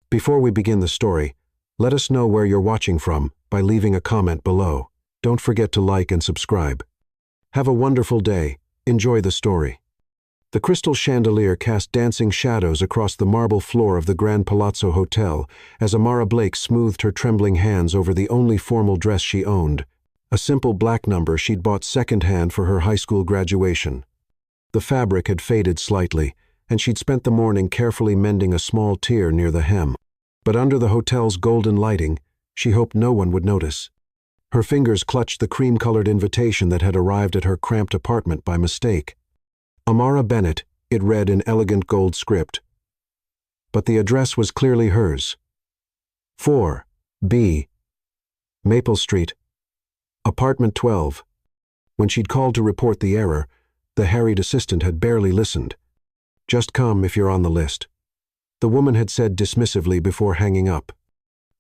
Before we begin the story, let us know where you're watching from by leaving a comment below. Don't forget to like and subscribe. Have a wonderful day. Enjoy the story. The crystal chandelier cast dancing shadows across the marble floor of the Grand Palazzo Hotel as Amara Blake smoothed her trembling hands over the only formal dress she owned, a simple black number she'd bought secondhand for her high school graduation. The fabric had faded slightly, and she'd spent the morning carefully mending a small tear near the hem. But under the hotel's golden lighting, she hoped no one would notice. Her fingers clutched the cream-colored invitation that had arrived at her cramped apartment by mistake. Amara Bennett, it read in elegant gold script. But the address was clearly hers. 4B, Maple Street, Apartment 12. When she'd called to report the error, the harried assistant had barely listened. "Just come if you're on the list," the woman had said dismissively before hanging up.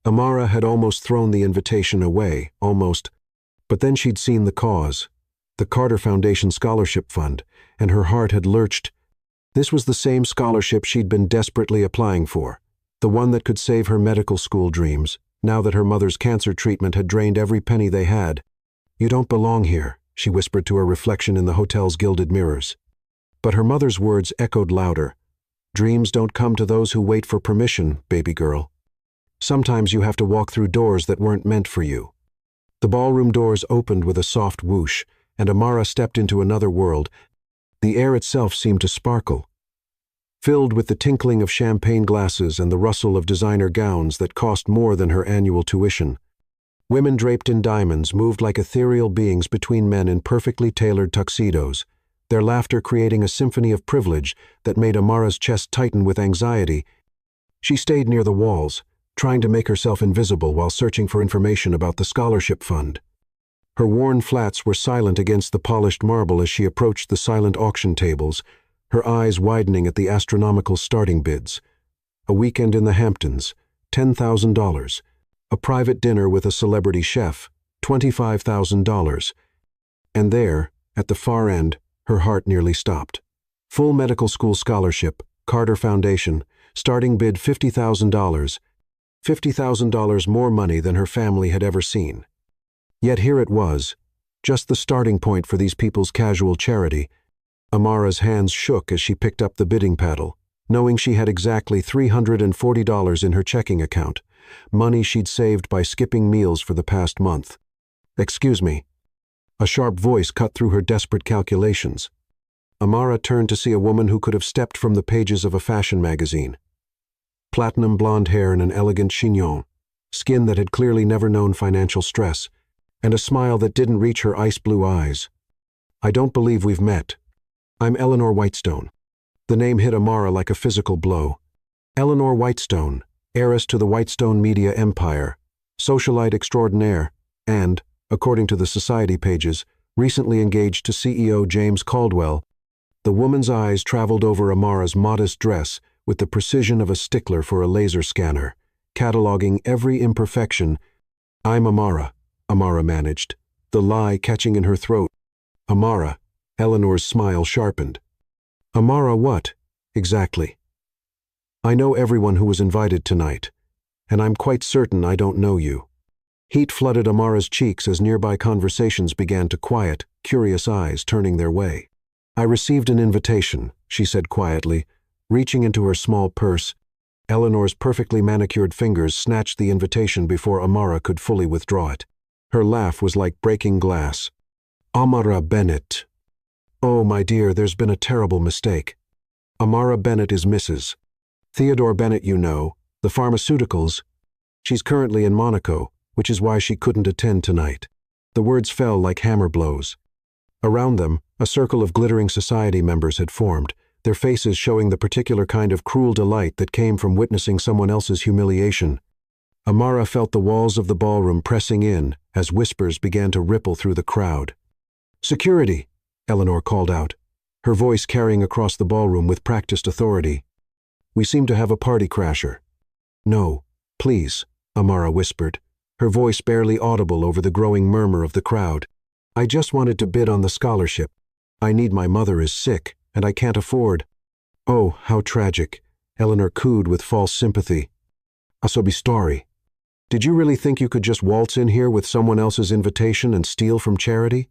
Amara had almost thrown the invitation away, but then she'd seen the cause, the Carter Foundation Scholarship Fund, and her heart had lurched. This was the same scholarship she'd been desperately applying for, the one that could save her medical school dreams, now that her mother's cancer treatment had drained every penny they had. "You don't belong here," she whispered to her reflection in the hotel's gilded mirrors. But her mother's words echoed louder. "Dreams don't come to those who wait for permission, baby girl. Sometimes you have to walk through doors that weren't meant for you." The ballroom doors opened with a soft whoosh, and Amara stepped into another world. The air itself seemed to sparkle, filled with the tinkling of champagne glasses and the rustle of designer gowns that cost more than her annual tuition. Women draped in diamonds moved like ethereal beings between men in perfectly tailored tuxedos, their laughter creating a symphony of privilege that made Amara's chest tighten with anxiety. She stayed near the walls, trying to make herself invisible while searching for information about the scholarship fund. Her worn flats were silent against the polished marble as she approached the silent auction tables, her eyes widening at the astronomical starting bids. A weekend in the Hamptons, $10,000. A private dinner with a celebrity chef, $25,000. And there, at the far end, her heart nearly stopped. Full medical school scholarship, Carter Foundation, starting bid $50,000. $50,000 more money than her family had ever seen. Yet here it was, just the starting point for these people's casual charity. Amara's hands shook as she picked up the bidding paddle, knowing she had exactly $340 in her checking account, money she'd saved by skipping meals for the past month. "Excuse me." A sharp voice cut through her desperate calculations. Amara turned to see a woman who could have stepped from the pages of a fashion magazine. Platinum blonde hair and an elegant chignon, skin that had clearly never known financial stress, and a smile that didn't reach her ice-blue eyes. "I don't believe we've met. I'm Eleanor Whitestone." The name hit Amara like a physical blow. Eleanor Whitestone, heiress to the Whitestone media empire, socialite extraordinaire, and, according to the society pages, recently engaged to CEO James Caldwell. The woman's eyes traveled over Amara's modest dress with the precision of a stickler for a laser scanner, cataloging every imperfection. "I'm Amara," Amara managed, the lie catching in her throat. "Amara," Eleanor's smile sharpened. "Amara what, exactly?" "I know everyone who was invited tonight, and I'm quite certain I don't know you." Heat flooded Amara's cheeks as nearby conversations began to quiet, curious eyes turning their way. "I received an invitation," she said quietly, reaching into her small purse. Eleanor's perfectly manicured fingers snatched the invitation before Amara could fully withdraw it. Her laugh was like breaking glass. "Amara Bennett." "Oh, my dear, there's been a terrible mistake. Amara Bennett is Mrs. Theodore Bennett, you know, the pharmaceuticals. She's currently in Monaco, which is why she couldn't attend tonight." The words fell like hammer blows. Around them, a circle of glittering society members had formed, their faces showing the particular kind of cruel delight that came from witnessing someone else's humiliation. Amara felt the walls of the ballroom pressing in as whispers began to ripple through the crowd. "Security!" Eleanor called out, her voice carrying across the ballroom with practiced authority. "We seem to have a party crasher." "No, please," Amara whispered, her voice barely audible over the growing murmur of the crowd. "I just wanted to bid on the scholarship. I need my mother is sick, and I can't afford." "Oh, how tragic," Eleanor cooed with false sympathy. Asobi story. Did you really think you could just waltz in here with someone else's invitation and steal from charity?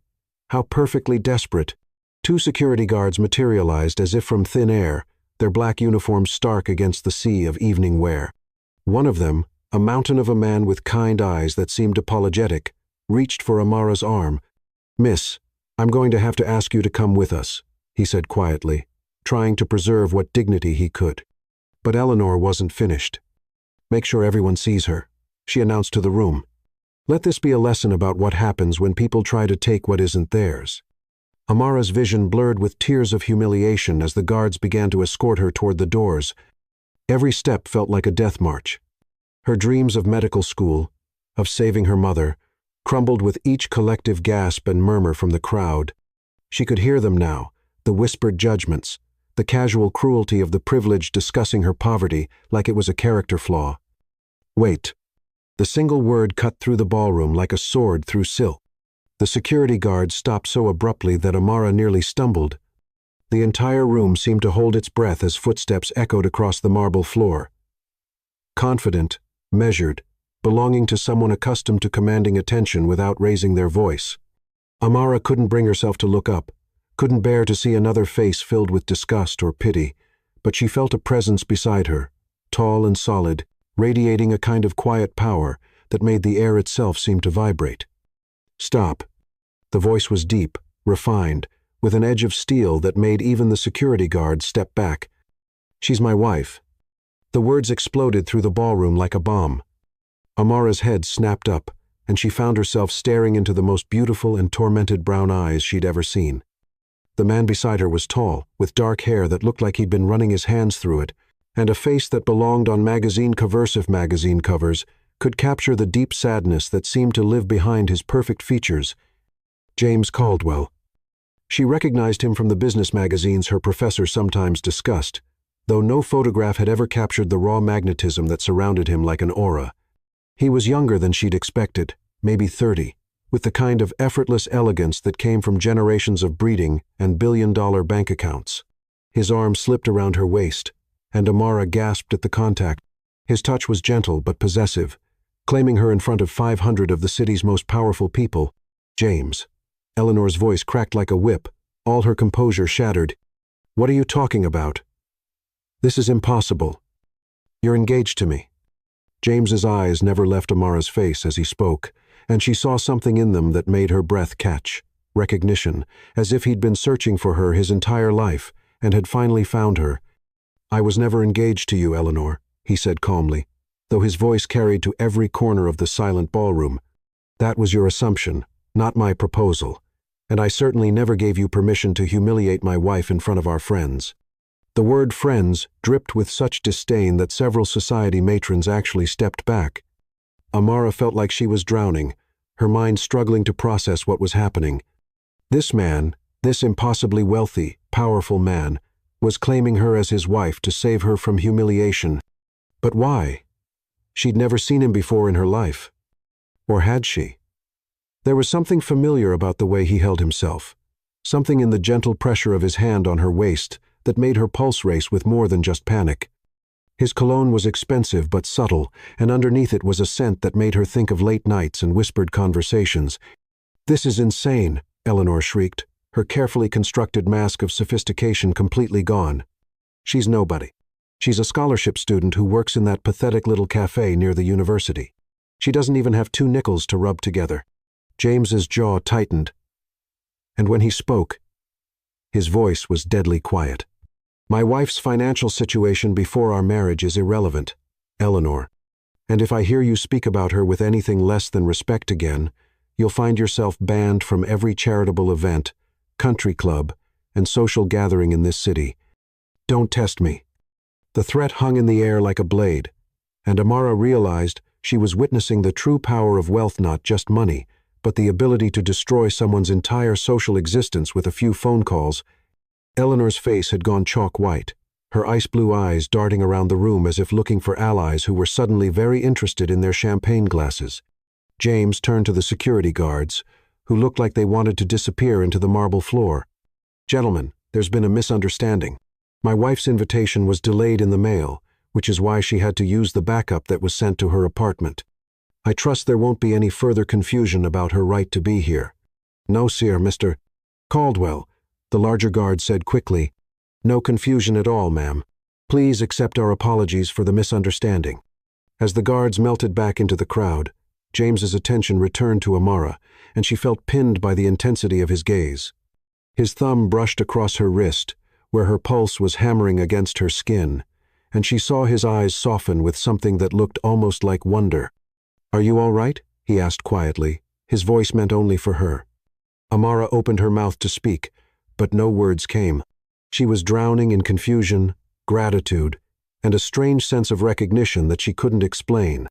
How perfectly desperate. Two security guards materialized as if from thin air, their black uniforms stark against the sea of evening wear. One of them, a mountain of a man with kind eyes that seemed apologetic, reached for Amara's arm. "Miss, I'm going to have to ask you to come with us," he said quietly, trying to preserve what dignity he could. But Eleanor wasn't finished. "Make sure everyone sees her," she announced to the room. "Let this be a lesson about what happens when people try to take what isn't theirs." Amara's vision blurred with tears of humiliation as the guards began to escort her toward the doors. Every step felt like a death march. Her dreams of medical school, of saving her mother, crumbled with each collective gasp and murmur from the crowd. She could hear them now, the whispered judgments, the casual cruelty of the privileged discussing her poverty like it was a character flaw. "Wait." The single word cut through the ballroom like a sword through silk. The security guard stopped so abruptly that Amara nearly stumbled. The entire room seemed to hold its breath as footsteps echoed across the marble floor. Confident, measured, belonging to someone accustomed to commanding attention without raising their voice. Amara couldn't bring herself to look up, couldn't bear to see another face filled with disgust or pity, but she felt a presence beside her, tall and solid, radiating a kind of quiet power that made the air itself seem to vibrate. "Stop." The voice was deep, refined, with an edge of steel that made even the security guard step back. "She's my wife." The words exploded through the ballroom like a bomb. Amara's head snapped up, and she found herself staring into the most beautiful and tormented brown eyes she'd ever seen. The man beside her was tall, with dark hair that looked like he'd been running his hands through it, and a face that belonged on magazine covers could capture the deep sadness that seemed to live behind his perfect features. James Caldwell. She recognized him from the business magazines her professor sometimes discussed, though no photograph had ever captured the raw magnetism that surrounded him like an aura. He was younger than she'd expected, maybe 30, with the kind of effortless elegance that came from generations of breeding and billion-dollar bank accounts. His arm slipped around her waist, and Amara gasped at the contact. His touch was gentle but possessive, claiming her in front of 500 of the city's most powerful people. "James." Eleanor's voice cracked like a whip, all her composure shattered. "What are you talking about? This is impossible. You're engaged to me." James's eyes never left Amara's face as he spoke, and she saw something in them that made her breath catch. Recognition, as if he'd been searching for her his entire life and had finally found her. "I was never engaged to you, Eleanor," he said calmly, though his voice carried to every corner of the silent ballroom. "That was your assumption, not my proposal, and I certainly never gave you permission to humiliate my wife in front of our friends." The word friends dripped with such disdain that several society matrons actually stepped back. Amara felt like she was drowning, her mind struggling to process what was happening. This man, this impossibly wealthy, powerful man, was claiming her as his wife to save her from humiliation. But why? She'd never seen him before in her life. Or had she? There was something familiar about the way he held himself, something in the gentle pressure of his hand on her waist that made her pulse race with more than just panic. His cologne was expensive but subtle, and underneath it was a scent that made her think of late nights and whispered conversations. "This is insane," Eleanor shrieked, her carefully constructed mask of sophistication completely gone. "She's nobody. She's a scholarship student who works in that pathetic little cafe near the university. She doesn't even have 2 nickels to rub together." James's jaw tightened, and when he spoke, his voice was deadly quiet. "My wife's financial situation before our marriage is irrelevant, Eleanor, and if I hear you speak about her with anything less than respect again, you'll find yourself banned from every charitable event, country club, and social gathering in this city. Don't test me." The threat hung in the air like a blade, and Amara realized she was witnessing the true power of wealth, not just money, but the ability to destroy someone's entire social existence with a few phone calls. Eleanor's face had gone chalk white, her ice blue eyes darting around the room as if looking for allies who were suddenly very interested in their champagne glasses. James turned to the security guards, who looked like they wanted to disappear into the marble floor. "Gentlemen, there's been a misunderstanding. My wife's invitation was delayed in the mail, which is why she had to use the backup that was sent to her apartment. I trust there won't be any further confusion about her right to be here. No, sir, Mr. Caldwell, the larger guard said quickly. No confusion at all, ma'am. Please accept our apologies for the misunderstanding. As the guards melted back into the crowd, James's attention returned to Amara, and she felt pinned by the intensity of his gaze. His thumb brushed across her wrist, where her pulse was hammering against her skin, and she saw his eyes soften with something that looked almost like wonder. Are you all right? He asked quietly, his voice meant only for her. Amara opened her mouth to speak, but no words came. She was drowning in confusion, gratitude, and a strange sense of recognition that she couldn't explain.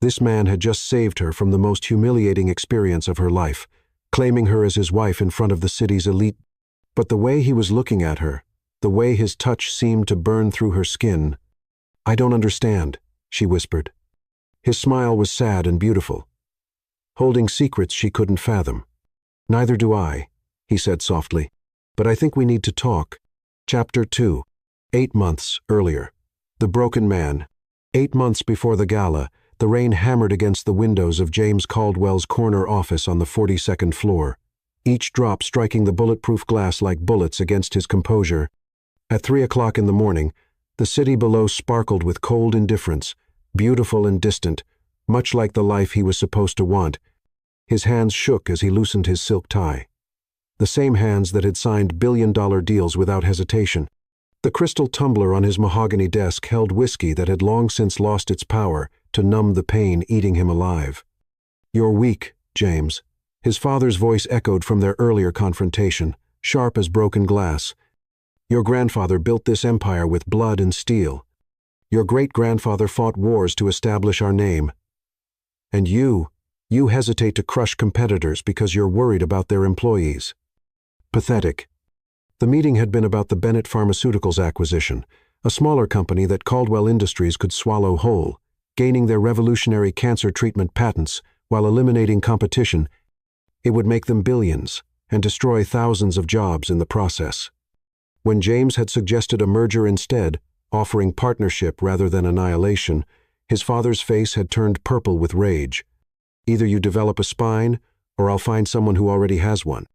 This man had just saved her from the most humiliating experience of her life, claiming her as his wife in front of the city's elite. But the way he was looking at her, the way his touch seemed to burn through her skin. I don't understand, she whispered. His smile was sad and beautiful, holding secrets she couldn't fathom. Neither do I, he said softly, but I think we need to talk. Chapter 2. 8 months earlier. The Broken Man. 8 months before the gala, the rain hammered against the windows of James Caldwell's corner office on the 42nd floor, each drop striking the bulletproof glass like bullets against his composure. At 3 o'clock in the morning, the city below sparkled with cold indifference, beautiful and distant, much like the life he was supposed to want. His hands shook as he loosened his silk tie. The same hands that had signed billion-dollar deals without hesitation. The crystal tumbler on his mahogany desk held whiskey that had long since lost its power to numb the pain eating him alive. You're weak, James. His father's voice echoed from their earlier confrontation, sharp as broken glass. Your grandfather built this empire with blood and steel. Your great-grandfather fought wars to establish our name. And you hesitate to crush competitors because you're worried about their employees. Pathetic. The meeting had been about the Bennett Pharmaceuticals acquisition, a smaller company that Caldwell Industries could swallow whole, gaining their revolutionary cancer treatment patents while eliminating competition. It would make them billions and destroy thousands of jobs in the process. When James had suggested a merger instead, offering partnership rather than annihilation, his father's face had turned purple with rage. Either you develop a spine, or I'll find someone who already has one.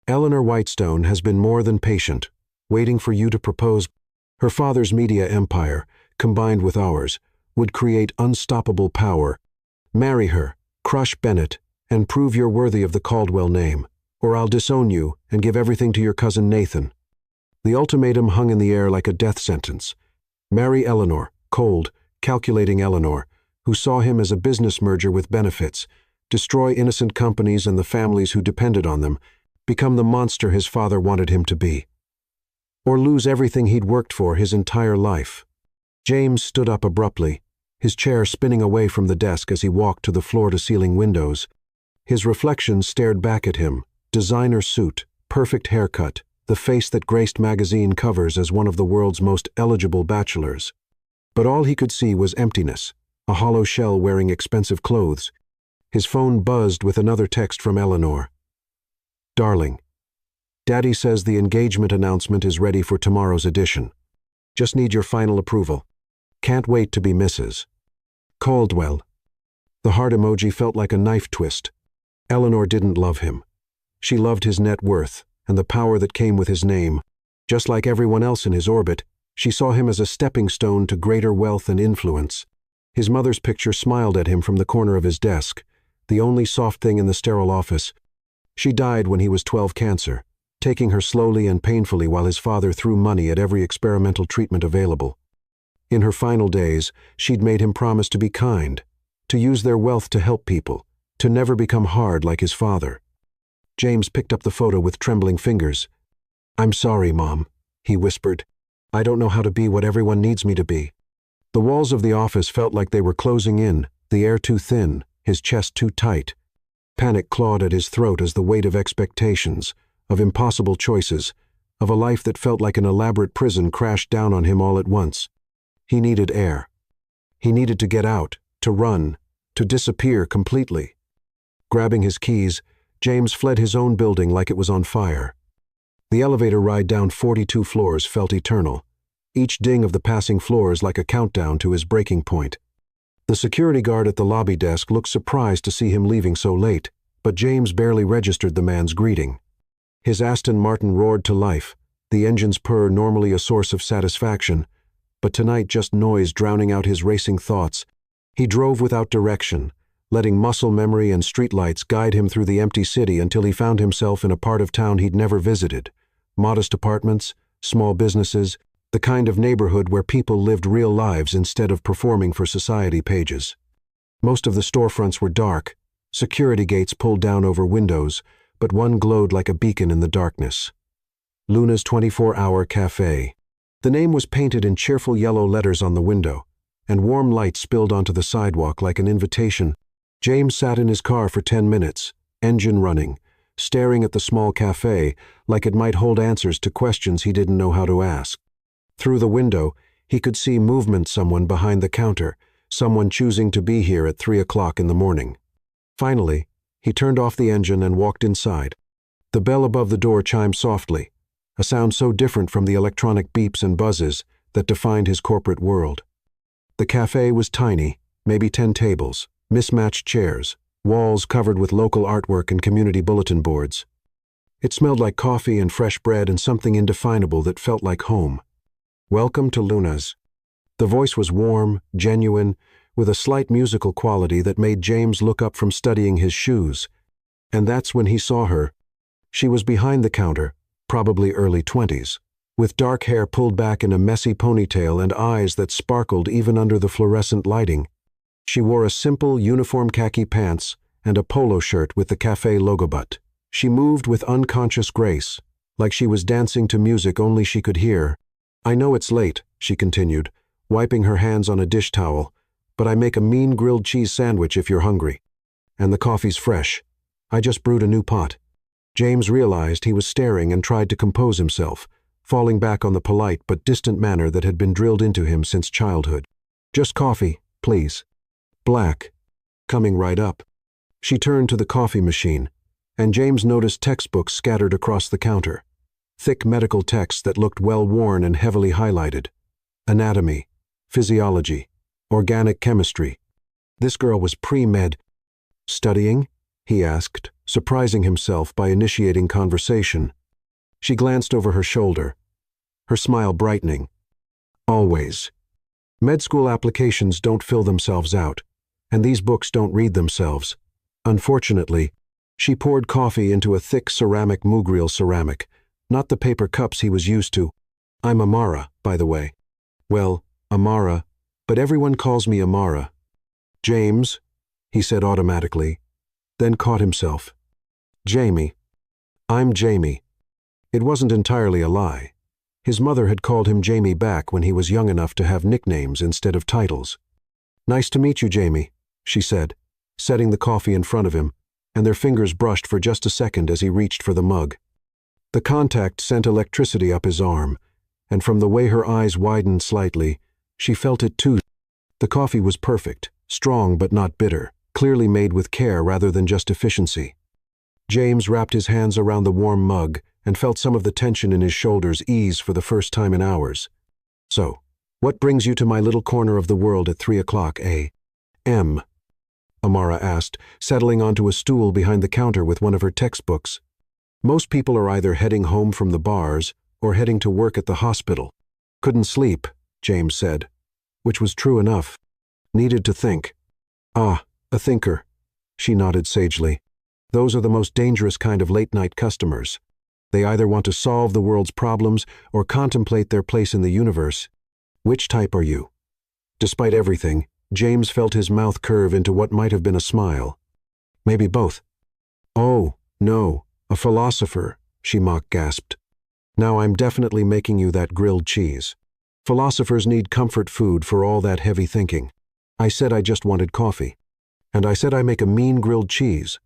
Eleanor Whitestone has been more than patient, waiting for you to propose. Her father's media empire, combined with ours, would create unstoppable power. Marry her, crush Bennett, and prove you're worthy of the Caldwell name, or I'll disown you and give everything to your cousin Nathan. The ultimatum hung in the air like a death sentence. Marry Eleanor, cold, calculating Eleanor, who saw him as a business merger with benefits, destroy innocent companies and the families who depended on them, become the monster his father wanted him to be. Or lose everything he'd worked for his entire life. James stood up abruptly, his chair spinning away from the desk as he walked to the floor-to-ceiling windows. His reflection stared back at him, designer suit, perfect haircut, the face that graced magazine covers as one of the world's most eligible bachelors. But all he could see was emptiness, a hollow shell wearing expensive clothes. His phone buzzed with another text from Eleanor. Darling, Daddy says the engagement announcement is ready for tomorrow's edition. Just need your final approval. Can't wait to be Mrs. Caldwell. The heart emoji felt like a knife twist. Eleanor didn't love him. She loved his net worth and the power that came with his name. Just like everyone else in his orbit, she saw him as a stepping stone to greater wealth and influence. His mother's picture smiled at him from the corner of his desk, the only soft thing in the sterile office. She died when he was 12 cancer, taking her slowly and painfully while his father threw money at every experimental treatment available. In her final days, she'd made him promise to be kind, to use their wealth to help people, to never become hard like his father. James picked up the photo with trembling fingers. I'm sorry, Mom, he whispered. I don't know how to be what everyone needs me to be. The walls of the office felt like they were closing in, the air too thin, his chest too tight. Panic clawed at his throat as the weight of expectations, of impossible choices, of a life that felt like an elaborate prison crashed down on him all at once. He needed air. He needed to get out, to run, to disappear completely. Grabbing his keys, James fled his own building like it was on fire. The elevator ride down 42 floors felt eternal. each ding of the passing floors like a countdown to his breaking point. The security guard at the lobby desk looked surprised to see him leaving so late, but James barely registered the man's greeting. His Aston Martin roared to life, the engine's purr normally a source of satisfaction, but tonight just noise drowning out his racing thoughts. He drove without direction, letting muscle memory and streetlights guide him through the empty city until he found himself in a part of town he'd never visited. Modest apartments, small businesses, the kind of neighborhood where people lived real lives instead of performing for society pages. Most of the storefronts were dark, security gates pulled down over windows, but one glowed like a beacon in the darkness. Luna's 24-hour Cafe. The name was painted in cheerful yellow letters on the window, and warm light spilled onto the sidewalk like an invitation. James sat in his car for 10 minutes, engine running, staring at the small cafe like it might hold answers to questions he didn't know how to ask. Through the window, he could see movement, someone behind the counter, someone choosing to be here at 3 o'clock in the morning. Finally, he turned off the engine and walked inside. The bell above the door chimed softly, a sound so different from the electronic beeps and buzzes that defined his corporate world. The cafe was tiny, maybe 10 tables, mismatched chairs, walls covered with local artwork and community bulletin boards. It smelled like coffee and fresh bread and something indefinable that felt like home. "Welcome to Luna's." The voice was warm, genuine, with a slight musical quality that made James look up from studying his shoes. And that's when he saw her. She was behind the counter, probably early 20s, with dark hair pulled back in a messy ponytail and eyes that sparkled even under the fluorescent lighting. She wore a simple, uniform khaki pants and a polo shirt with the cafe logo but. She moved with unconscious grace, like she was dancing to music only she could hear. "I know it's late," she continued, wiping her hands on a dish towel, "but I make a mean grilled cheese sandwich if you're hungry. And the coffee's fresh. I just brewed a new pot." James realized he was staring and tried to compose himself, falling back on the polite but distant manner that had been drilled into him since childhood. "Just coffee, please. Black." Coming right up. She turned to the coffee machine, and James noticed textbooks scattered across the counter. Thick medical texts that looked well-worn and heavily highlighted. Anatomy, physiology, organic chemistry. This girl was pre-med. "Studying?" he asked, surprising himself by initiating conversation. She glanced over her shoulder, her smile brightening. "Always. Med school applications don't fill themselves out, and these books don't read themselves. Unfortunately." She poured coffee into a thick ceramic Mugril ceramic, not the paper cups he was used to. "I'm Amara, by the way." "Well, Amara, but everyone calls me Amara." "James," he said automatically, then caught himself. "Jamie. I'm Jamie." It wasn't entirely a lie. His mother had called him Jamie back when he was young enough to have nicknames instead of titles. "Nice to meet you, Jamie," she said, setting the coffee in front of him, and their fingers brushed for just a second as he reached for the mug. The contact sent electricity up his arm, and from the way her eyes widened slightly, she felt it too. The coffee was perfect, strong but not bitter, clearly made with care rather than just efficiency. James wrapped his hands around the warm mug and felt some of the tension in his shoulders ease for the first time in hours. "So, what brings you to my little corner of the world at 3 o'clock, a.m.?" Amara asked, settling onto a stool behind the counter with one of her textbooks. "Most people are either heading home from the bars or heading to work at the hospital." "Couldn't sleep," James said, which was true enough. "Needed to think." "Ah, a thinker," she nodded sagely. "Those are the most dangerous kind of late-night customers. They either want to solve the world's problems or contemplate their place in the universe. Which type are you?" Despite everything, James felt his mouth curve into what might have been a smile. "Maybe both." "Oh, no, a philosopher," she mock-gasped. "Now I'm definitely making you that grilled cheese. Philosophers need comfort food for all that heavy thinking. I said I just wanted coffee. And I said I make a mean grilled cheese."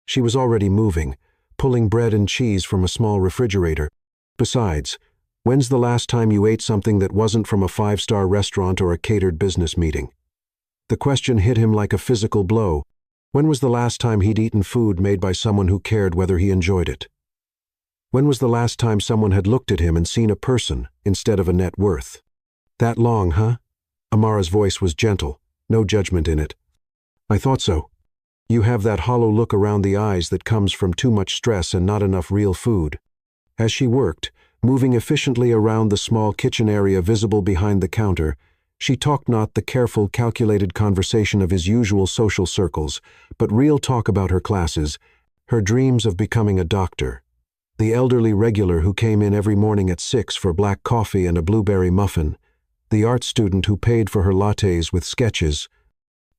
She was already moving, pulling bread and cheese from a small refrigerator. "Besides, when's the last time you ate something that wasn't from a 5-star restaurant or a catered business meeting?" The question hit him like a physical blow. When was the last time he'd eaten food made by someone who cared whether he enjoyed it? When was the last time someone had looked at him and seen a person instead of a net worth? That long, huh? Amara's voice was gentle, no judgment in it. I thought so. You have that hollow look around the eyes that comes from too much stress and not enough real food. As she worked, moving efficiently around the small kitchen area visible behind the counter, she talked not the careful, calculated conversation of his usual social circles, but real talk about her classes, her dreams of becoming a doctor. The elderly regular who came in every morning at 6 for black coffee and a blueberry muffin. The art student who paid for her lattes with sketches.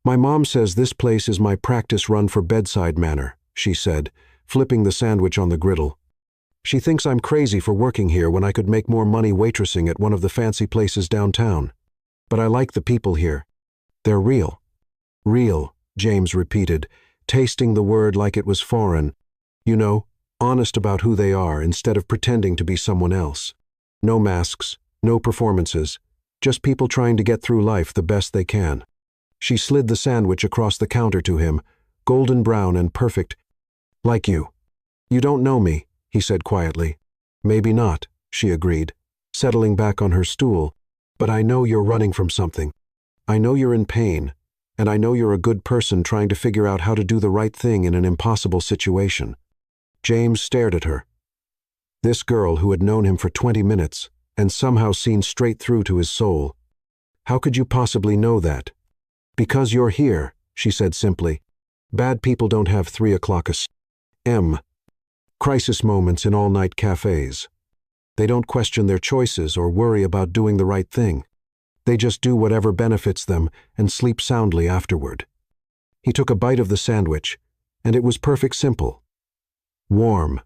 My mom says this place is my practice run for bedside manner, she said, flipping the sandwich on the griddle. She thinks I'm crazy for working here when I could make more money waitressing at one of the fancy places downtown. But I like the people here. They're real. Real, James repeated, tasting the word like it was foreign. You know, honest about who they are instead of pretending to be someone else. No masks, no performances, just people trying to get through life the best they can. She slid the sandwich across the counter to him, golden brown and perfect. Like you. You don't know me, he said quietly. Maybe not, she agreed, settling back on her stool. But I know you're running from something. I know you're in pain, and I know you're a good person trying to figure out how to do the right thing in an impossible situation. James stared at her. This girl who had known him for 20 minutes and somehow seen straight through to his soul. How could you possibly know that? Because you're here, she said simply. Bad people don't have 3 o'clock a.m. crisis moments in all-night cafes. They don't question their choices or worry about doing the right thing. They just do whatever benefits them and sleep soundly afterward. He took a bite of the sandwich, and it was perfect simple. Warm.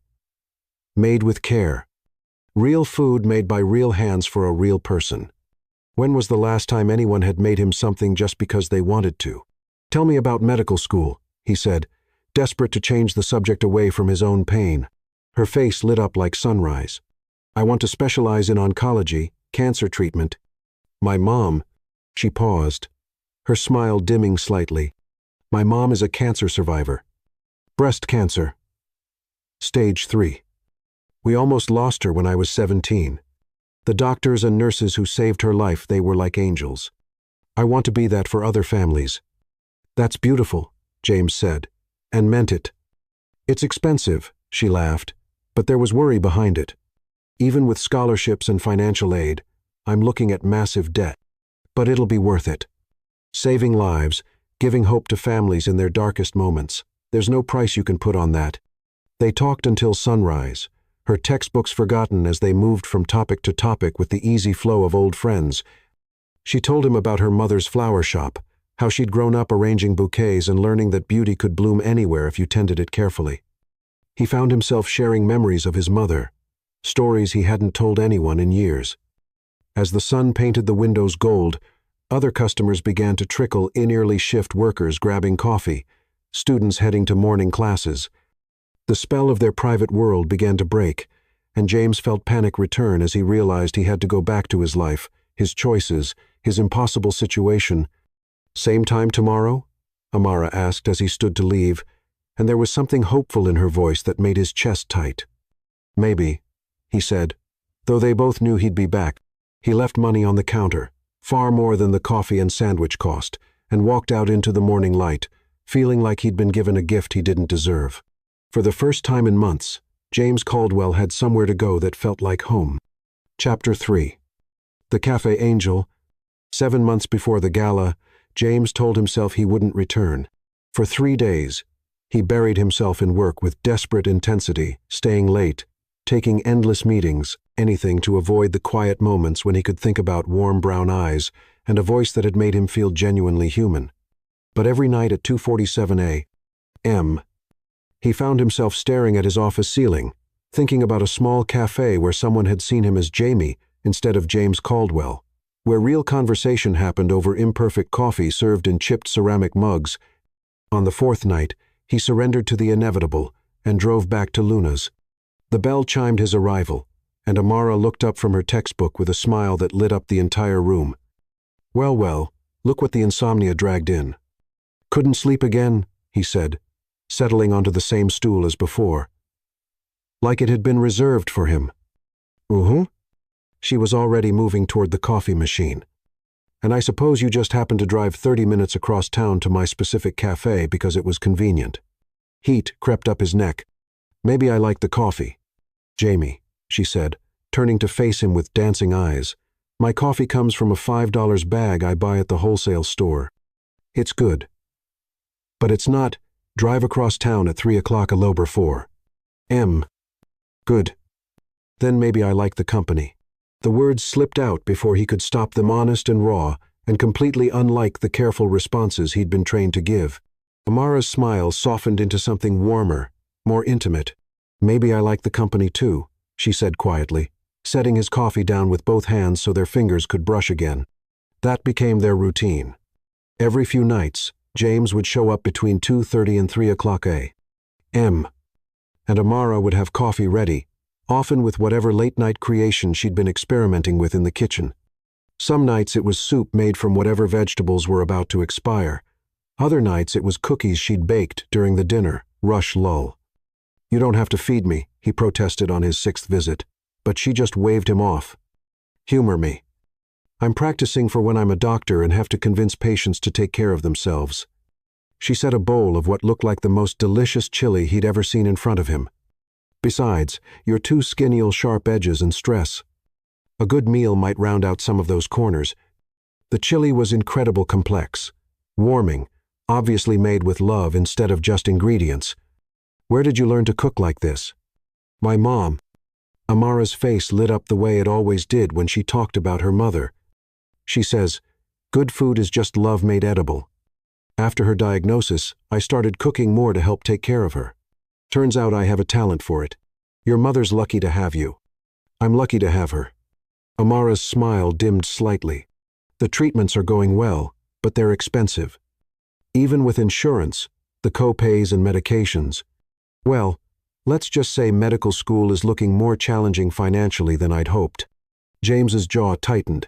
Made with care. Real food made by real hands for a real person. When was the last time anyone had made him something just because they wanted to? Tell me about medical school, he said, desperate to change the subject away from his own pain. Her face lit up like sunrise. I want to specialize in oncology, cancer treatment. My mom, she paused, her smile dimming slightly. My mom is a cancer survivor. Breast cancer. Stage 3. We almost lost her when I was 17. The doctors and nurses who saved her life, they were like angels. I want to be that for other families. That's beautiful, James said, and meant it. It's expensive, she laughed, but there was worry behind it. Even with scholarships and financial aid, I'm looking at massive debt. But it'll be worth it. Saving lives, giving hope to families in their darkest moments. There's no price you can put on that. They talked until sunrise, her textbooks forgotten as they moved from topic to topic with the easy flow of old friends. She told him about her mother's flower shop, how she'd grown up arranging bouquets and learning that beauty could bloom anywhere if you tended it carefully. He found himself sharing memories of his mother, stories he hadn't told anyone in years. As the sun painted the windows gold, other customers began to trickle in, early shift workers grabbing coffee, students heading to morning classes. The spell of their private world began to break, and James felt panic return as he realized he had to go back to his life, his choices, his impossible situation. Same time tomorrow? Amara asked as he stood to leave, and there was something hopeful in her voice that made his chest tight. Maybe, he said, though they both knew he'd be back. He left money on the counter, far more than the coffee and sandwich cost, and walked out into the morning light, feeling like he'd been given a gift he didn't deserve. For the first time in months, James Caldwell had somewhere to go that felt like home. Chapter 3. The Cafe Angel. 7 months before the gala, James told himself he wouldn't return. For 3 days, he buried himself in work with desperate intensity, staying late, taking endless meetings, anything to avoid the quiet moments when he could think about warm brown eyes and a voice that had made him feel genuinely human. But every night at 2:47 a.m., he found himself staring at his office ceiling, thinking about a small cafe where someone had seen him as Jamie instead of James Caldwell, where real conversation happened over imperfect coffee served in chipped ceramic mugs. On the 4th night, he surrendered to the inevitable and drove back to Luna's. The bell chimed his arrival, and Amara looked up from her textbook with a smile that lit up the entire room. Well, well, look what the insomnia dragged in. Couldn't sleep again, he said, settling onto the same stool as before. Like it had been reserved for him. She was already moving toward the coffee machine. And I suppose you just happened to drive 30 minutes across town to my specific cafe because it was convenient. Heat crept up his neck. Maybe I like the coffee. Jamie, she said, turning to face him with dancing eyes. My coffee comes from a $5 bag I buy at the wholesale store. It's good. But it's not, drive across town at 3 o'clock a lober for. Good. Then maybe I like the company. The words slipped out before he could stop them, honest and raw, and completely unlike the careful responses he'd been trained to give. Amara's smile softened into something warmer, more intimate. Maybe I like the company too, she said quietly, setting his coffee down with both hands so their fingers could brush again. That became their routine. Every few nights, James would show up between 2:30 and 3 o'clock a.m., and Amara would have coffee ready, often with whatever late-night creation she'd been experimenting with in the kitchen. Some nights it was soup made from whatever vegetables were about to expire. Other nights it was cookies she'd baked during the dinner, rush lull. You don't have to feed me, he protested on his 6th visit, but she just waved him off. Humor me. I'm practicing for when I'm a doctor and have to convince patients to take care of themselves. She set a bowl of what looked like the most delicious chili he'd ever seen in front of him. Besides, you're too skinny'll sharp edges and stress. A good meal might round out some of those corners. The chili was incredible complex, warming, obviously made with love instead of just ingredients. Where did you learn to cook like this? My mom. Amara's face lit up the way it always did when she talked about her mother. She says, good food is just love made edible. After her diagnosis, I started cooking more to help take care of her. Turns out I have a talent for it. Your mother's lucky to have you. I'm lucky to have her. Amara's smile dimmed slightly. The treatments are going well, but they're expensive. Even with insurance, the co-pays and medications. Well, let's just say medical school is looking more challenging financially than I'd hoped. James's jaw tightened.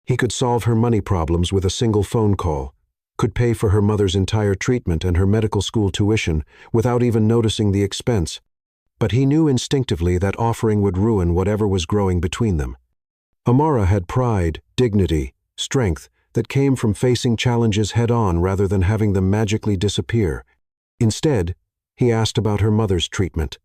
He could solve her money problems with a single phone call, could pay for her mother's entire treatment and her medical school tuition without even noticing the expense. But he knew instinctively that offering would ruin whatever was growing between them. Amara had pride, dignity, strength that came from facing challenges head-on rather than having them magically disappear. Instead, he asked about her mother's treatment,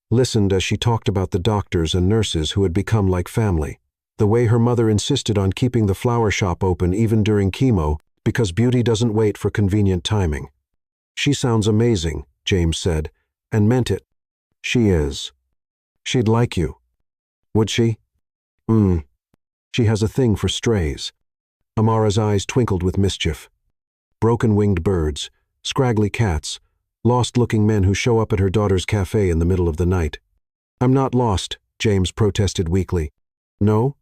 listened as she talked about the doctors and nurses who had become like family, the way her mother insisted on keeping the flower shop open even during chemo because beauty doesn't wait for convenient timing. She sounds amazing, James said, and meant it. She is. She'd like you. Would she? She has a thing for strays. Amara's eyes twinkled with mischief. Broken-winged birds, scraggly cats, lost-looking men who show up at her daughter's cafe in the middle of the night. I'm not lost, James protested weakly. No?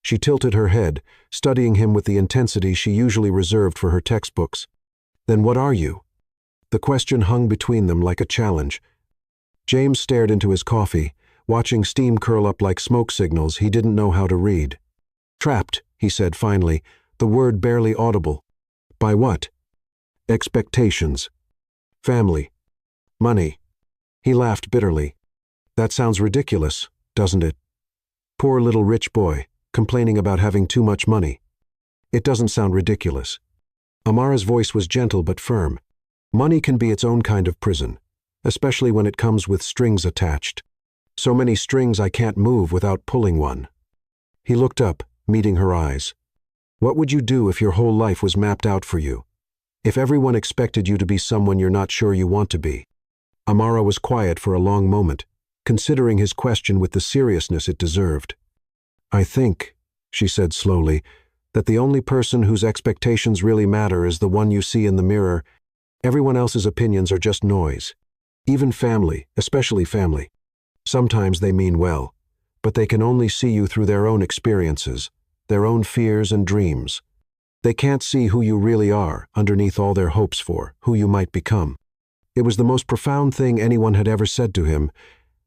She tilted her head, studying him with the intensity she usually reserved for her textbooks. Then what are you? The question hung between them like a challenge. James stared into his coffee, watching steam curl up like smoke signals he didn't know how to read. Trapped, he said finally, the word barely audible. By what? Expectations. Family. Money. He laughed bitterly. That sounds ridiculous, doesn't it? Poor little rich boy, complaining about having too much money. It doesn't sound ridiculous. Amara's voice was gentle but firm. Money can be its own kind of prison, especially when it comes with strings attached. So many strings I can't move without pulling one. He looked up, meeting her eyes. What would you do if your whole life was mapped out for you? If everyone expected you to be someone you're not sure you want to be? Amara was quiet for a long moment, considering his question with the seriousness it deserved. I think, she said slowly, that the only person whose expectations really matter is the one you see in the mirror. Everyone else's opinions are just noise. Even family, especially family. Sometimes they mean well, but they can only see you through their own experiences, their own fears and dreams. They can't see who you really are underneath all their hopes for, who you might become. It was the most profound thing anyone had ever said to him,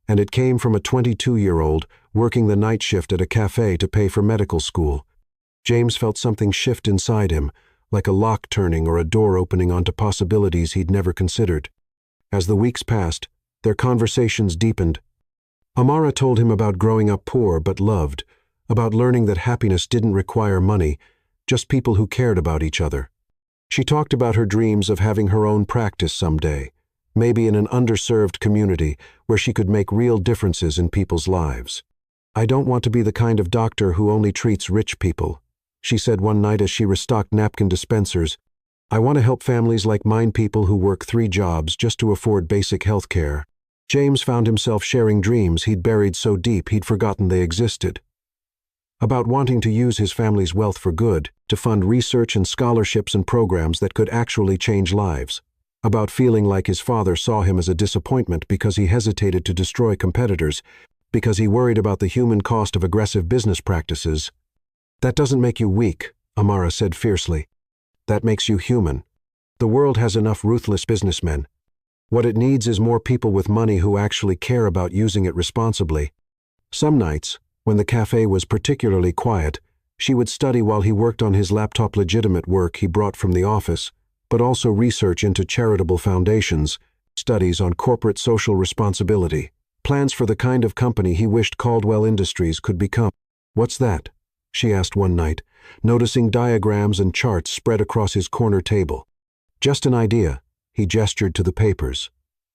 and it came from a 22-year-old working the night shift at a cafe to pay for medical school. James felt something shift inside him, like a lock turning or a door opening onto possibilities he'd never considered. As the weeks passed, their conversations deepened. Amara told him about growing up poor but loved, about learning that happiness didn't require money, just people who cared about each other. She talked about her dreams of having her own practice someday, maybe in an underserved community where she could make real differences in people's lives. "I don't want to be the kind of doctor who only treats rich people," she said one night as she restocked napkin dispensers. "I want to help families like mine, people who work 3 jobs just to afford basic health care." James found himself sharing dreams he'd buried so deep he'd forgotten they existed. About wanting to use his family's wealth for good, to fund research and scholarships and programs that could actually change lives. About feeling like his father saw him as a disappointment because he hesitated to destroy competitors, because he worried about the human cost of aggressive business practices. "That doesn't make you weak," Amara said fiercely. "That makes you human. The world has enough ruthless businessmen. What it needs is more people with money who actually care about using it responsibly." Some nights, when the cafe was particularly quiet, she would study while he worked on his laptop, legitimate work he brought from the office, but also research into charitable foundations, studies on corporate social responsibility, plans for the kind of company he wished Caldwell Industries could become. "What's that?" she asked one night, noticing diagrams and charts spread across his corner table. "Just an idea," he gestured to the papers.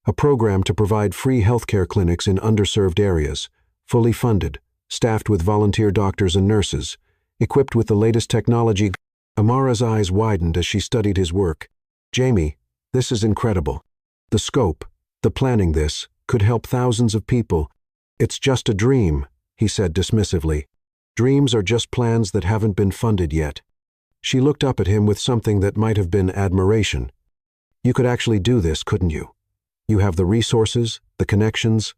"A program to provide free healthcare clinics in underserved areas, fully funded, staffed with volunteer doctors and nurses, equipped with the latest technology." Amara's eyes widened as she studied his work. "Jamie, this is incredible. The scope, the planning, this could help thousands of people." "It's just a dream," he said dismissively. "Dreams are just plans that haven't been funded yet." She looked up at him with something that might have been admiration. "You could actually do this, couldn't you? You have the resources, the connections."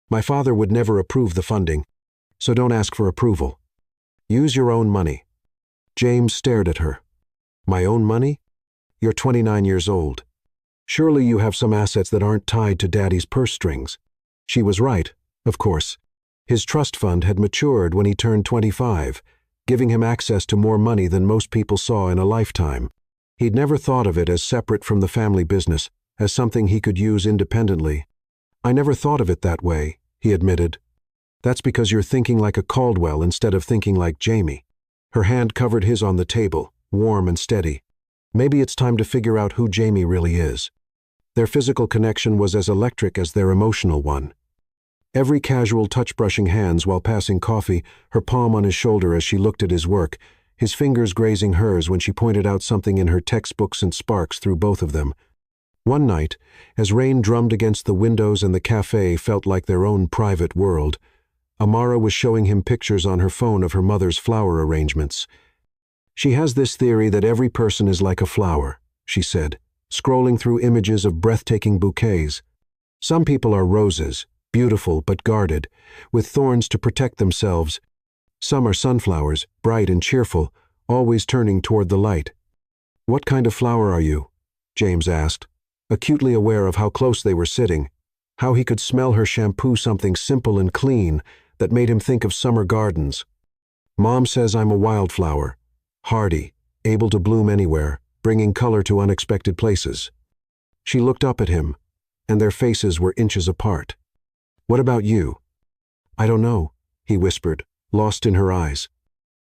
"My father would never approve the funding, so don't ask for approval. Use your own money." James stared at her. "My own money? You're 29 years old. Surely you have some assets that aren't tied to Daddy's purse strings." She was right, of course. His trust fund had matured when he turned 25, giving him access to more money than most people saw in a lifetime. He'd never thought of it as separate from the family business, as something he could use independently. "I never thought of it that way," he admitted. "That's because you're thinking like a Caldwell instead of thinking like Jamie." Her hand covered his on the table, warm and steady. "Maybe it's time to figure out who Jamie really is." Their physical connection was as electric as their emotional one. Every casual touch, brushing hands while passing coffee, her palm on his shoulder as she looked at his work, his fingers grazing hers when she pointed out something in her textbooks, and sparks through both of them. One night, as rain drummed against the windows and the cafe felt like their own private world, Amara was showing him pictures on her phone of her mother's flower arrangements. "She has this theory that every person is like a flower," she said, scrolling through images of breathtaking bouquets. "Some people are roses, beautiful but guarded, with thorns to protect themselves. Some are sunflowers, bright and cheerful, always turning toward the light." "What kind of flower are you?" James asked, acutely aware of how close they were sitting, how he could smell her shampoo, something simple and clean that made him think of summer gardens. "Mom says I'm a wildflower, hardy, able to bloom anywhere, bringing color to unexpected places." She looked up at him, and their faces were inches apart. "What about you?" "I don't know," he whispered, lost in her eyes.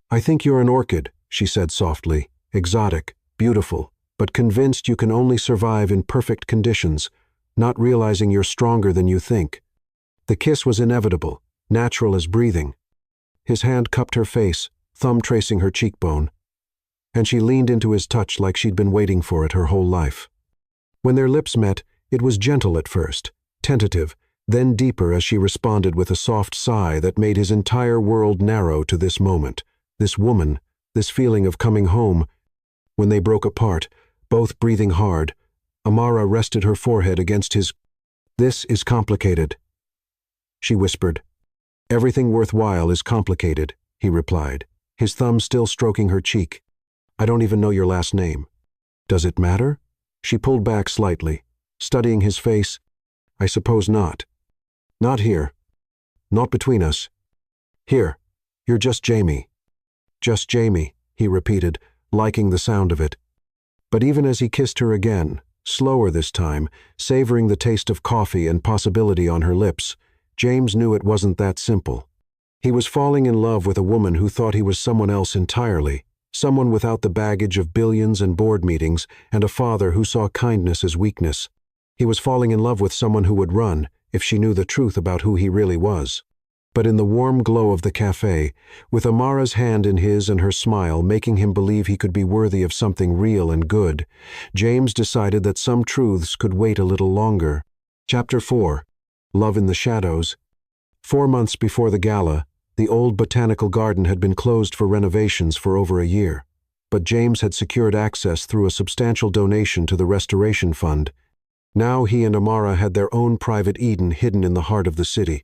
"I think you're an orchid," she said softly, "exotic, beautiful, but convinced you can only survive in perfect conditions, not realizing you're stronger than you think." The kiss was inevitable, natural as breathing. His hand cupped her face, thumb tracing her cheekbone, and she leaned into his touch like she'd been waiting for it her whole life. When their lips met, it was gentle at first, tentative, then deeper as she responded with a soft sigh that made his entire world narrow to this moment, this woman, this feeling of coming home. When they broke apart, both breathing hard, Amara rested her forehead against his. "This is complicated," she whispered. "Everything worthwhile is complicated," he replied, his thumb still stroking her cheek. "I don't even know your last name." "Does it matter?" She pulled back slightly, studying his face. "I suppose not. Not here. Not between us. Here, you're just Jamie." "Just Jamie," he repeated, liking the sound of it. But even as he kissed her again, slower this time, savoring the taste of coffee and possibility on her lips, James knew it wasn't that simple. He was falling in love with a woman who thought he was someone else entirely, someone without the baggage of billions and board meetings, and a father who saw kindness as weakness. He was falling in love with someone who would run if she knew the truth about who he really was. But in the warm glow of the cafe, with Amara's hand in his and her smile making him believe he could be worthy of something real and good, James decided that some truths could wait a little longer. Chapter 4. Love in the Shadows. 4 months before the gala, the old botanical garden had been closed for renovations for over a year, but James had secured access through a substantial donation to the Restoration Fund. Now he and Amara had their own private Eden hidden in the heart of the city.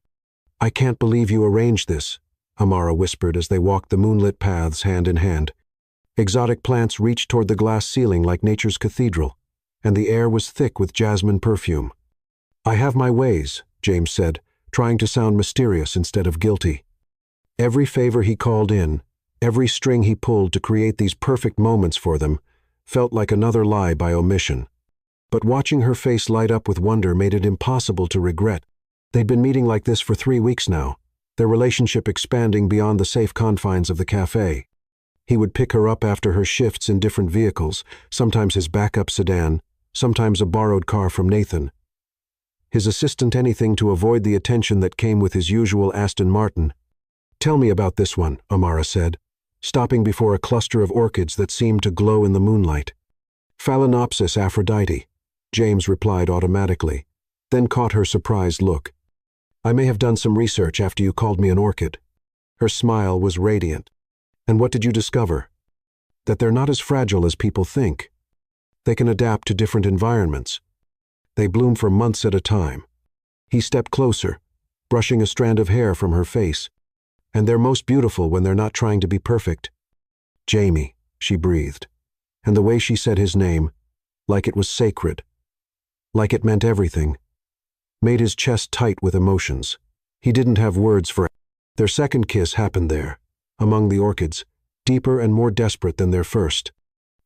"I can't believe you arranged this," Amara whispered as they walked the moonlit paths hand in hand. Exotic plants reached toward the glass ceiling like nature's cathedral, and the air was thick with jasmine perfume. "I have my ways," James said, trying to sound mysterious instead of guilty. Every favor he called in, every string he pulled to create these perfect moments for them, felt like another lie by omission. But watching her face light up with wonder made it impossible to regret. They'd been meeting like this for 3 weeks now, their relationship expanding beyond the safe confines of the cafe. He would pick her up after her shifts in different vehicles, sometimes his backup sedan, sometimes a borrowed car from Nathan. His assistant anything to avoid the attention that came with his usual Aston Martin. "Tell me about this one," Amara said, stopping before a cluster of orchids that seemed to glow in the moonlight. "Phalaenopsis Aphrodite," James replied automatically, then caught her surprised look. "I may have done some research after you called me an orchid." Her smile was radiant. "And what did you discover?" "That they're not as fragile as people think. They can adapt to different environments. They bloom for months at a time." He stepped closer, brushing a strand of hair from her face. "And they're most beautiful when they're not trying to be perfect." "Jamie," she breathed, and the way she said his name, like it was sacred, like it meant everything, made his chest tight with emotions. He didn't have words for it. Their second kiss happened there, among the orchids, deeper and more desperate than their first.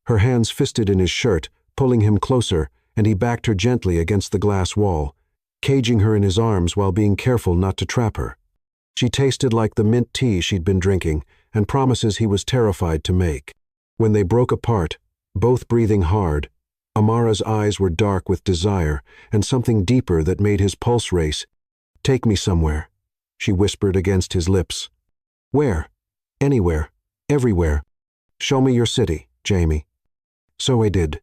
Her hands fisted in his shirt, pulling him closer, and he backed her gently against the glass wall, caging her in his arms while being careful not to trap her. She tasted like the mint tea she'd been drinking, and promises he was terrified to make. When they broke apart, both breathing hard, Amara's eyes were dark with desire and something deeper that made his pulse race. "Take me somewhere," she whispered against his lips. "Where?" "Anywhere. Everywhere. Show me your city, Jamie." So I did.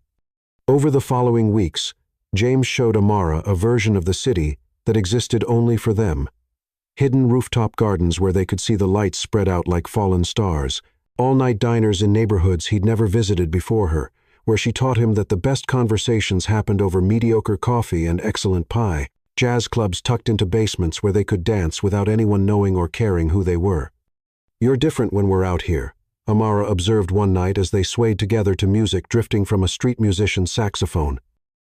Over the following weeks, James showed Amara a version of the city that existed only for them. Hidden rooftop gardens where they could see the lights spread out like fallen stars, all-night diners in neighborhoods he'd never visited before her, where she taught him that the best conversations happened over mediocre coffee and excellent pie, jazz clubs tucked into basements where they could dance without anyone knowing or caring who they were. "You're different when we're out here," Amara observed one night as they swayed together to music drifting from a street musician's saxophone.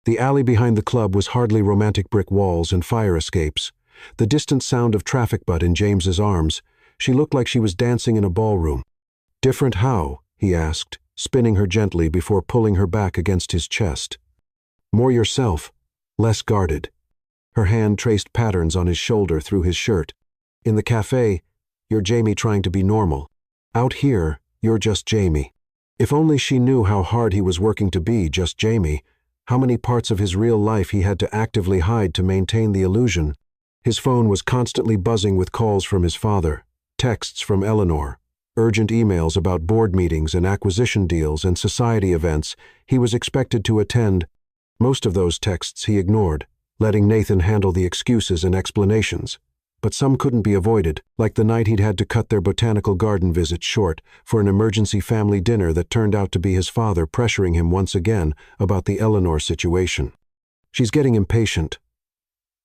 The alley behind the club was hardly romantic brick walls and fire escapes. The distant sound of traffic butt in James's arms. She looked like she was dancing in a ballroom. "Different how?" he asked, spinning her gently before pulling her back against his chest. "More yourself, less guarded." Her hand traced patterns on his shoulder through his shirt. "In the cafe, you're Jamie trying to be normal. Out here, you're just Jamie." If only she knew how hard he was working to be just Jamie, how many parts of his real life he had to actively hide to maintain the illusion. His phone was constantly buzzing with calls from his father, texts from Eleanor, urgent emails about board meetings and acquisition deals and society events he was expected to attend. Most of those texts he ignored, letting Nathan handle the excuses and explanations. But some couldn't be avoided, like the night he'd had to cut their botanical garden visit short for an emergency family dinner that turned out to be his father pressuring him once again about the Eleanor situation. "She's getting impatient."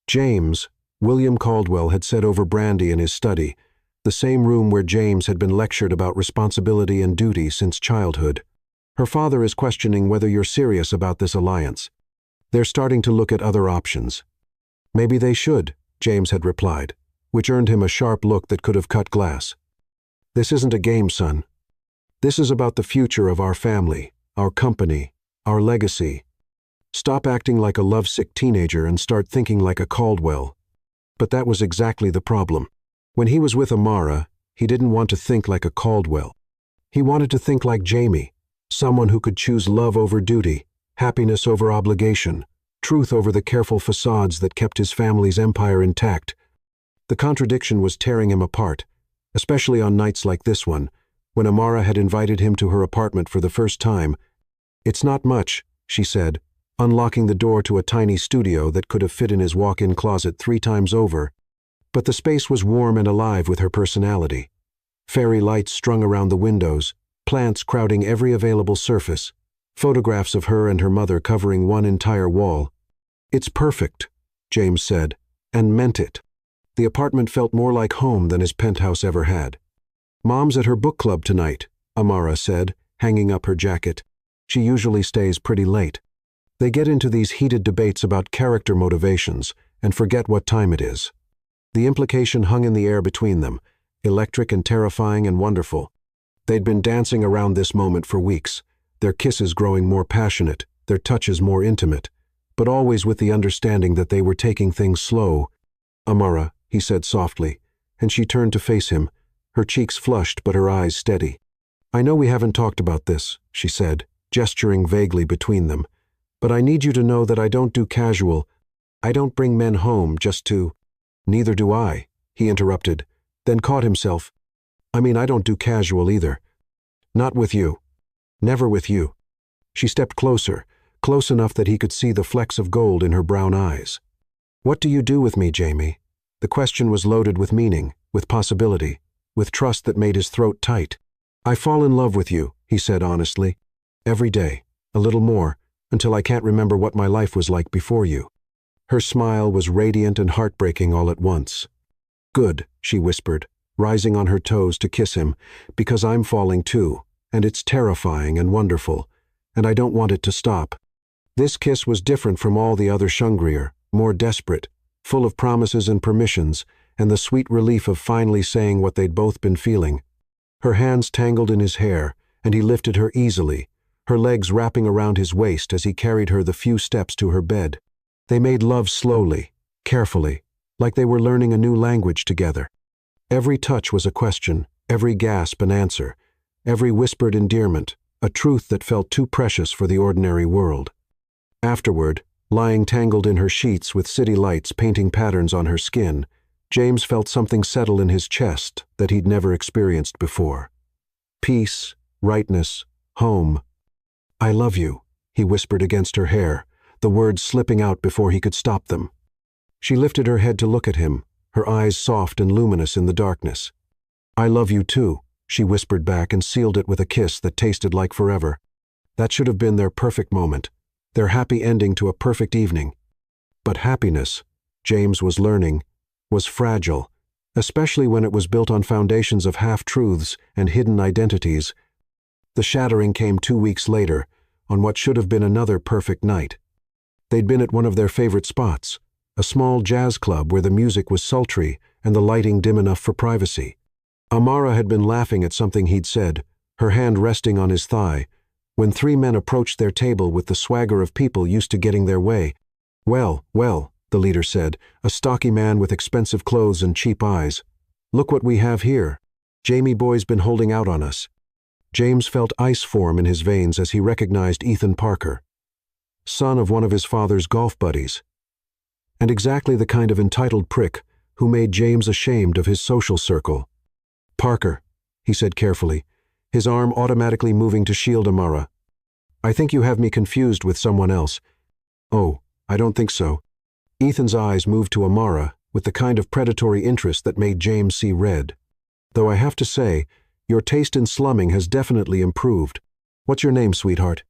James, William Caldwell had said over brandy in his study, the same room where James had been lectured about responsibility and duty since childhood. "Her father is questioning whether you're serious about this alliance. They're starting to look at other options." "Maybe they should," James had replied, which earned him a sharp look that could have cut glass. "This isn't a game, son. This is about the future of our family, our company, our legacy. Stop acting like a lovesick teenager and start thinking like a Caldwell." But that was exactly the problem. When he was with Amara, he didn't want to think like a Caldwell. He wanted to think like Jamie, someone who could choose love over duty, happiness over obligation, truth over the careful facades that kept his family's empire intact. The contradiction was tearing him apart, especially on nights like this one, when Amara had invited him to her apartment for the first time. "It's not much," she said, unlocking the door to a tiny studio that could have fit in his walk-in closet 3 times over. But the space was warm and alive with her personality. Fairy lights strung around the windows, plants crowding every available surface, photographs of her and her mother covering one entire wall. "It's perfect," James said, and meant it. The apartment felt more like home than his penthouse ever had. "Mom's at her book club tonight," Amara said, hanging up her jacket. "She usually stays pretty late." They get into these heated debates about character motivations and forget what time it is. The implication hung in the air between them, electric and terrifying and wonderful. They'd been dancing around this moment for weeks, their kisses growing more passionate, their touches more intimate, but always with the understanding that they were taking things slow. "Amara," he said softly, and she turned to face him, her cheeks flushed but her eyes steady. "I know we haven't talked about this," she said, gesturing vaguely between them, "but I need you to know that I don't do casual. I don't bring men home just to—" "Neither do I," he interrupted, then caught himself. "I mean, I don't do casual either. Not with you. Never with you." She stepped closer, close enough that he could see the flecks of gold in her brown eyes. "What do you do with me, Jamie?" The question was loaded with meaning, with possibility, with trust that made his throat tight. "I fall in love with you," he said honestly. "Every day, a little more, until I can't remember what my life was like before you." Her smile was radiant and heartbreaking all at once. "Good," she whispered, rising on her toes to kiss him, "because I'm falling too, and it's terrifying and wonderful, and I don't want it to stop." This kiss was different from all the other Shungrier, more desperate, full of promises and permissions, and the sweet relief of finally saying what they'd both been feeling. Her hands tangled in his hair, and he lifted her easily, her legs wrapping around his waist as he carried her the few steps to her bed. They made love slowly, carefully, like they were learning a new language together. Every touch was a question, every gasp an answer, every whispered endearment, a truth that felt too precious for the ordinary world. Afterward, lying tangled in her sheets with city lights painting patterns on her skin, James felt something settle in his chest that he'd never experienced before. Peace, rightness, home. "I love you," he whispered against her hair, the words slipping out before he could stop them. She lifted her head to look at him, her eyes soft and luminous in the darkness. "I love you too," she whispered back and sealed it with a kiss that tasted like forever. That should have been their perfect moment, their happy ending to a perfect evening. But happiness, James was learning, was fragile, especially when it was built on foundations of half-truths and hidden identities. The shattering came 2 weeks later, on what should have been another perfect night. They'd been at one of their favorite spots, a small jazz club where the music was sultry and the lighting dim enough for privacy. Amara had been laughing at something he'd said, her hand resting on his thigh, when 3 men approached their table with the swagger of people used to getting their way. "Well, well," the leader said, a stocky man with expensive clothes and cheap eyes. "Look what we have here. Jamie boy's been holding out on us." James felt ice form in his veins as he recognized Ethan Parker, son of one of his father's golf buddies, and exactly the kind of entitled prick who made James ashamed of his social circle. "Parker," he said carefully, his arm automatically moving to shield Amara. "I think you have me confused with someone else." "Oh, I don't think so." Ethan's eyes moved to Amara with the kind of predatory interest that made James see red. "Though I have to say, your taste in slumming has definitely improved. What's your name, sweetheart?"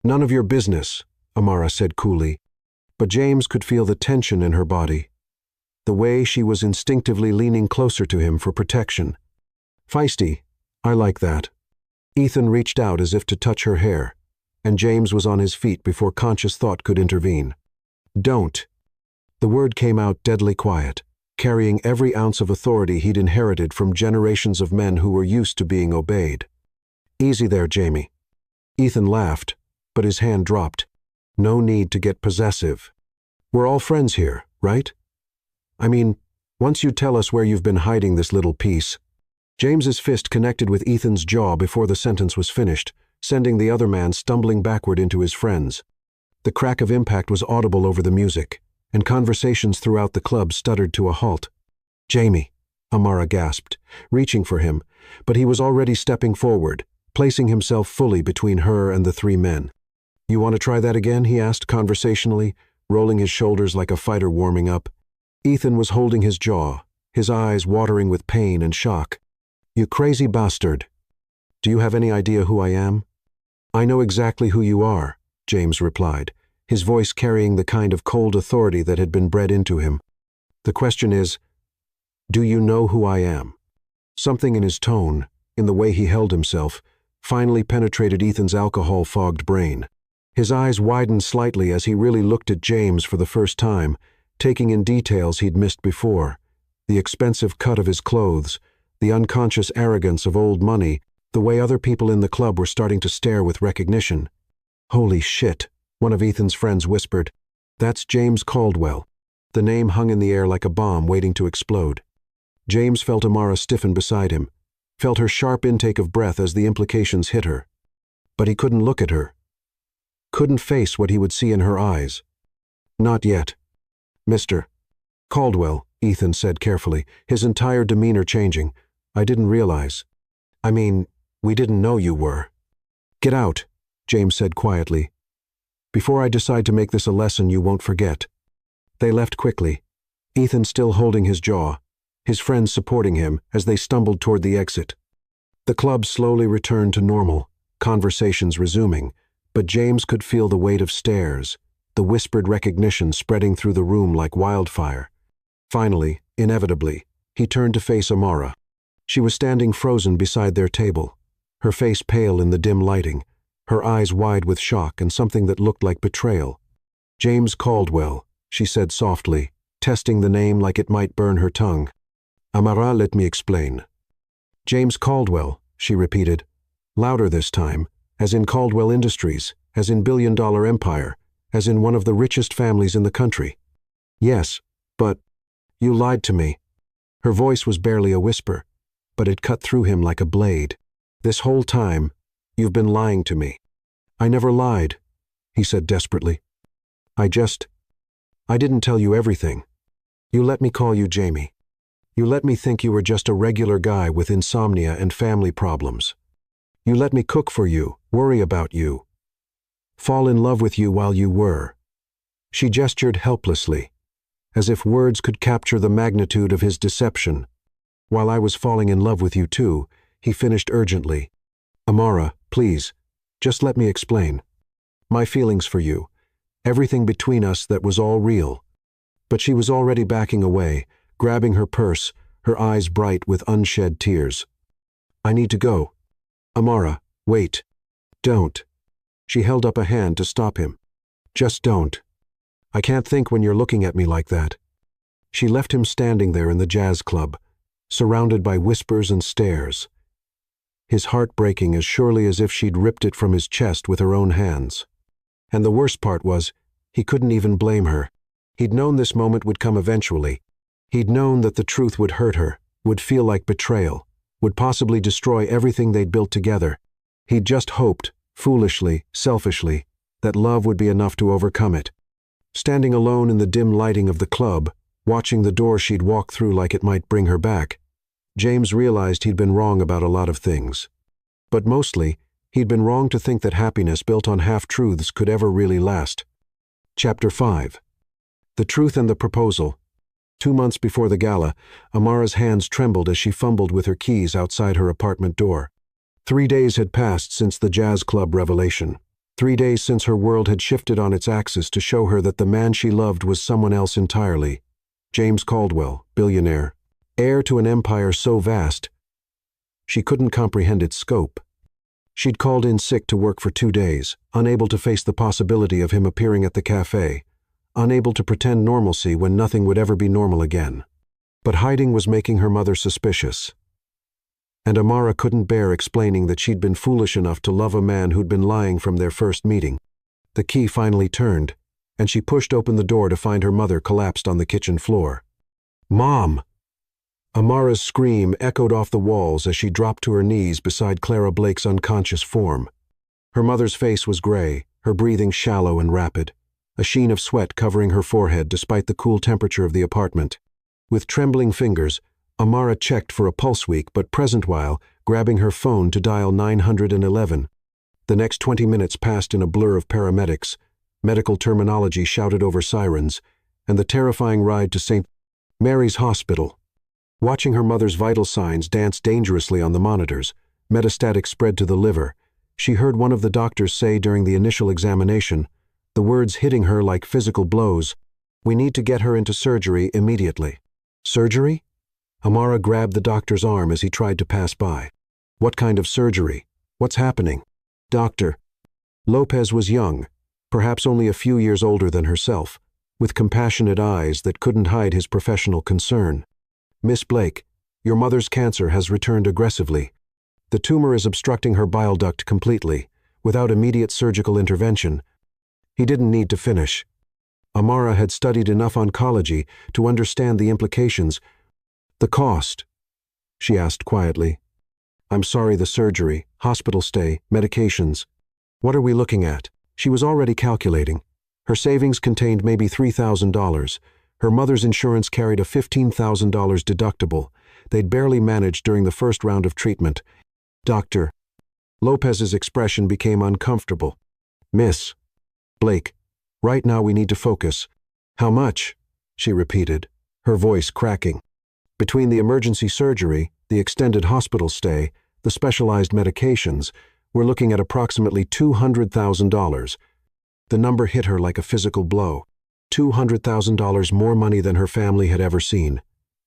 "None of your business," Amara said coolly, but James could feel the tension in her body, the way she was instinctively leaning closer to him for protection. "Feisty, I like that." Ethan reached out as if to touch her hair, and James was on his feet before conscious thought could intervene. "Don't." The word came out deadly quiet, carrying every ounce of authority he'd inherited from generations of men who were used to being obeyed. "Easy there, Jamie." Ethan laughed, but his hand dropped. "No need to get possessive. We're all friends here, right? I mean, Once you tell us where you've been hiding this little piece. James's fist connected with Ethan's jaw before the sentence was finished, sending the other man stumbling backward into his friends. The crack of impact was audible over the music, and conversations throughout the club stuttered to a halt. "Jamie," Amara gasped, reaching for him, but he was already stepping forward, placing himself fully between her and the three men. "You want to try that again?" he asked conversationally, rolling his shoulders like a fighter warming up. Ethan was holding his jaw, his eyes watering with pain and shock. "You crazy bastard. Do you have any idea who I am?" "I know exactly who you are," James replied, his voice carrying the kind of cold authority that had been bred into him. "The question is, do you know who I am?" Something in his tone, in the way he held himself, finally penetrated Ethan's alcohol-fogged brain. His eyes widened slightly as he really looked at James for the first time, taking in details he'd missed before: the expensive cut of his clothes, the unconscious arrogance of old money, the way other people in the club were starting to stare with recognition. "Holy shit," one of Ethan's friends whispered. "That's James Caldwell." The name hung in the air like a bomb waiting to explode. James felt Amara stiffen beside him, felt her sharp intake of breath as the implications hit her. But he couldn't look at her. Couldn't face what he would see in her eyes. "Not yet." "Mr. Caldwell," Ethan said carefully, his entire demeanor changing. "I didn't realize. I mean, we didn't know you were." "Get out," James said quietly. "Before I decide to make this a lesson you won't forget." They left quickly, Ethan still holding his jaw, his friends supporting him as they stumbled toward the exit. The club slowly returned to normal, conversations resuming, but James could feel the weight of stares, the whispered recognition spreading through the room like wildfire. Finally, inevitably, he turned to face Amara. She was standing frozen beside their table, her face pale in the dim lighting, her eyes wide with shock and something that looked like betrayal. "James Caldwell," she said softly, testing the name like it might burn her tongue. "Amara, let me explain." "James Caldwell," she repeated, louder this time, as in Caldwell Industries, as in billion-dollar empire, as in one of the richest families in the country. "Yes, but you lied to me." Her voice was barely a whisper, but it cut through him like a blade. "This whole time, you've been lying to me." "I never lied," he said desperately. I didn't tell you everything. You let me call you Jamie. You let me think you were just a regular guy with insomnia and family problems. You let me cook for you, worry about you, fall in love with you while you were." She gestured helplessly, as if words could capture the magnitude of his deception. "While I was falling in love with you too," he finished urgently. "Amara, please, just let me explain. My feelings for you, everything between us that was all real." But she was already backing away, grabbing her purse, her eyes bright with unshed tears. "I need to go." "Amara, wait. Don't." She held up a hand to stop him. "Just don't. I can't think when you're looking at me like that." She left him standing there in the jazz club, surrounded by whispers and stares, his heart breaking as surely as if she'd ripped it from his chest with her own hands. And the worst part was, he couldn't even blame her. He'd known this moment would come eventually. He'd known that the truth would hurt her, would feel like betrayal, would possibly destroy everything they'd built together. He'd just hoped, foolishly, selfishly, that love would be enough to overcome it. Standing alone in the dim lighting of the club, watching the door she'd walked through like it might bring her back, James realized he'd been wrong about a lot of things. But mostly, he'd been wrong to think that happiness built on half-truths could ever really last. Chapter 5. The Truth and the Proposal. 2 months before the gala, Amara's hands trembled as she fumbled with her keys outside her apartment door. 3 days had passed since the jazz club revelation. 3 days since her world had shifted on its axis to show her that the man she loved was someone else entirely. James Caldwell, billionaire, heir to an empire so vast, she couldn't comprehend its scope. She'd called in sick to work for 2 days, unable to face the possibility of him appearing at the cafe, unable to pretend normalcy when nothing would ever be normal again. But hiding was making her mother suspicious. And Amara couldn't bear explaining that she'd been foolish enough to love a man who'd been lying from their first meeting. The key finally turned, and she pushed open the door to find her mother collapsed on the kitchen floor. Mom! Amara's scream echoed off the walls as she dropped to her knees beside Clara Blake's unconscious form. Her mother's face was gray, her breathing shallow and rapid, a sheen of sweat covering her forehead despite the cool temperature of the apartment. With trembling fingers, Amara checked for a pulse weak but present while grabbing her phone to dial 911. The next 20 minutes passed in a blur of paramedics, medical terminology shouted over sirens, and the terrifying ride to St. Mary's Hospital. Watching her mother's vital signs dance dangerously on the monitors, metastatic spread to the liver, she heard one of the doctors say during the initial examination, the words hitting her like physical blows, "We need to get her into surgery immediately." Surgery? Amara grabbed the doctor's arm as he tried to pass by. What kind of surgery? What's happening? Doctor. Lopez was young, perhaps only a few years older than herself, with compassionate eyes that couldn't hide his professional concern. Miss Blake, your mother's cancer has returned aggressively. The tumor is obstructing her bile duct completely, without immediate surgical intervention. He didn't need to finish. Amara had studied enough oncology to understand the implications. The cost? She asked quietly. I'm sorry, the surgery, hospital stay, medications. What are we looking at? She was already calculating. Her savings contained maybe $3,000. Her mother's insurance carried a $15,000 deductible. They'd barely managed during the first round of treatment. Doctor. Lopez's expression became uncomfortable. Miss Blake, right now we need to focus. How much? She repeated, her voice cracking. Between the emergency surgery, the extended hospital stay, the specialized medications, we're looking at approximately $200,000. The number hit her like a physical blow. $200,000 more money than her family had ever seen.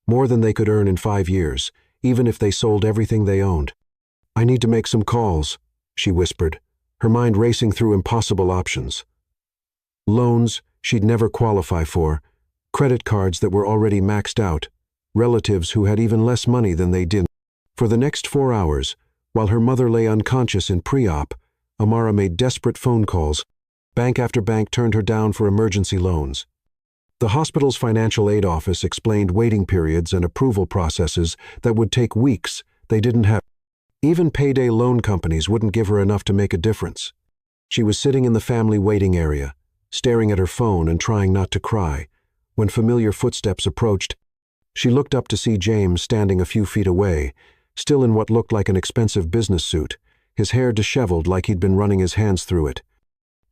More than they could earn in 5 years, even if they sold everything they owned. I need to make some calls, she whispered, her mind racing through impossible options. Loans she'd never qualify for, credit cards that were already maxed out, relatives who had even less money than they did. For the next 4 hours, while her mother lay unconscious in pre-op, Amara made desperate phone calls. Bank after bank turned her down for emergency loans. The hospital's financial aid office explained waiting periods and approval processes that would take weeks they didn't have. Even payday loan companies wouldn't give her enough to make a difference. She was sitting in the family waiting area, staring at her phone and trying not to cry, when familiar footsteps approached. She looked up to see James standing a few feet away, still in what looked like an expensive business suit, his hair disheveled like he'd been running his hands through it.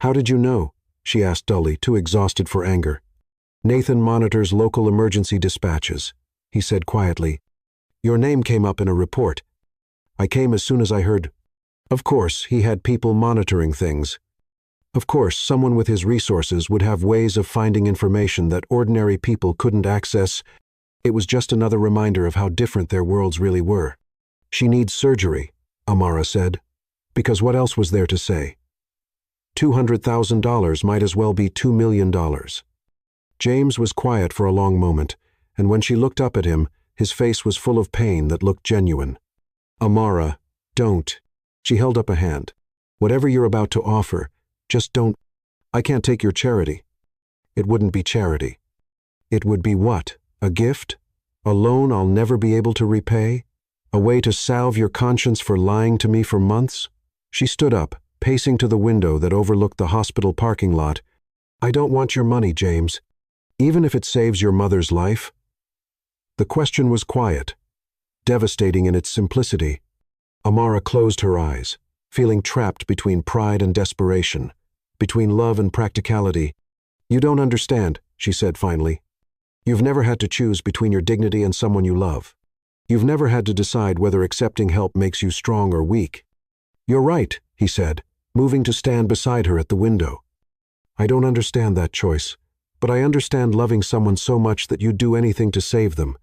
How did you know? She asked dully, too exhausted for anger. Nathan monitors local emergency dispatches, he said quietly. Your name came up in a report. I came as soon as I heard. Of course, he had people monitoring things. Of course, someone with his resources would have ways of finding information that ordinary people couldn't access. It was just another reminder of how different their worlds really were. She needs surgery, Amara said, because what else was there to say? $200,000 might as well be $2 million. James was quiet for a long moment, and when she looked up at him, his face was full of pain that looked genuine. Amara, don't. She held up a hand. Whatever you're about to offer, just don't. I can't take your charity. It wouldn't be charity. It would be what? A gift? A loan I'll never be able to repay? A way to salve your conscience for lying to me for months? She stood up, pacing to the window that overlooked the hospital parking lot. I don't want your money, James. Even if it saves your mother's life? The question was quiet, devastating in its simplicity. Amara closed her eyes, feeling trapped between pride and desperation, between love and practicality. You don't understand, she said finally. You've never had to choose between your dignity and someone you love. You've never had to decide whether accepting help makes you strong or weak. You're right, he said, moving to stand beside her at the window. I don't understand that choice, but I understand loving someone so much that you'd do anything to save them.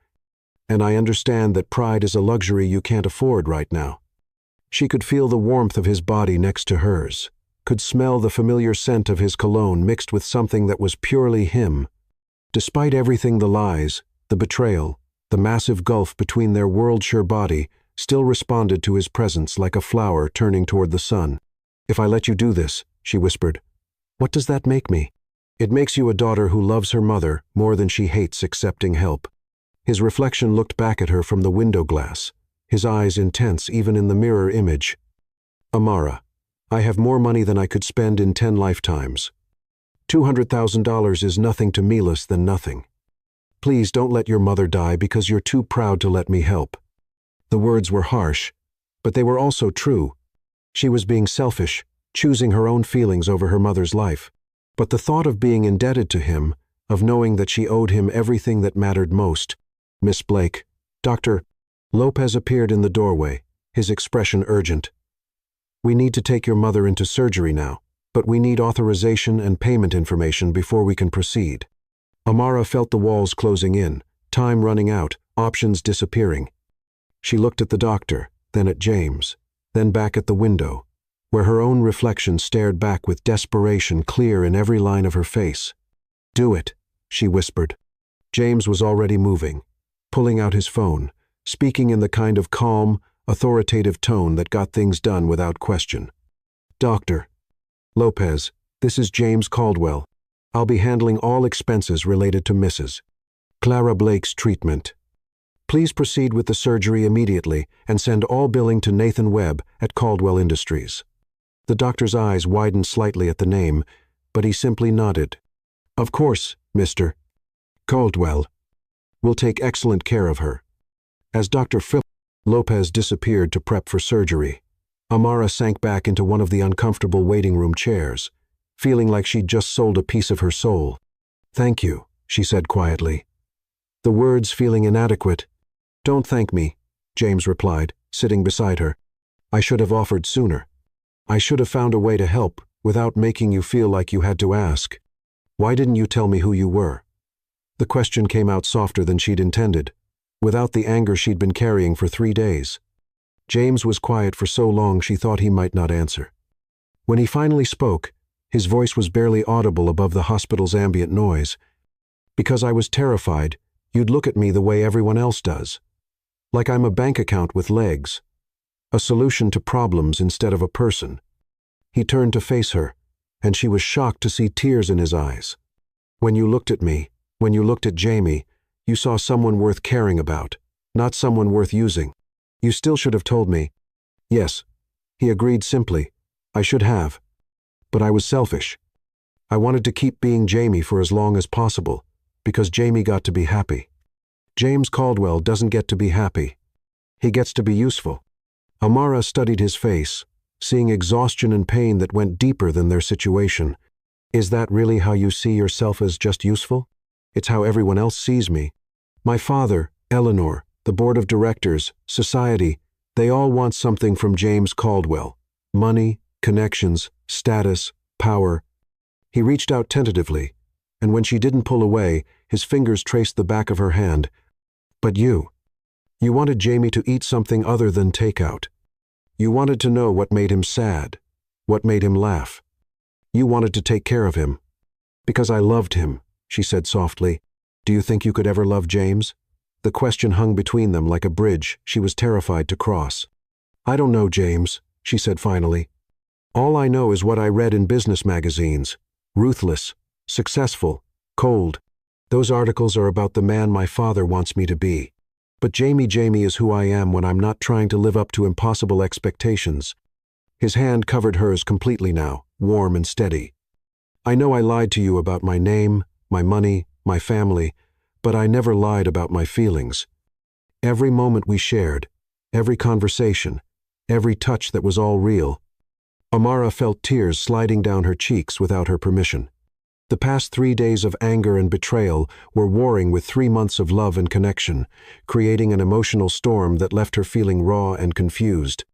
And I understand that pride is a luxury you can't afford right now. She could feel the warmth of his body next to hers, could smell the familiar scent of his cologne mixed with something that was purely him. Despite everything, the lies, the betrayal, the massive gulf between their world-sure body still responded to his presence like a flower turning toward the sun. If I let you do this, she whispered, what does that make me? It makes you a daughter who loves her mother more than she hates accepting help. His reflection looked back at her from the window glass, his eyes intense even in the mirror image. Amara, I have more money than I could spend in 10 lifetimes. $200,000 is nothing to me, less than nothing. Please don't let your mother die because you're too proud to let me help. The words were harsh, but they were also true. She was being selfish, choosing her own feelings over her mother's life. But the thought of being indebted to him, of knowing that she owed him everything that mattered most. Miss Blake, Dr. Lopez appeared in the doorway, his expression urgent. We need to take your mother into surgery now, but we need authorization and payment information before we can proceed. Amara felt the walls closing in, time running out, options disappearing. She looked at the doctor, then at James, then back at the window, where her own reflection stared back with desperation clear in every line of her face. Do it, she whispered. James was already moving, pulling out his phone, speaking in the kind of calm, authoritative tone that got things done without question. Dr. Lopez, this is James Caldwell. I'll be handling all expenses related to Mrs. Clara Blake's treatment. Please proceed with the surgery immediately and send all billing to Nathan Webb at Caldwell Industries. The doctor's eyes widened slightly at the name, but he simply nodded. Of course, Mr. Caldwell. We'll take excellent care of her. As Dr. Lopez disappeared to prep for surgery, Amara sank back into one of the uncomfortable waiting room chairs, feeling like she'd just sold a piece of her soul. Thank you, she said quietly. The words feeling inadequate. Don't thank me, James replied, sitting beside her. I should have offered sooner. I should have found a way to help without making you feel like you had to ask. Why didn't you tell me who you were? The question came out softer than she'd intended, without the anger she'd been carrying for 3 days. James was quiet for so long she thought he might not answer. When he finally spoke, his voice was barely audible above the hospital's ambient noise. Because I was terrified, you'd look at me the way everyone else does. Like I'm a bank account with legs. A solution to problems instead of a person. He turned to face her, and she was shocked to see tears in his eyes. When you looked at me, when you looked at Jamie, you saw someone worth caring about, not someone worth using. You still should have told me. Yes, he agreed simply. I should have. But I was selfish. I wanted to keep being Jamie for as long as possible, because Jamie got to be happy. James Caldwell doesn't get to be happy. He gets to be useful. Amara studied his face, seeing exhaustion and pain that went deeper than their situation. Is that really how you see yourself, as just useful? It's how everyone else sees me. My father, Eleanor, the board of directors, society, they all want something from James Caldwell. Money, connections, status, power. He reached out tentatively, and when she didn't pull away, his fingers traced the back of her hand. But you wanted Jamie to eat something other than takeout. You wanted to know what made him sad, what made him laugh. You wanted to take care of him. Because I loved him, she said softly. Do you think you could ever love James? The question hung between them like a bridge she was terrified to cross. I don't know, James, she said finally. All I know is what I read in business magazines. Ruthless, successful, cold. Those articles are about the man my father wants me to be. But Jamie is who I am when I'm not trying to live up to impossible expectations. His hand covered hers completely now, warm and steady. I know I lied to you about my name, my money, my family, but I never lied about my feelings. Every moment we shared, every conversation, every touch that was all real. Amara felt tears sliding down her cheeks without her permission. The past 3 days of anger and betrayal were warring with 3 months of love and connection, creating an emotional storm that left her feeling raw and confused.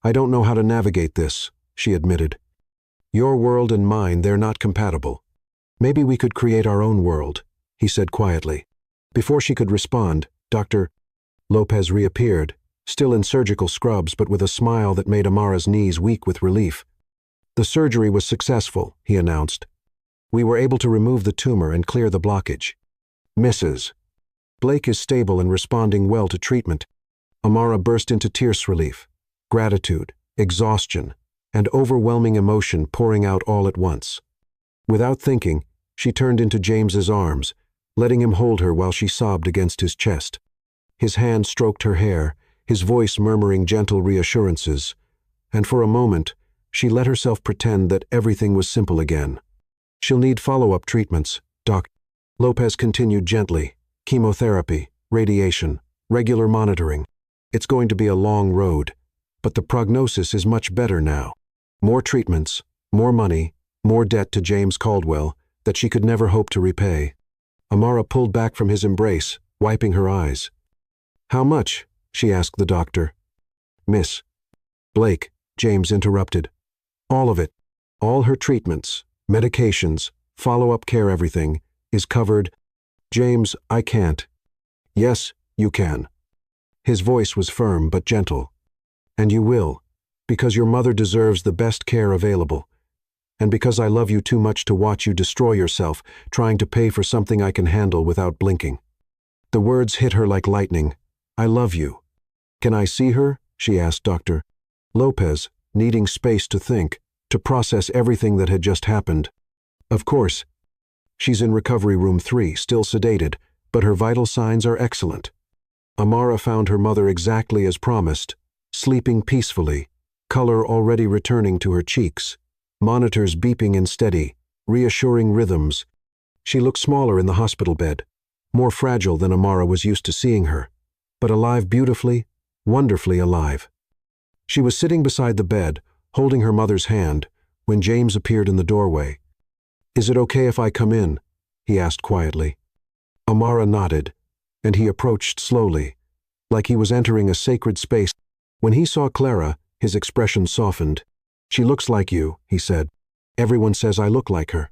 I don't know how to navigate this, she admitted. Your world and mine, they're not compatible. Maybe we could create our own world, he said quietly. Before she could respond, Dr. Lopez reappeared, still in surgical scrubs but with a smile that made Amara's knees weak with relief. The surgery was successful, he announced. We were able to remove the tumor and clear the blockage. Mrs. Blake is stable and responding well to treatment. Amara burst into tears relief, gratitude, exhaustion, and overwhelming emotion pouring out all at once. Without thinking, she turned into James's arms, letting him hold her while she sobbed against his chest. His hand stroked her hair, his voice murmuring gentle reassurances, and for a moment, she let herself pretend that everything was simple again. "She'll need follow-up treatments, Doc." Lopez continued gently. "Chemotherapy, radiation, regular monitoring. It's going to be a long road, but the prognosis is much better now. More treatments, more money, more debt to James Caldwell that she could never hope to repay." Amara pulled back from his embrace, wiping her eyes. "How much?" she asked the doctor. "Miss Blake," James interrupted. "All of it, all her treatments, medications, follow-up care, everything, is covered." "James, I can't." "Yes, you can." His voice was firm but gentle. "And you will, because your mother deserves the best care available, and because I love you too much to watch you destroy yourself trying to pay for something I can handle without blinking." The words hit her like lightning. "I love you." "Can I see her?" she asked Dr. Lopez, needing space to think, to process everything that had just happened. "Of course. She's in recovery room 3, still sedated, but her vital signs are excellent." Amara found her mother exactly as promised, sleeping peacefully, color already returning to her cheeks, monitors beeping in steady, reassuring rhythms. She looked smaller in the hospital bed, more fragile than Amara was used to seeing her, but alive beautifully, wonderfully alive. She was sitting beside the bed, holding her mother's hand, when James appeared in the doorway. "Is it okay if I come in?" he asked quietly. Amara nodded, and he approached slowly, like he was entering a sacred space. When he saw Clara, his expression softened. "She looks like you," he said. "Everyone says I look like her."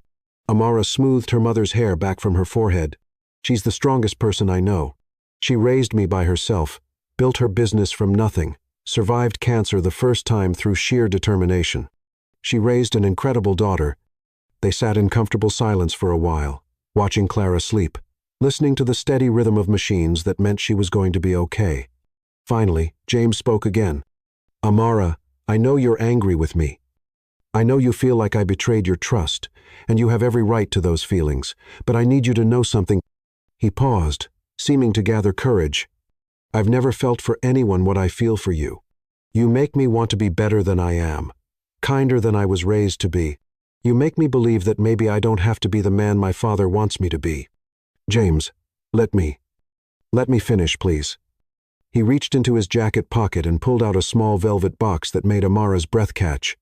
Amara smoothed her mother's hair back from her forehead. "She's the strongest person I know. She raised me by herself, built her business from nothing, survived cancer the first time through sheer determination. She raised an incredible daughter." They sat in comfortable silence for a while, watching Clara sleep, listening to the steady rhythm of machines that meant she was going to be okay. Finally, James spoke again. "Amara, I know you're angry with me. I know you feel like I betrayed your trust, and you have every right to those feelings, but I need you to know something." He paused, seeming to gather courage. "I've never felt for anyone what I feel for you. You make me want to be better than I am, kinder than I was raised to be. You make me believe that maybe I don't have to be the man my father wants me to be." "James, let me finish, please." He reached into his jacket pocket and pulled out a small velvet box that made Amara's breath catch.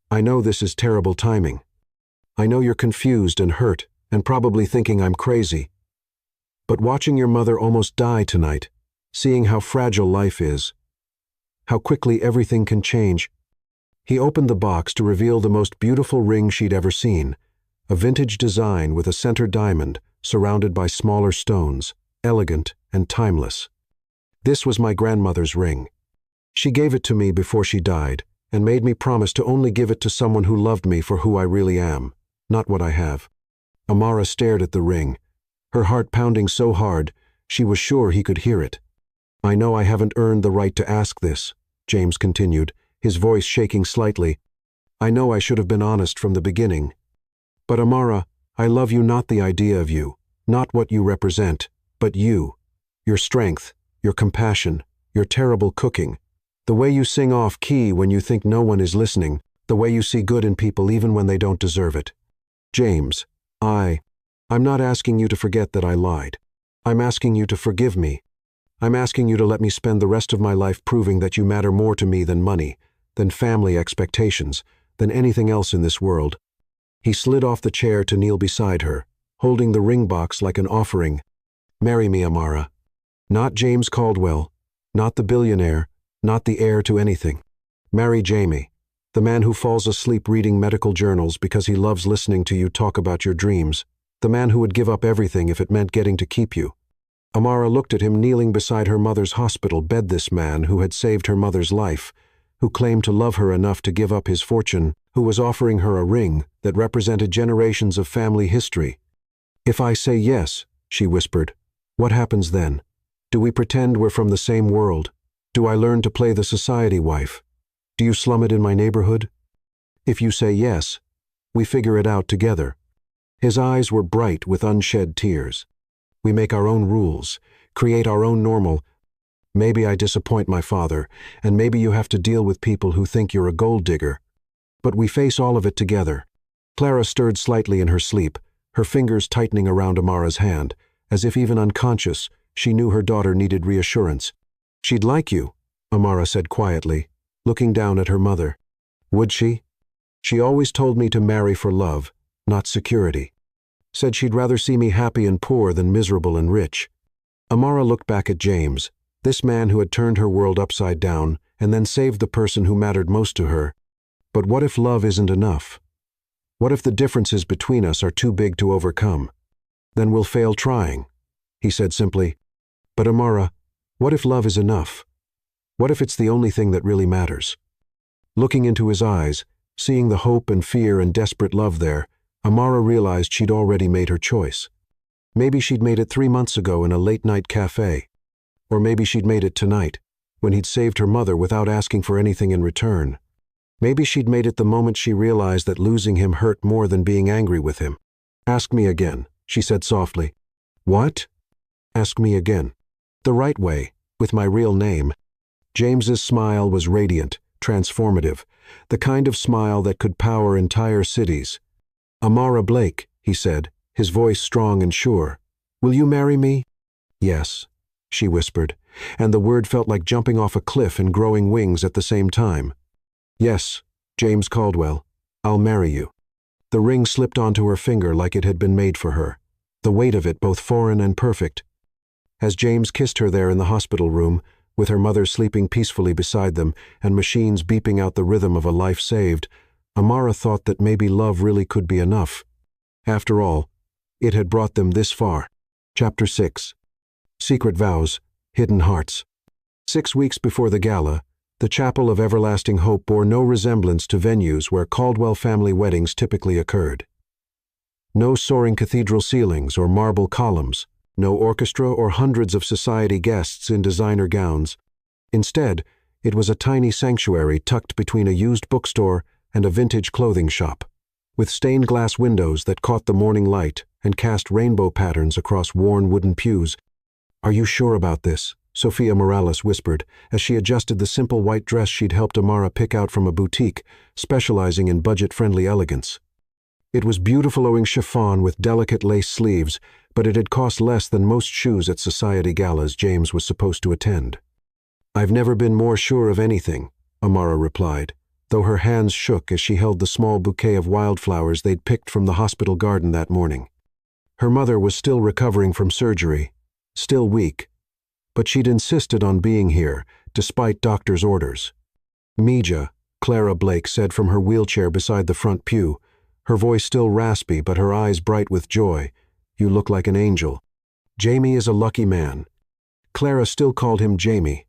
"I know this is terrible timing. I know you're confused and hurt and probably thinking I'm crazy. But watching your mother almost die tonight, seeing how fragile life is, how quickly everything can change." He opened the box to reveal the most beautiful ring she'd ever seen, a vintage design with a center diamond surrounded by smaller stones, elegant and timeless. "This was my grandmother's ring. She gave it to me before she died and made me promise to only give it to someone who loved me for who I really am, not what I have." Amara stared at the ring, her heart pounding so hard she was sure he could hear it. "I know I haven't earned the right to ask this," James continued, his voice shaking slightly. "I know I should have been honest from the beginning. But Amara, I love you, not the idea of you, not what you represent, but you. Your strength, your compassion, your terrible cooking, the way you sing off key when you think no one is listening, the way you see good in people even when they don't deserve it. James, I'm not asking you to forget that I lied. I'm asking you to forgive me. I'm asking you to let me spend the rest of my life proving that you matter more to me than money, than family expectations, than anything else in this world." He slid off the chair to kneel beside her, holding the ring box like an offering. "Marry me, Amara. Not James Caldwell, not the billionaire, not the heir to anything. Marry Jamie, the man who falls asleep reading medical journals because he loves listening to you talk about your dreams, the man who would give up everything if it meant getting to keep you." Amara looked at him kneeling beside her mother's hospital bed, this man who had saved her mother's life, who claimed to love her enough to give up his fortune, who was offering her a ring that represented generations of family history. "If I say yes," she whispered, "what happens then? Do we pretend we're from the same world? Do I learn to play the society wife? Do you slum it in my neighborhood? If you say yes, we figure it out together." His eyes were bright with unshed tears. We make our own rules, create our own normal. Maybe I disappoint my father, and maybe you have to deal with people who think you're a gold digger. But we face all of it together. Clara stirred slightly in her sleep, her fingers tightening around Amara's hand, as if even unconscious, she knew her daughter needed reassurance. She'd like you, Amara said quietly, looking down at her mother. Would she? She always told me to marry for love, not security. Said she'd rather see me happy and poor than miserable and rich. Amara looked back at James, this man who had turned her world upside down and then saved the person who mattered most to her. But what if love isn't enough? What if the differences between us are too big to overcome? Then we'll fail trying, he said simply. But Amara, what if love is enough? What if it's the only thing that really matters? Looking into his eyes, seeing the hope and fear and desperate love there, Amara realized she'd already made her choice. Maybe she'd made it 3 months ago in a late-night cafe. Or maybe she'd made it tonight, when he'd saved her mother without asking for anything in return. Maybe she'd made it the moment she realized that losing him hurt more than being angry with him. Ask me again, she said softly. What? Ask me again. The right way, with my real name. James's smile was radiant, transformative, the kind of smile that could power entire cities. Amara Blake, he said, his voice strong and sure. Will you marry me? Yes, she whispered, and the word felt like jumping off a cliff and growing wings at the same time. Yes, James Caldwell, I'll marry you. The ring slipped onto her finger like it had been made for her, the weight of it both foreign and perfect. As James kissed her there in the hospital room, with her mother sleeping peacefully beside them and machines beeping out the rhythm of a life saved, Amara thought that maybe love really could be enough. After all, it had brought them this far. Chapter 6. Secret Vows, Hidden Hearts. 6 weeks before the gala, the Chapel of Everlasting Hope bore no resemblance to venues where Caldwell family weddings typically occurred. No soaring cathedral ceilings or marble columns, no orchestra or hundreds of society guests in designer gowns. Instead, it was a tiny sanctuary tucked between a used bookstore and a vintage clothing shop, with stained glass windows that caught the morning light and cast rainbow patterns across worn wooden pews. Are you sure about this? Sophia Morales whispered as she adjusted the simple white dress she'd helped Amara pick out from a boutique specializing in budget-friendly elegance. It was beautiful owing chiffon with delicate lace sleeves, but it had cost less than most shoes at society galas James was supposed to attend. I've never been more sure of anything, Amara replied, though her hands shook as she held the small bouquet of wildflowers they'd picked from the hospital garden that morning. Her mother was still recovering from surgery, still weak, but she'd insisted on being here, despite doctor's orders. Mija, Clara Blake said from her wheelchair beside the front pew, her voice still raspy but her eyes bright with joy. You look like an angel. Jamie is a lucky man. Clara still called him Jamie.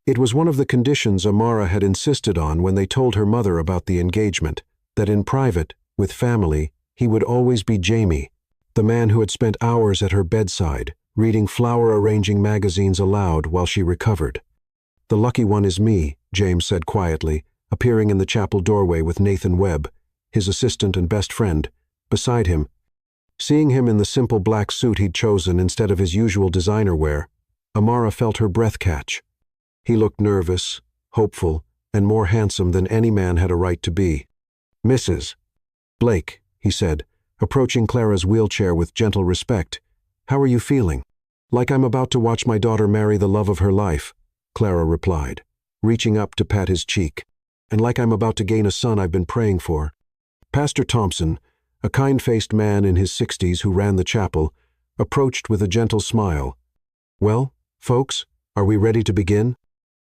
It was one of the conditions Amara had insisted on when they told her mother about the engagement, that in private, with family, he would always be Jamie, the man who had spent hours at her bedside, reading flower-arranging magazines aloud while she recovered. The lucky one is me, James said quietly, appearing in the chapel doorway with Nathan Webb, his assistant and best friend, beside him. Seeing him in the simple black suit he'd chosen instead of his usual designer wear, Amara felt her breath catch. He looked nervous, hopeful, and more handsome than any man had a right to be. Mrs. Blake, he said, approaching Clara's wheelchair with gentle respect. How are you feeling? Like I'm about to watch my daughter marry the love of her life, Clara replied, reaching up to pat his cheek, and like I'm about to gain a son I've been praying for. Pastor Thompson, a kind-faced man in his 60s who ran the chapel, approached with a gentle smile. Well, folks, are we ready to begin?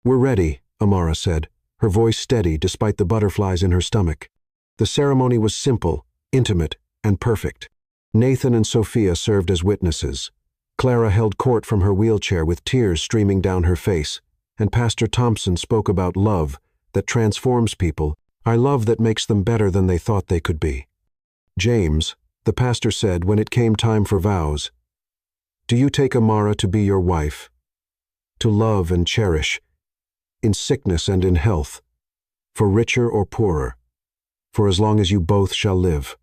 We're ready, Amara said, her voice steady despite the butterflies in her stomach. The ceremony was simple, intimate, and perfect. Nathan and Sophia served as witnesses. Clara held court from her wheelchair with tears streaming down her face, and Pastor Thompson spoke about love that transforms people, our love that makes them better than they thought they could be. James, the pastor said when it came time for vows, do you take Amara to be your wife, to love and cherish, in sickness and in health, for richer or poorer, for as long as you both shall live?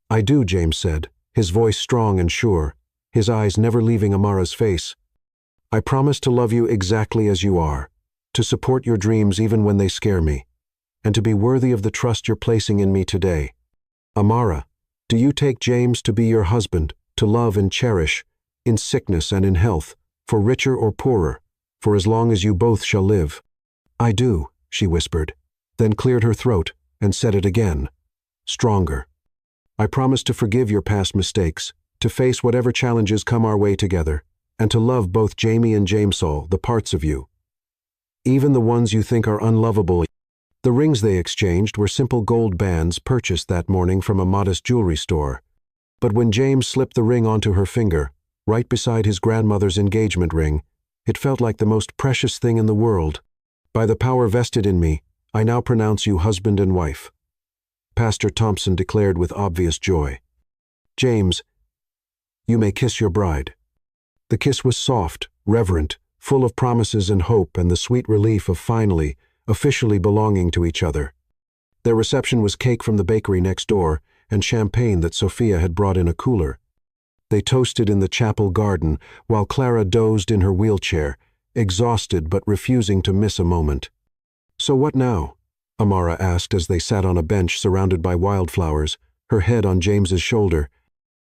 I do, James said, his voice strong and sure, his eyes never leaving Amara's face. "I promise to love you exactly as you are, to support your dreams even when they scare me, and to be worthy of the trust you're placing in me today. Amara, do you take James to be your husband, to love and cherish, in sickness and in health, for richer or poorer, for as long as you both shall live?" "I do," she whispered, then cleared her throat and said it again, stronger. "I promise to forgive your past mistakes, to face whatever challenges come our way together, and to love both Jamie and Jamesol, the parts of you, even the ones you think are unlovable." The rings they exchanged were simple gold bands purchased that morning from a modest jewelry store. But when James slipped the ring onto her finger, right beside his grandmother's engagement ring, it felt like the most precious thing in the world. "By the power vested in me, I now pronounce you husband and wife," Pastor Thompson declared with obvious joy. "James, you may kiss your bride." The kiss was soft, reverent, full of promises and hope and the sweet relief of finally, officially belonging to each other. Their reception was cake from the bakery next door and champagne that Sophia had brought in a cooler. They toasted in the chapel garden while Clara dozed in her wheelchair, exhausted but refusing to miss a moment. "So what now?" Amara asked as they sat on a bench surrounded by wildflowers, her head on James's shoulder.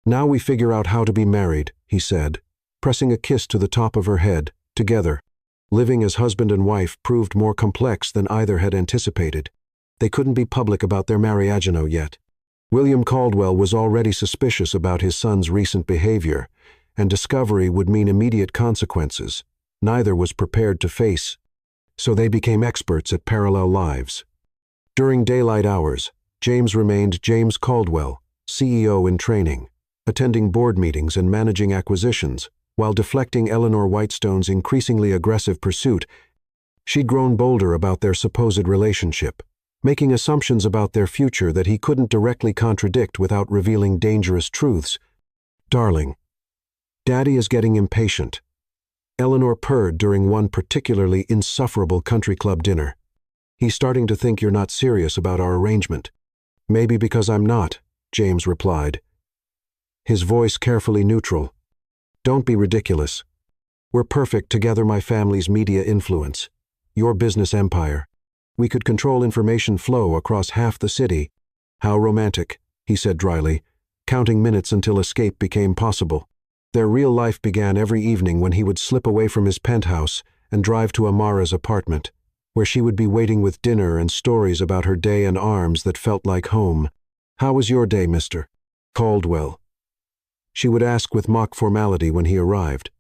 "Now we figure out how to be married," he said, pressing a kiss to the top of her head, together. Living as husband and wife proved more complex than either had anticipated. They couldn't be public about their mariagino yet. William Caldwell was already suspicious about his son's recent behavior, and discovery would mean immediate consequences neither was prepared to face, so they became experts at parallel lives. During daylight hours, James remained James Caldwell, CEO in training, attending board meetings and managing acquisitions, while deflecting Eleanor Whitestone's increasingly aggressive pursuit. She'd grown bolder about their supposed relationship, making assumptions about their future that he couldn't directly contradict without revealing dangerous truths. "Darling, Daddy is getting impatient," Eleanor purred during one particularly insufferable country club dinner. "He's starting to think you're not serious about our arrangement." "Maybe because I'm not," James replied, his voice carefully neutral. "Don't be ridiculous. We're perfect to gather my family's media influence, your business empire. We could control information flow across half the city." "How romantic," he said dryly, counting minutes until escape became possible. Their real life began every evening when he would slip away from his penthouse and drive to Amara's apartment, where she would be waiting with dinner and stories about her day in arms that felt like home. "How was your day, Mr. Caldwell?" she would ask with mock formality when he arrived,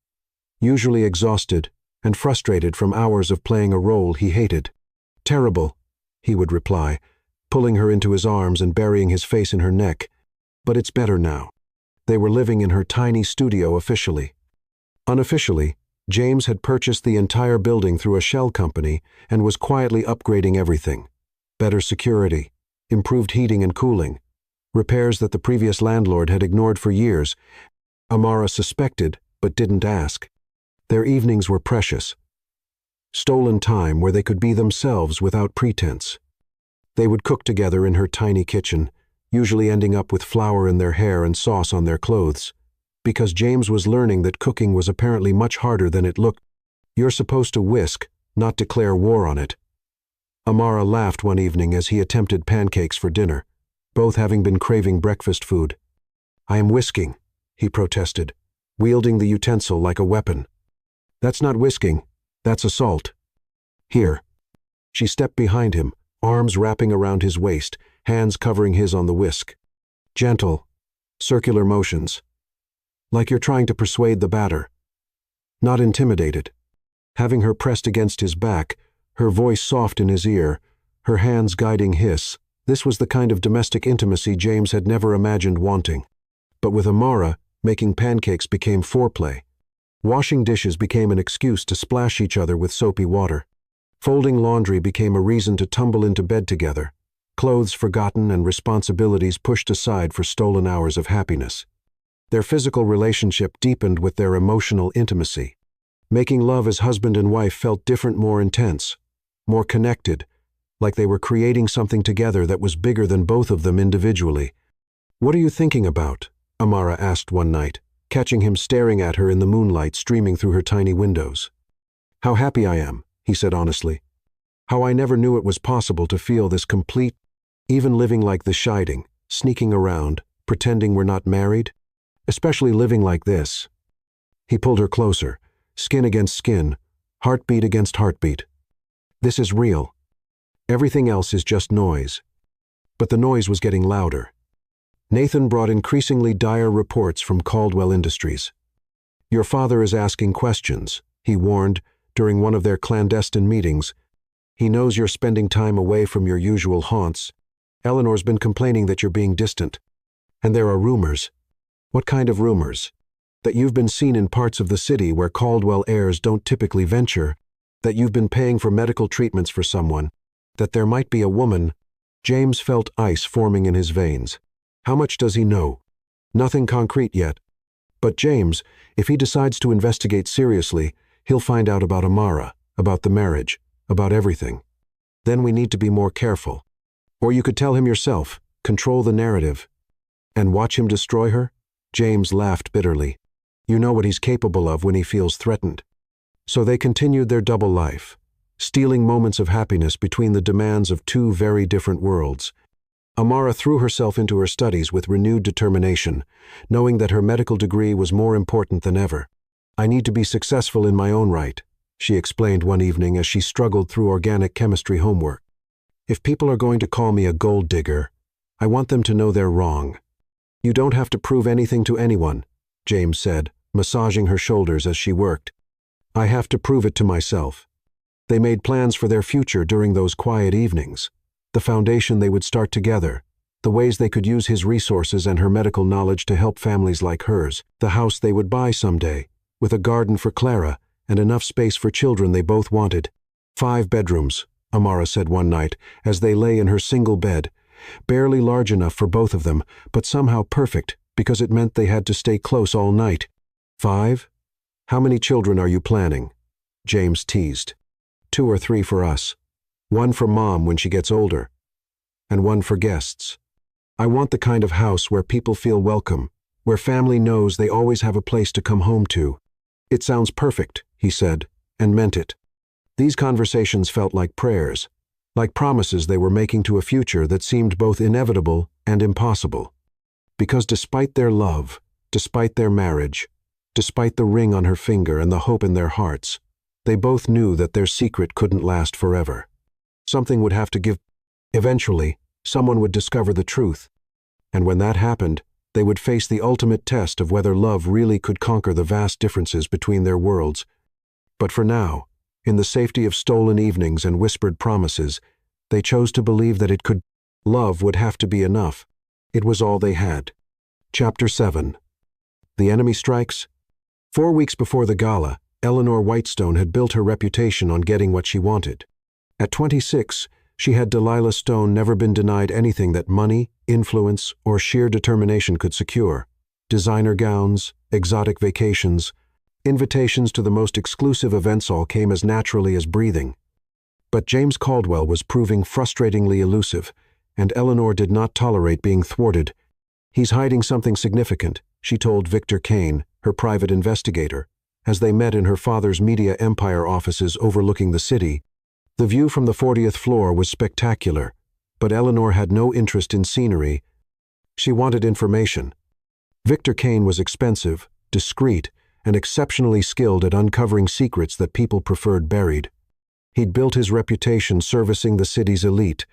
usually exhausted and frustrated from hours of playing a role he hated. "Terrible," he would reply, pulling her into his arms and burying his face in her neck. "But it's better now." They were living in her tiny studio officially. Unofficially, James had purchased the entire building through a shell company and was quietly upgrading everything. Better security, improved heating and cooling, repairs that the previous landlord had ignored for years. Amara suspected, but didn't ask. Their evenings were precious. Stolen time where they could be themselves without pretense. They would cook together in her tiny kitchen, usually ending up with flour in their hair and sauce on their clothes, because James was learning that cooking was apparently much harder than it looked. "You're supposed to whisk, not declare war on it." Amara laughed one evening as he attempted pancakes for dinner, both having been craving breakfast food. "I am whisking," he protested, wielding the utensil like a weapon. "That's not whisking, that's assault. Here." She stepped behind him, arms wrapping around his waist, hands covering his on the whisk. Gentle, circular motions, like you're trying to persuade the batter. Not intimidated. Having her pressed against his back, her voice soft in his ear, her hands guiding his, this was the kind of domestic intimacy James had never imagined wanting. But with Amara, making pancakes became foreplay. Washing dishes became an excuse to splash each other with soapy water. Folding laundry became a reason to tumble into bed together, clothes forgotten and responsibilities pushed aside for stolen hours of happiness. Their physical relationship deepened with their emotional intimacy. Making love as husband and wife felt different, more intense, more connected, like they were creating something together that was bigger than both of them individually. "What are you thinking about?" Amara asked one night, catching him staring at her in the moonlight streaming through her tiny windows. "How happy I am," he said honestly. "How I never knew it was possible to feel this complete, even living like this, Scheiding, sneaking around, pretending we're not married, especially living like this." He pulled her closer, skin against skin, heartbeat against heartbeat. "This is real. Everything else is just noise." But the noise was getting louder. Nathan brought increasingly dire reports from Caldwell Industries. "Your father is asking questions," he warned during one of their clandestine meetings. "He knows you're spending time away from your usual haunts. Eleanor's been complaining that you're being distant. And there are rumors." "What kind of rumors?" "That you've been seen in parts of the city where Caldwell heirs don't typically venture, that you've been paying for medical treatments for someone, that there might be a woman." James felt ice forming in his veins. How much does he know? Nothing concrete yet. But James, if he decides to investigate seriously, he'll find out about Amara, about the marriage, about everything. Then we need to be more careful. Or you could tell him yourself, control the narrative. And watch him destroy her? James laughed bitterly. You know what he's capable of when he feels threatened. So they continued their double life, stealing moments of happiness between the demands of two very different worlds. Amara threw herself into her studies with renewed determination, knowing that her medical degree was more important than ever. "I need to be successful in my own right," she explained one evening as she struggled through organic chemistry homework. "If people are going to call me a gold digger, I want them to know they're wrong." "You don't have to prove anything to anyone," James said, massaging her shoulders as she worked. "I have to prove it to myself." They made plans for their future during those quiet evenings. The foundation they would start together, the ways they could use his resources and her medical knowledge to help families like hers, the house they would buy someday, with a garden for Clara and enough space for children they both wanted. 5 bedrooms, Amara said one night, as they lay in her single bed, barely large enough for both of them, but somehow perfect because it meant they had to stay close all night. 5? How many children are you planning? James teased. 2 or 3 for us. 1 for Mom when she gets older. And 1 for guests. I want the kind of house where people feel welcome, where family knows they always have a place to come home to. It sounds perfect, he said, and meant it. These conversations felt like prayers, like promises they were making to a future that seemed both inevitable and impossible. Because despite their love, despite their marriage, despite the ring on her finger and the hope in their hearts, they both knew that their secret couldn't last forever. Something would have to give. Eventually, someone would discover the truth. And when that happened, they would face the ultimate test of whether love really could conquer the vast differences between their worlds. But for now, in the safety of stolen evenings and whispered promises, they chose to believe that it could. Love would have to be enough. It was all they had. Chapter 7. The Enemy Strikes. 4 weeks before the gala, Eleanor Whitestone had built her reputation on getting what she wanted. At 26, she had Delilah Stone never been denied anything that money, influence, or sheer determination could secure. Designer gowns, exotic vacations, invitations to the most exclusive events all came as naturally as breathing. But James Caldwell was proving frustratingly elusive, and Eleanor did not tolerate being thwarted. He's hiding something significant, she told Victor Kane, her private investigator, as they met in her father's media empire offices overlooking the city. The view from the 40th floor was spectacular, but Eleanor had no interest in scenery. She wanted information. Victor Kane was expensive, discreet, and exceptionally skilled at uncovering secrets that people preferred buried. He'd built his reputation servicing the city's elite,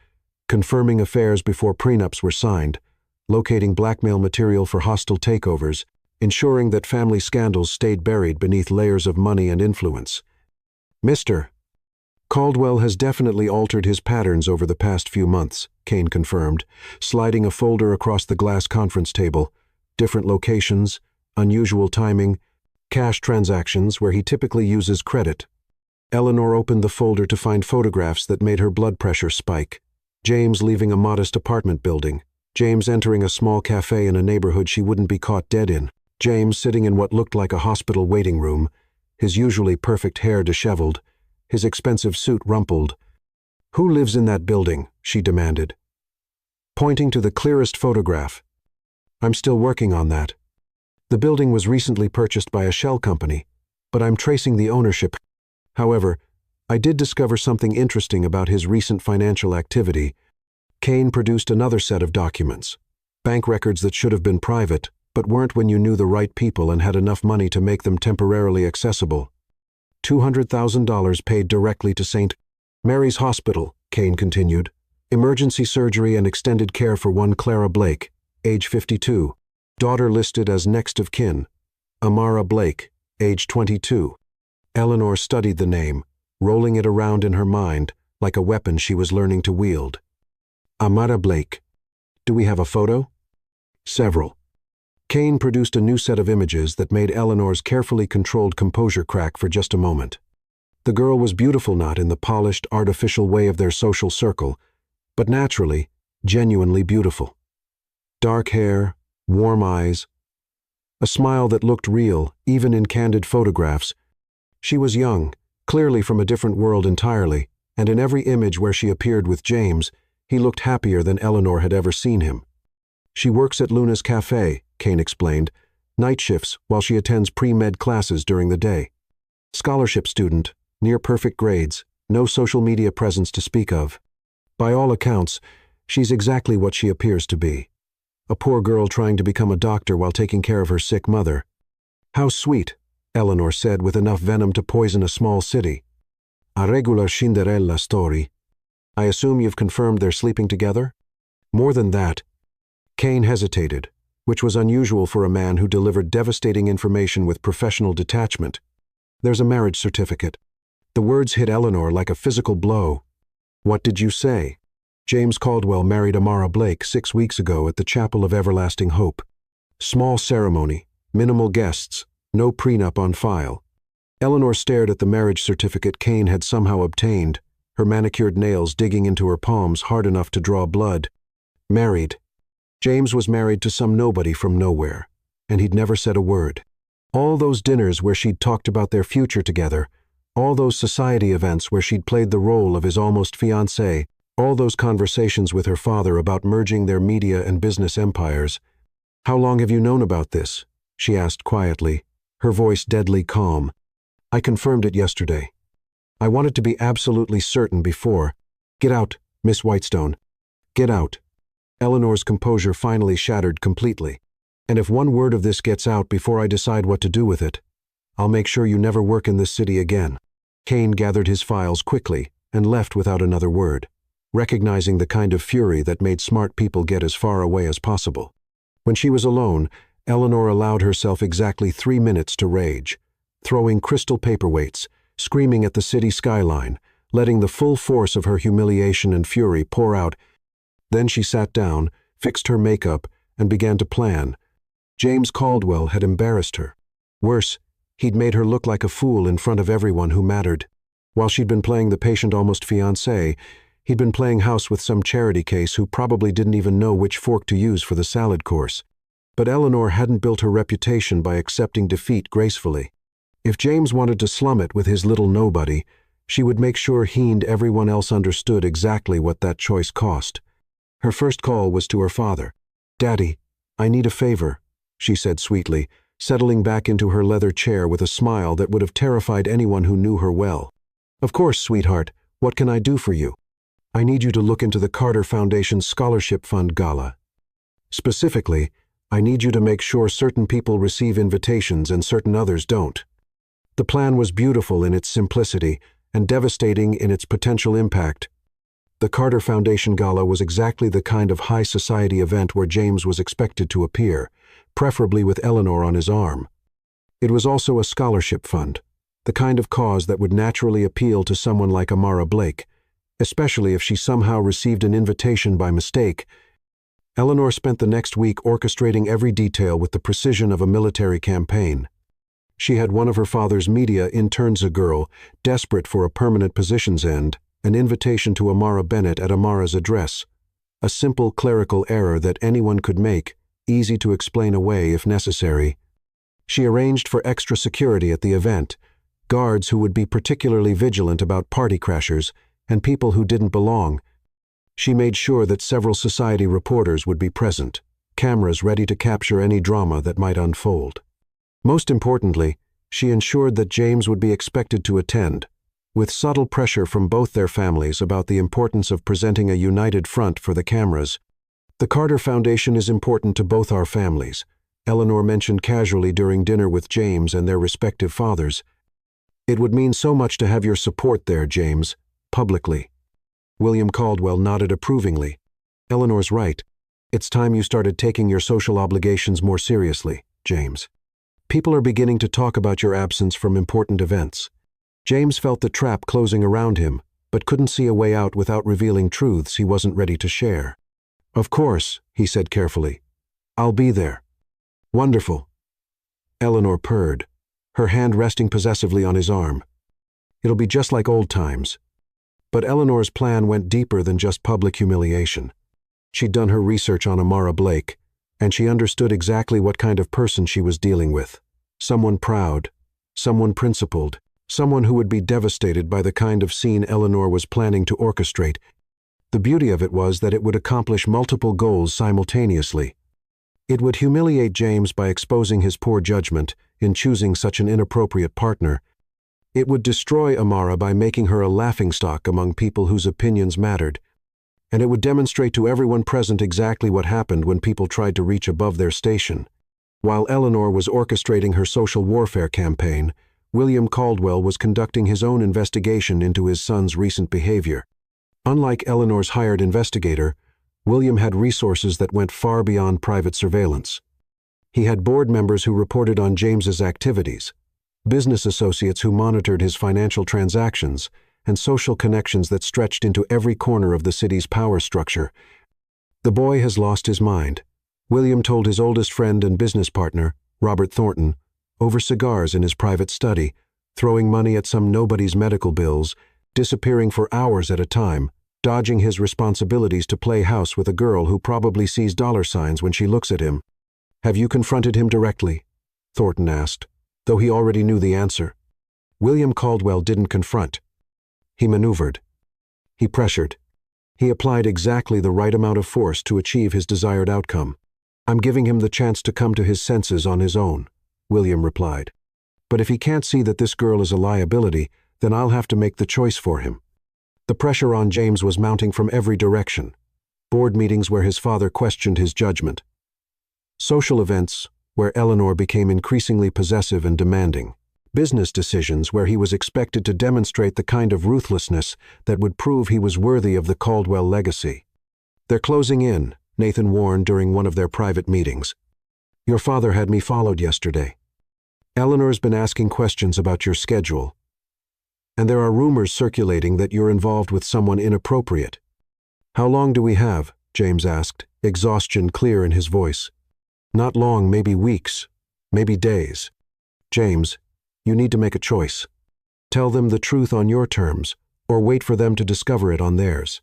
confirming affairs before prenups were signed, locating blackmail material for hostile takeovers, ensuring that family scandals stayed buried beneath layers of money and influence. Mr. Caldwell has definitely altered his patterns over the past few months, Kane confirmed, sliding a folder across the glass conference table. Different locations, unusual timing, cash transactions where he typically uses credit. Eleanor opened the folder to find photographs that made her blood pressure spike. James leaving a modest apartment building. James entering a small cafe in a neighborhood she wouldn't be caught dead in. James sitting in what looked like a hospital waiting room, his usually perfect hair disheveled, his expensive suit rumpled. "Who lives in that building?" she demanded, pointing to the clearest photograph. "I'm still working on that." The building was recently purchased by a shell company, but I'm tracing the ownership. However, I did discover something interesting about his recent financial activity. Kane produced another set of documents, bank records that should have been private, but weren't when you knew the right people and had enough money to make them temporarily accessible. $200,000 paid directly to St. Mary's Hospital, Kane continued. Emergency surgery and extended care for one Clara Blake, age 52. Daughter listed as next of kin. Amara Blake, age 22. Eleanor studied the name, rolling it around in her mind like a weapon she was learning to wield. Amara Blake. Do we have a photo? Several. Kane produced a new set of images that made Eleanor's carefully controlled composure crack for just a moment. The girl was beautiful, not in the polished, artificial way of their social circle, but naturally, genuinely beautiful. Dark hair, warm eyes, a smile that looked real, even in candid photographs. She was young, clearly from a different world entirely, and in every image where she appeared with James, he looked happier than Eleanor had ever seen him. She works at Luna's Cafe, Kane explained, night shifts while she attends pre-med classes during the day. Scholarship student, near perfect grades, no social media presence to speak of. By all accounts, she's exactly what she appears to be. A poor girl trying to become a doctor while taking care of her sick mother. How sweet, Eleanor said with enough venom to poison a small city. A regular Cinderella story. I assume you've confirmed they're sleeping together? More than that. Kane hesitated, which was unusual for a man who delivered devastating information with professional detachment. There's a marriage certificate. The words hit Eleanor like a physical blow. What did you say? James Caldwell married Amara Blake 6 weeks ago at the Chapel of Everlasting Hope. Small ceremony, minimal guests, no prenup on file. Eleanor stared at the marriage certificate Kane had somehow obtained, her manicured nails digging into her palms hard enough to draw blood. Married. James was married to some nobody from nowhere, and he'd never said a word. All those dinners where she'd talked about their future together, all those society events where she'd played the role of his almost fiancé, all those conversations with her father about merging their media and business empires. How long have you known about this? She asked quietly, her voice deadly calm. I confirmed it yesterday. I wanted to be absolutely certain before. Get out, Miss Whitestone. Get out. Eleanor's composure finally shattered completely. And if one word of this gets out before I decide what to do with it, I'll make sure you never work in this city again. Kane gathered his files quickly and left without another word, recognizing the kind of fury that made smart people get as far away as possible. When she was alone, Eleanor allowed herself exactly 3 minutes to rage, throwing crystal paperweights, screaming at the city skyline, letting the full force of her humiliation and fury pour out. Then she sat down, fixed her makeup, and began to plan. James Caldwell had embarrassed her. Worse, he'd made her look like a fool in front of everyone who mattered. While she'd been playing the patient almost fiancé, he'd been playing house with some charity case who probably didn't even know which fork to use for the salad course. But Eleanor hadn't built her reputation by accepting defeat gracefully. If James wanted to slum it with his little nobody, she would make sure he and everyone else understood exactly what that choice cost. Her first call was to her father. "Daddy, I need a favor," she said sweetly, settling back into her leather chair with a smile that would have terrified anyone who knew her well. "Of course, sweetheart. What can I do for you?" "I need you to look into the Carter Foundation's Scholarship Fund Gala. Specifically, I need you to make sure certain people receive invitations and certain others don't." The plan was beautiful in its simplicity and devastating in its potential impact. The Carter Foundation Gala was exactly the kind of high society event where James was expected to appear, preferably with Eleanor on his arm. It was also a scholarship fund, the kind of cause that would naturally appeal to someone like Amara Blake, especially if she somehow received an invitation by mistake. Eleanor spent the next week orchestrating every detail with the precision of a military campaign. She had one of her father's media interns, a girl, desperate for a permanent position's end, an invitation to Amara Bennett at Amara's address. A simple clerical error that anyone could make, easy to explain away if necessary. She arranged for extra security at the event, guards who would be particularly vigilant about party crashers and people who didn't belong. She made sure that several society reporters would be present, cameras ready to capture any drama that might unfold. Most importantly, she ensured that James would be expected to attend, with subtle pressure from both their families about the importance of presenting a united front for the cameras. "The Carter Foundation is important to both our families," Eleanor mentioned casually during dinner with James and their respective fathers. "It would mean so much to have your support there, James, publicly." William Caldwell nodded approvingly. "Eleanor's right. It's time you started taking your social obligations more seriously, James. People are beginning to talk about your absence from important events." James felt the trap closing around him, but couldn't see a way out without revealing truths he wasn't ready to share. "Of course," he said carefully. "I'll be there." "Wonderful." Eleanor purred, her hand resting possessively on his arm. "It'll be just like old times." But Eleanor's plan went deeper than just public humiliation. She'd done her research on Amara Blake, and she understood exactly what kind of person she was dealing with. Someone proud, someone principled, someone who would be devastated by the kind of scene Eleanor was planning to orchestrate. The beauty of it was that it would accomplish multiple goals simultaneously. It would humiliate James by exposing his poor judgment in choosing such an inappropriate partner. It would destroy Amara by making her a laughingstock among people whose opinions mattered. And it would demonstrate to everyone present exactly what happened when people tried to reach above their station. While Eleanor was orchestrating her social warfare campaign, William Caldwell was conducting his own investigation into his son's recent behavior. Unlike Eleanor's hired investigator, William had resources that went far beyond private surveillance. He had board members who reported on James's activities, business associates who monitored his financial transactions, and social connections that stretched into every corner of the city's power structure. "The boy has lost his mind," William told his oldest friend and business partner, Robert Thornton, over cigars in his private study, throwing money at some nobody's medical bills, disappearing for hours at a time, dodging his responsibilities to play house with a girl who probably sees dollar signs when she looks at him. "Have you confronted him directly?" Thornton asked, though he already knew the answer. William Caldwell didn't confront. He maneuvered. He pressured. He applied exactly the right amount of force to achieve his desired outcome. "I'm giving him the chance to come to his senses on his own," William replied. "But if he can't see that this girl is a liability, then I'll have to make the choice for him." The pressure on James was mounting from every direction. Board meetings where his father questioned his judgment. Social events where Eleanor became increasingly possessive and demanding. Business decisions where he was expected to demonstrate the kind of ruthlessness that would prove he was worthy of the Caldwell legacy. "They're closing in," Nathan warned during one of their private meetings. "Your father had me followed yesterday. Eleanor's been asking questions about your schedule. And there are rumors circulating that you're involved with someone inappropriate." "How long do we have?" James asked, exhaustion clear in his voice. "Not long, maybe weeks, maybe days. James, you need to make a choice. Tell them the truth on your terms, or wait for them to discover it on theirs."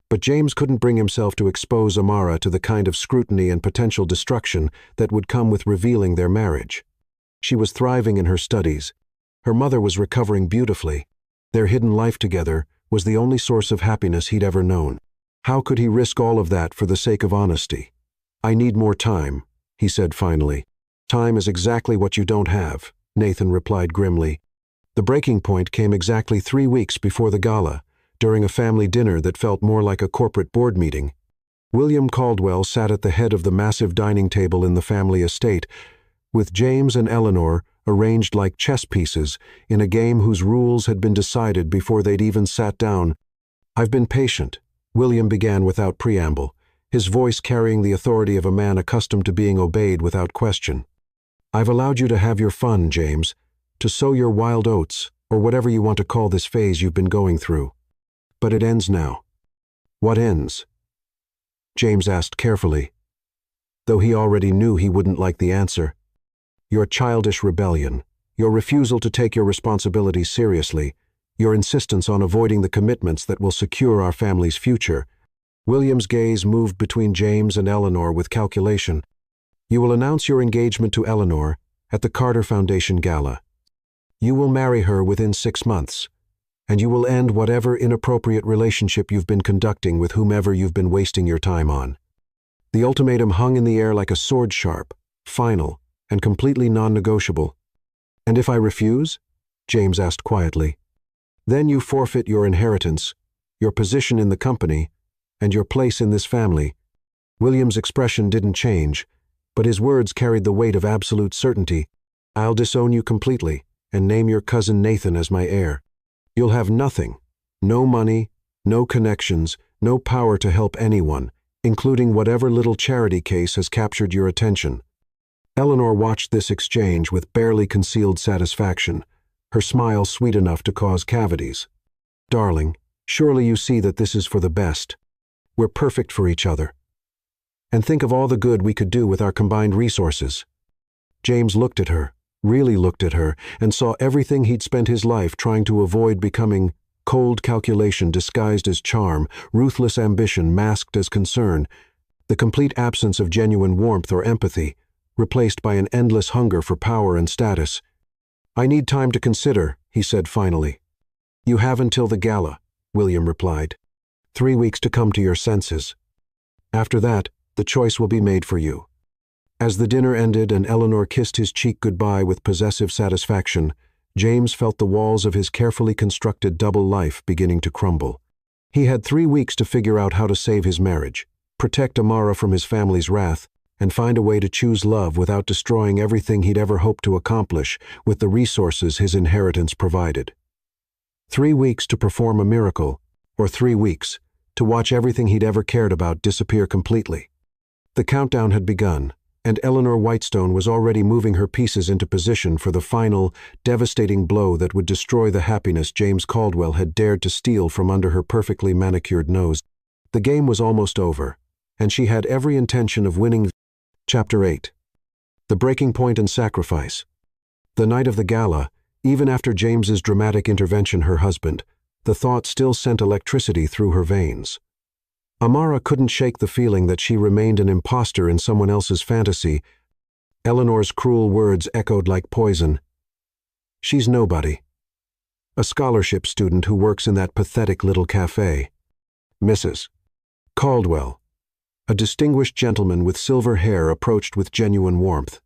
But James couldn't bring himself to expose Amara to the kind of scrutiny and potential destruction that would come with revealing their marriage. She was thriving in her studies. Her mother was recovering beautifully. Their hidden life together was the only source of happiness he'd ever known. How could he risk all of that for the sake of honesty? "I need more time," he said finally. "Time is exactly what you don't have," Nathan replied grimly. The breaking point came exactly 3 weeks before the gala, during a family dinner that felt more like a corporate board meeting. William Caldwell sat at the head of the massive dining table in the family estate, with James and Eleanor arranged like chess pieces in a game whose rules had been decided before they'd even sat down. "I've been patient," William began without preamble, his voice carrying the authority of a man accustomed to being obeyed without question. "I've allowed you to have your fun, James, to sow your wild oats, or whatever you want to call this phase you've been going through. But it ends now." "What ends?" James asked carefully, though he already knew he wouldn't like the answer. "Your childish rebellion, your refusal to take your responsibilities seriously, your insistence on avoiding the commitments that will secure our family's future." William's gaze moved between James and Eleanor with calculation. "You will announce your engagement to Eleanor at the Carter Foundation Gala. You will marry her within 6 months, and you will end whatever inappropriate relationship you've been conducting with whomever you've been wasting your time on. The ultimatum hung in the air like a sword sharp, final, and completely non-negotiable. "And if I refuse?" James asked quietly. "Then you forfeit your inheritance, your position in the company, and your place in this family." William's expression didn't change, but his words carried the weight of absolute certainty. "I'll disown you completely and name your cousin Nathan as my heir. You'll have nothing, no money, no connections, no power to help anyone, including whatever little charity case has captured your attention." Eleanor watched this exchange with barely concealed satisfaction, her smile sweet enough to cause cavities. "Darling, surely you see that this is for the best. We're perfect for each other. And think of all the good we could do with our combined resources." James looked at her, really looked at her, and saw everything he'd spent his life trying to avoid becoming: cold calculation disguised as charm, ruthless ambition masked as concern, the complete absence of genuine warmth or empathy, replaced by an endless hunger for power and status. "I need time to consider," he said finally. "You have until the gala," William replied. 3 weeks to come to your senses. After that, the choice will be made for you." As the dinner ended and Eleanor kissed his cheek goodbye with possessive satisfaction, James felt the walls of his carefully constructed double life beginning to crumble. He had 3 weeks to figure out how to save his marriage, protect Amara from his family's wrath, and find a way to choose love without destroying everything he'd ever hoped to accomplish with the resources his inheritance provided. 3 weeks to perform a miracle, or 3 weeks to watch everything he'd ever cared about disappear completely. The countdown had begun, and Eleanor Whitestone was already moving her pieces into position for the final, devastating blow that would destroy the happiness James Caldwell had dared to steal from under her perfectly manicured nose. The game was almost over, and she had every intention of winning. Chapter 8. The Breaking Point and Sacrifice. The night of the gala, even after James's dramatic intervention, her husband, the thought still sent electricity through her veins. Amara couldn't shake the feeling that she remained an imposter in someone else's fantasy. Eleanor's cruel words echoed like poison. "She's nobody. A scholarship student who works in that pathetic little cafe. Mrs. Caldwell." A distinguished gentleman with silver hair approached with genuine warmth.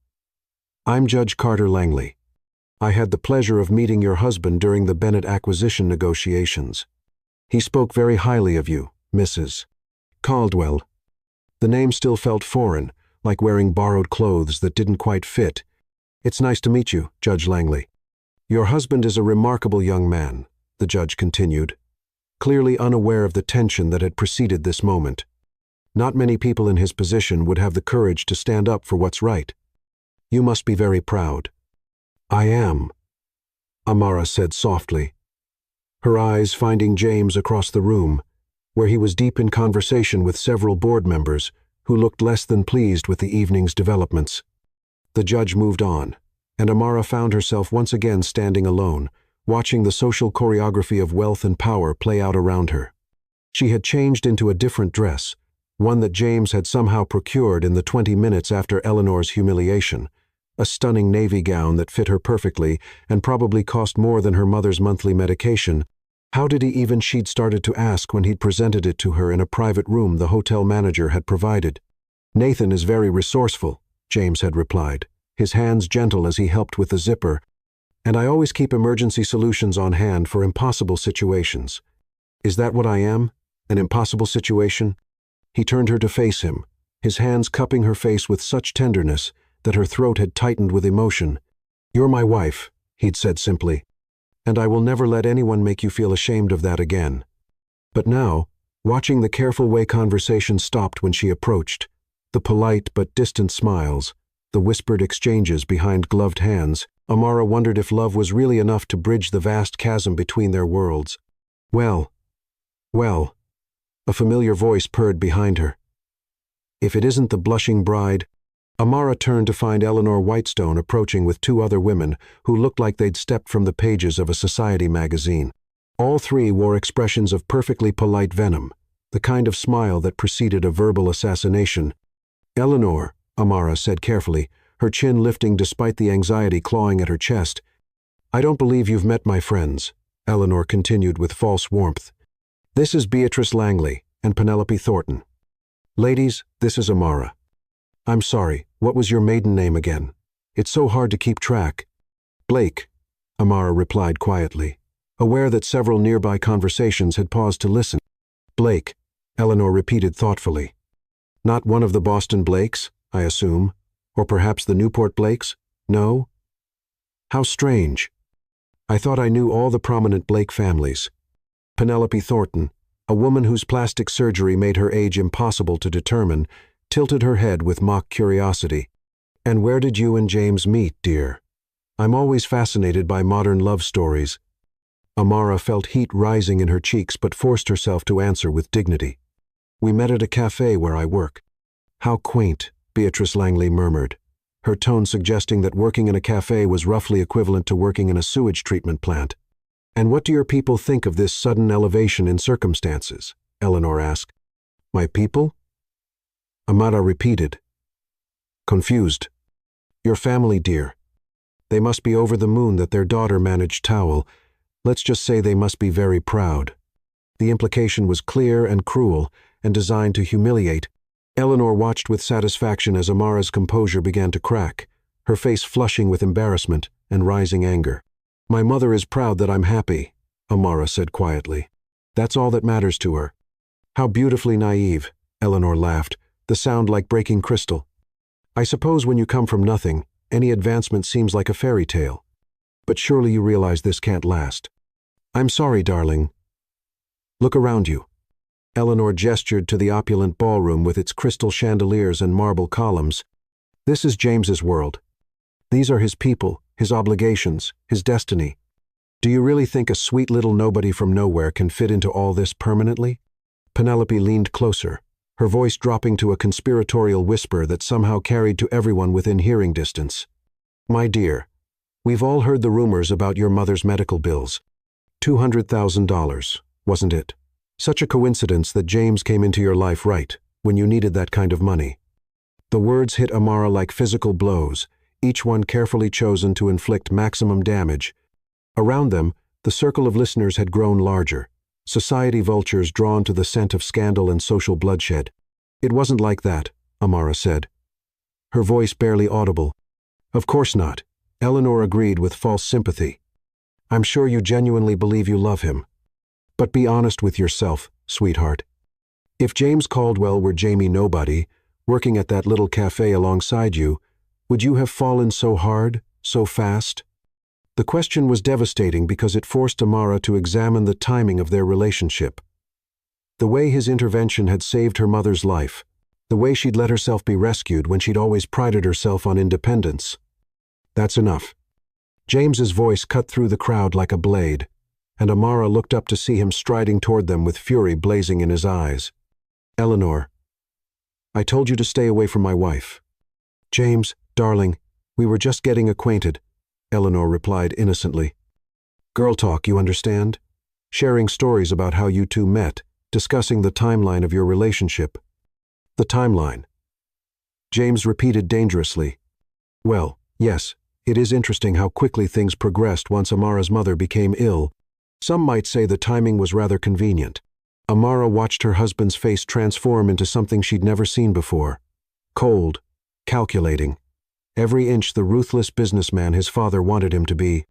"I'm Judge Carter Langley. I had the pleasure of meeting your husband during the Bennett acquisition negotiations. He spoke very highly of you, Mrs. Caldwell." The name still felt foreign, like wearing borrowed clothes that didn't quite fit. "It's nice to meet you, Judge Langley. Your husband is a remarkable young man," the judge continued, clearly unaware of the tension that had preceded this moment. "Not many people in his position would have the courage to stand up for what's right. You must be very proud." "I am," Amara said softly, her eyes finding James across the room, where he was deep in conversation with several board members who looked less than pleased with the evening's developments. The judge moved on, and Amara found herself once again standing alone, watching the social choreography of wealth and power play out around her. She had changed into a different dress, one that James had somehow procured in the 20 minutes after Eleanor's humiliation, a stunning navy gown that fit her perfectly and probably cost more than her mother's monthly medication. How did he even? She'd started to ask when he'd presented it to her in a private room the hotel manager had provided. "Nathan is very resourceful," James had replied, his hands gentle as he helped with the zipper, "and I always keep emergency solutions on hand for impossible situations." "Is that what I am? An impossible situation?" He turned her to face him, his hands cupping her face with such tenderness that her throat had tightened with emotion. "You're my wife," he'd said simply, "and I will never let anyone make you feel ashamed of that again." But now, watching the careful way conversation stopped when she approached, the polite but distant smiles, the whispered exchanges behind gloved hands, Amara wondered if love was really enough to bridge the vast chasm between their worlds. Well, a familiar voice purred behind her. "If it isn't the blushing bride." Amara turned to find Eleanor Whitestone approaching with 2 other women who looked like they'd stepped from the pages of a society magazine. All 3 wore expressions of perfectly polite venom, the kind of smile that preceded a verbal assassination. "Eleanor," Amara said carefully, her chin lifting despite the anxiety clawing at her chest. "I don't believe you've met my friends," Eleanor continued with false warmth. "This is Beatrice Langley and Penelope Thornton." Ladies, this is Amara. I'm sorry, what was your maiden name again? It's so hard to keep track. Blake, Amara replied quietly, aware that several nearby conversations had paused to listen. Blake, Eleanor repeated thoughtfully. Not one of the Boston Blakes, I assume? Or perhaps the Newport Blakes? No? How strange. I thought I knew all the prominent Blake families. Penelope Thornton, a woman whose plastic surgery made her age impossible to determine, tilted her head with mock curiosity. And where did you and James meet, dear? I'm always fascinated by modern love stories. Amara felt heat rising in her cheeks but forced herself to answer with dignity. We met at a cafe where I work. How quaint, Beatrice Langley murmured, her tone suggesting that working in a cafe was roughly equivalent to working in a sewage treatment plant. And what do your people think of this sudden elevation in circumstances? Eleanor asked. My people? Amara repeated, confused. Your family, dear. They must be over the moon that their daughter managed Towel. Let's just say they must be very proud. The implication was clear and cruel and designed to humiliate. Eleanor watched with satisfaction as Amara's composure began to crack, her face flushing with embarrassment and rising anger. My mother is proud that I'm happy, Amara said quietly. That's all that matters to her. How beautifully naive, Eleanor laughed, the sound like breaking crystal. I suppose when you come from nothing, any advancement seems like a fairy tale. But surely you realize this can't last. I'm sorry, darling. Look around you. Eleanor gestured to the opulent ballroom with its crystal chandeliers and marble columns. This is James's world. These are his people, his obligations, his destiny. Do you really think a sweet little nobody from nowhere can fit into all this permanently? Penelope leaned closer, her voice dropping to a conspiratorial whisper that somehow carried to everyone within hearing distance. My dear, we've all heard the rumors about your mother's medical bills. $200,000, wasn't it? Such a coincidence that James came into your life right when you needed that kind of money. The words hit Amara like physical blows, each one carefully chosen to inflict maximum damage. Around them, the circle of listeners had grown larger, society vultures drawn to the scent of scandal and social bloodshed. It wasn't like that, Amara said, her voice barely audible. Of course not, Eleanor agreed with false sympathy. I'm sure you genuinely believe you love him. But be honest with yourself, sweetheart. If James Caldwell were Jamie Nobody, working at that little cafe alongside you, would you have fallen so hard, so fast? The question was devastating because it forced Amara to examine the timing of their relationship. The way his intervention had saved her mother's life, the way she'd let herself be rescued when she'd always prided herself on independence. That's enough. James's voice cut through the crowd like a blade, and Amara looked up to see him striding toward them with fury blazing in his eyes. Eleanor, I told you to stay away from my wife. James, darling, we were just getting acquainted, Eleanor replied innocently. Girl talk, you understand? Sharing stories about how you two met, discussing the timeline of your relationship. The timeline. James repeated dangerously. Well, yes, it is interesting how quickly things progressed once Amara's mother became ill. Some might say the timing was rather convenient. Amara watched her husband's face transform into something she'd never seen before. Cold, calculating. Every inch the ruthless businessman his father wanted him to be.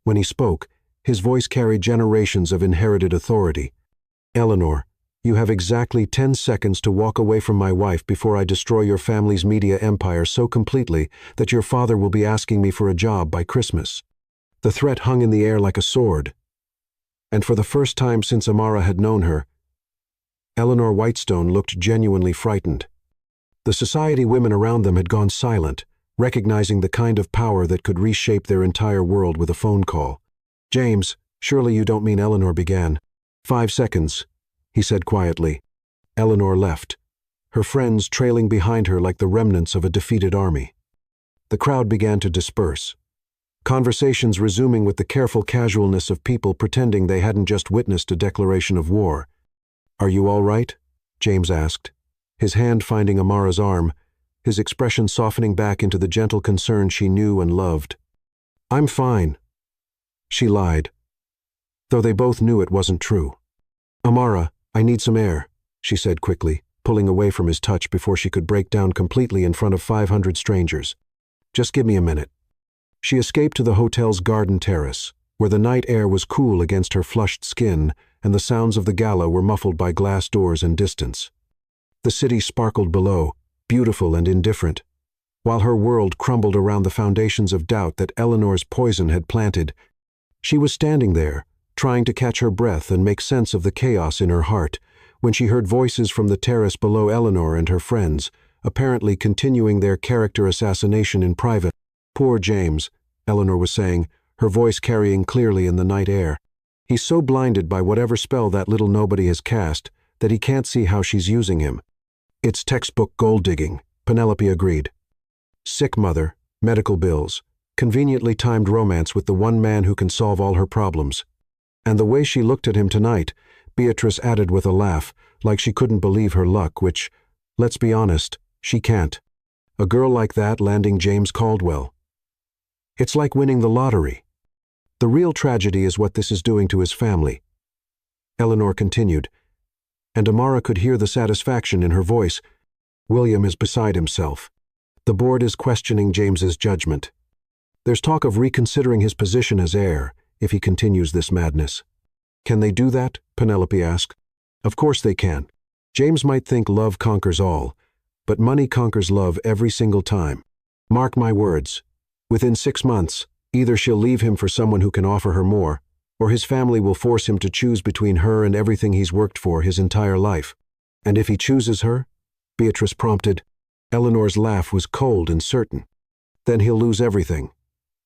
When he spoke, his voice carried generations of inherited authority. Eleanor, you have exactly 10 seconds to walk away from my wife before I destroy your family's media empire so completely that your father will be asking me for a job by Christmas. The threat hung in the air like a sword. And for the first time since Amara had known her, Eleanor Whitestone looked genuinely frightened. The society women around them had gone silent, recognizing the kind of power that could reshape their entire world with a phone call. James, surely you don't mean Eleanor began. 5 seconds, he said quietly. Eleanor left, her friends trailing behind her like the remnants of a defeated army. The crowd began to disperse, conversations resuming with the careful casualness of people pretending they hadn't just witnessed a declaration of war. Are you all right? James asked, his hand finding Amara's arm, his expression softening back into the gentle concern she knew and loved. I'm fine. She lied, though they both knew it wasn't true. Amara, I need some air, she said quickly, pulling away from his touch before she could break down completely in front of 500 strangers. Just give me a minute. She escaped to the hotel's garden terrace, where the night air was cool against her flushed skin and the sounds of the gala were muffled by glass doors and distance. The city sparkled below, beautiful and indifferent, while her world crumbled around the foundations of doubt that Eleanor's poison had planted. She was standing there, trying to catch her breath and make sense of the chaos in her heart, when she heard voices from the terrace below Eleanor and her friends, apparently continuing their character assassination in private. "Poor James," Eleanor was saying, her voice carrying clearly in the night air. "He's so blinded by whatever spell that little nobody has cast that he can't see how she's using him." "It's textbook gold digging," Penelope agreed. "Sick mother, medical bills, conveniently timed romance with the one man who can solve all her problems." And the way she looked at him tonight, Beatrice added with a laugh, like she couldn't believe her luck, which, let's be honest, she can't. A girl like that landing James Caldwell. It's like winning the lottery. The real tragedy is what this is doing to his family. Eleanor continued, and Amara could hear the satisfaction in her voice. William is beside himself. The board is questioning James's judgment. There's talk of reconsidering his position as heir if he continues this madness. "Can they do that?" Penelope asked. "Of course they can. James might think love conquers all, but money conquers love every single time. Mark my words. Within 6 months, either she'll leave him for someone who can offer her more, or his family will force him to choose between her and everything he's worked for his entire life. And if he chooses her," Beatrice prompted. Eleanor's laugh was cold and certain. "Then he'll lose everything.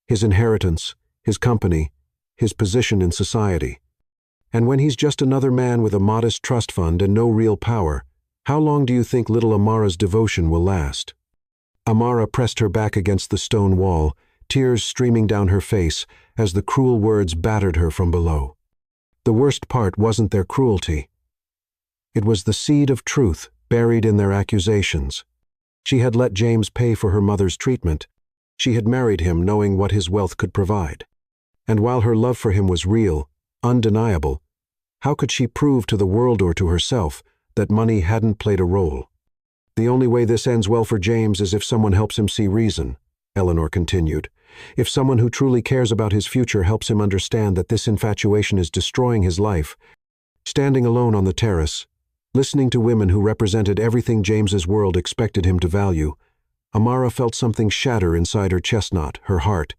His inheritance, his company, his position in society. And when he's just another man with a modest trust fund and no real power, how long do you think little Amara's devotion will last?" Amara pressed her back against the stone wall, tears streaming down her face as the cruel words battered her from below. The worst part wasn't their cruelty. It was the seed of truth buried in their accusations. She had let James pay for her mother's treatment. She had married him knowing what his wealth could provide. And while her love for him was real, undeniable, how could she prove to the world or to herself that money hadn't played a role? "The only way this ends well for James is if someone helps him see reason," Eleanor continued. "If someone who truly cares about his future helps him understand that this infatuation is destroying his life." Standing alone on the terrace, listening to women who represented everything James's world expected him to value, Amara felt something shatter inside her chestnut, her heart.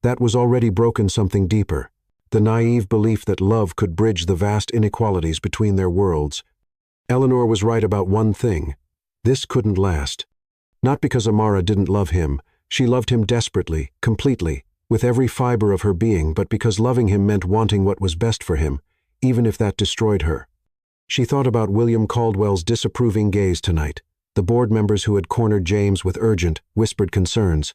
That was already broken something deeper, the naive belief that love could bridge the vast inequalities between their worlds. Eleanor was right about one thing. This couldn't last. Not because Amara didn't love him. She loved him desperately, completely, with every fiber of her being, but because loving him meant wanting what was best for him, even if that destroyed her. She thought about William Caldwell's disapproving gaze tonight, the board members who had cornered James with urgent, whispered concerns.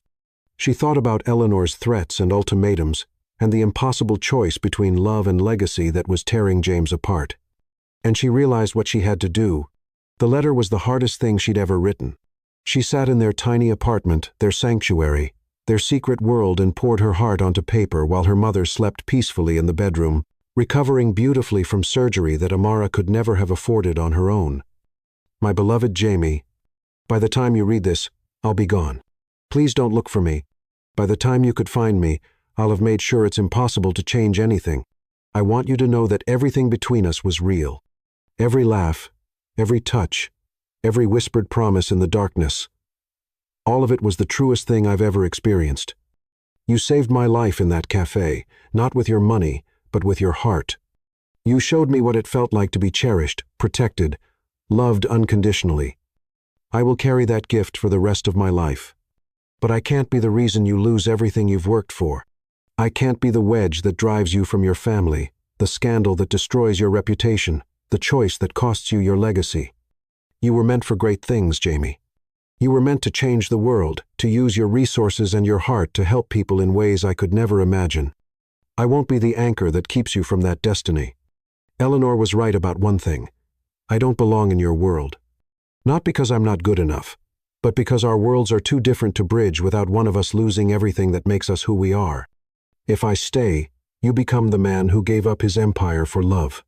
She thought about Eleanor's threats and ultimatums, and the impossible choice between love and legacy that was tearing James apart. And she realized what she had to do. The letter was the hardest thing she'd ever written. She sat in their tiny apartment, their sanctuary, their secret world, and poured her heart onto paper while her mother slept peacefully in the bedroom, recovering beautifully from surgery that Amara could never have afforded on her own. "My beloved Jamie, by the time you read this, I'll be gone. Please don't look for me. By the time you could find me, I'll have made sure it's impossible to change anything. I want you to know that everything between us was real. Every laugh, every touch, every whispered promise in the darkness. All of it was the truest thing I've ever experienced. You saved my life in that cafe, not with your money, but with your heart. You showed me what it felt like to be cherished, protected, loved unconditionally. I will carry that gift for the rest of my life. But I can't be the reason you lose everything you've worked for. I can't be the wedge that drives you from your family, the scandal that destroys your reputation, the choice that costs you your legacy. You were meant for great things, Jamie. You were meant to change the world, to use your resources and your heart to help people in ways I could never imagine. I won't be the anchor that keeps you from that destiny. Eleanor was right about one thing. I don't belong in your world. Not because I'm not good enough, but because our worlds are too different to bridge without one of us losing everything that makes us who we are. If I stay, you become the man who gave up his empire for love.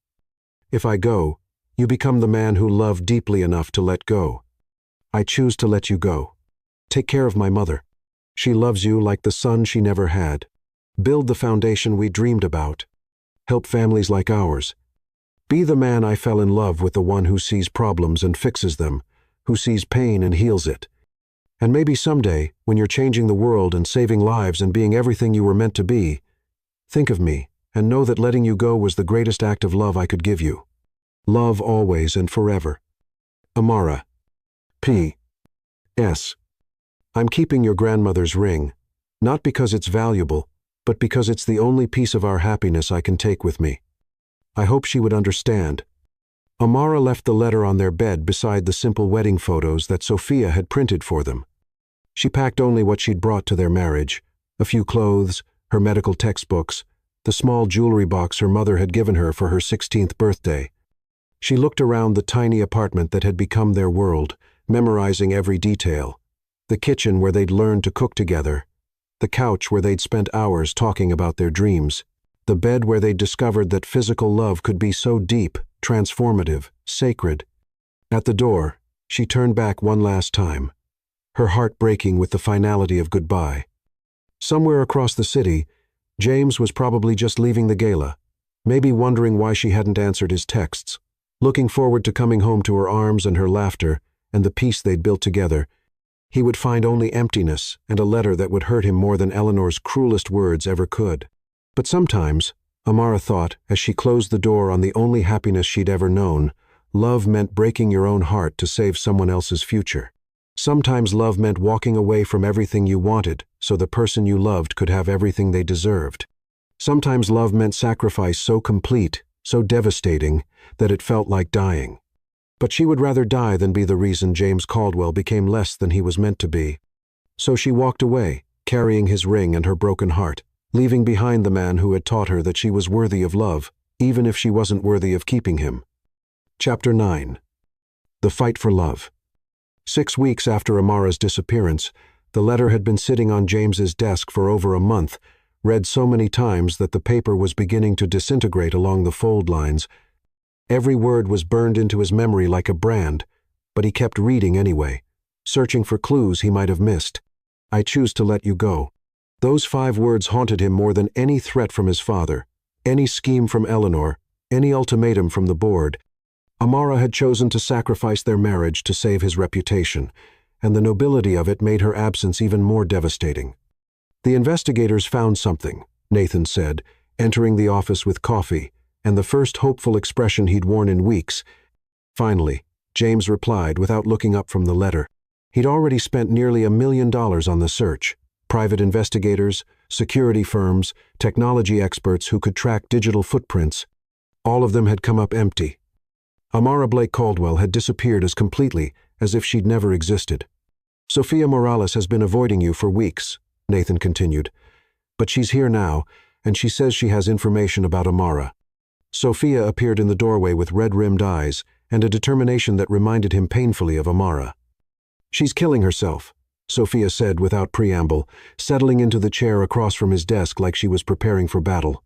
If I go, You become the man who loved deeply enough to let go. I choose to let you go. Take care of my mother. She loves you like the son she never had. Build the foundation we dreamed about. Help families like ours. Be the man I fell in love with, the one who sees problems and fixes them, who sees pain and heals it. And maybe someday, when you're changing the world and saving lives and being everything you were meant to be, think of me and know that letting you go was the greatest act of love I could give you. Love always and forever. Amara. P.S. I'm keeping your grandmother's ring, not because it's valuable, but because it's the only piece of our happiness I can take with me. I hope she would understand. Amara left the letter on their bed beside the simple wedding photos that Sophia had printed for them. She packed only what she'd brought to their marriage: a few clothes, her medical textbooks, the small jewelry box her mother had given her for her 16th birthday. She looked around the tiny apartment that had become their world, memorizing every detail. The kitchen where they'd learned to cook together, the couch where they'd spent hours talking about their dreams, the bed where they'd discovered that physical love could be so deep, transformative, sacred. At the door, she turned back one last time, her heart breaking with the finality of goodbye. Somewhere across the city, James was probably just leaving the gala, maybe wondering why she hadn't answered his texts, looking forward to coming home to her arms and her laughter and the peace they'd built together. He would find only emptiness and a letter that would hurt him more than Eleanor's cruelest words ever could. But sometimes, Amara thought, as she closed the door on the only happiness she'd ever known, love meant breaking your own heart to save someone else's future. Sometimes love meant walking away from everything you wanted so the person you loved could have everything they deserved. Sometimes love meant sacrifice so complete, so devastating, that it felt like dying. But she would rather die than be the reason James Caldwell became less than he was meant to be. So she walked away, carrying his ring and her broken heart, leaving behind the man who had taught her that she was worthy of love, even if she wasn't worthy of keeping him. Chapter 9. The Fight for Love. 6 weeks after Amara's disappearance, the letter had been sitting on James's desk for over a month, read so many times that the paper was beginning to disintegrate along the fold lines. Every word was burned into his memory like a brand, but he kept reading anyway, searching for clues he might have missed. I choose to let you go. Those 5 words haunted him more than any threat from his father, any scheme from Eleanor, any ultimatum from the board. Amara had chosen to sacrifice their marriage to save his reputation, and the nobility of it made her absence even more devastating. The investigators found something, Nathan said, entering the office with coffee, and the first hopeful expression he'd worn in weeks. Finally, James replied without looking up from the letter. He'd already spent nearly $1 million on the search. Private investigators, security firms, technology experts who could track digital footprints. All of them had come up empty. Amara Blake Caldwell had disappeared as completely as if she'd never existed. Sophia Morales has been avoiding you for weeks, Nathan continued. But she's here now, and she says she has information about Amara. Sophia appeared in the doorway with red-rimmed eyes and a determination that reminded him painfully of Amara. She's killing herself, Sophia said without preamble, settling into the chair across from his desk like she was preparing for battle.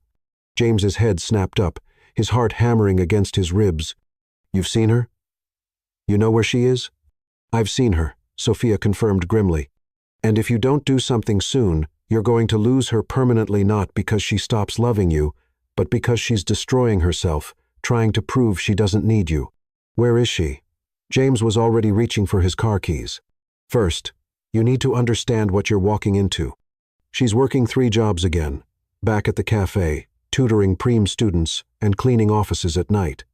James's head snapped up, his heart hammering against his ribs. You've seen her? You know where she is? I've seen her, Sophia confirmed grimly. And if you don't do something soon, you're going to lose her permanently, not because she stops loving you, but because she's destroying herself, trying to prove she doesn't need you. Where is she? James was already reaching for his car keys. First, you need to understand what you're walking into. She's working 3 jobs again, back at the cafe, tutoring preem students, and cleaning offices at night.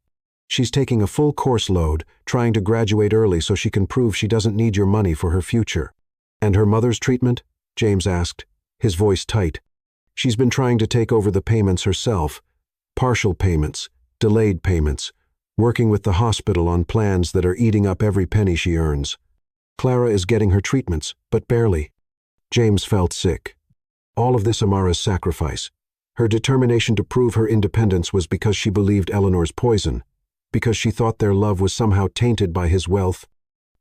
She's taking a full course load, trying to graduate early so she can prove she doesn't need your money for her future. And her mother's treatment? James asked, his voice tight. She's been trying to take over the payments herself. Partial payments, delayed payments, working with the hospital on plans that are eating up every penny she earns. Clara is getting her treatments, but barely. James felt sick. All of this Amara's sacrifice. Her determination to prove her independence was because she believed Eleanor's poison, because she thought their love was somehow tainted by his wealth.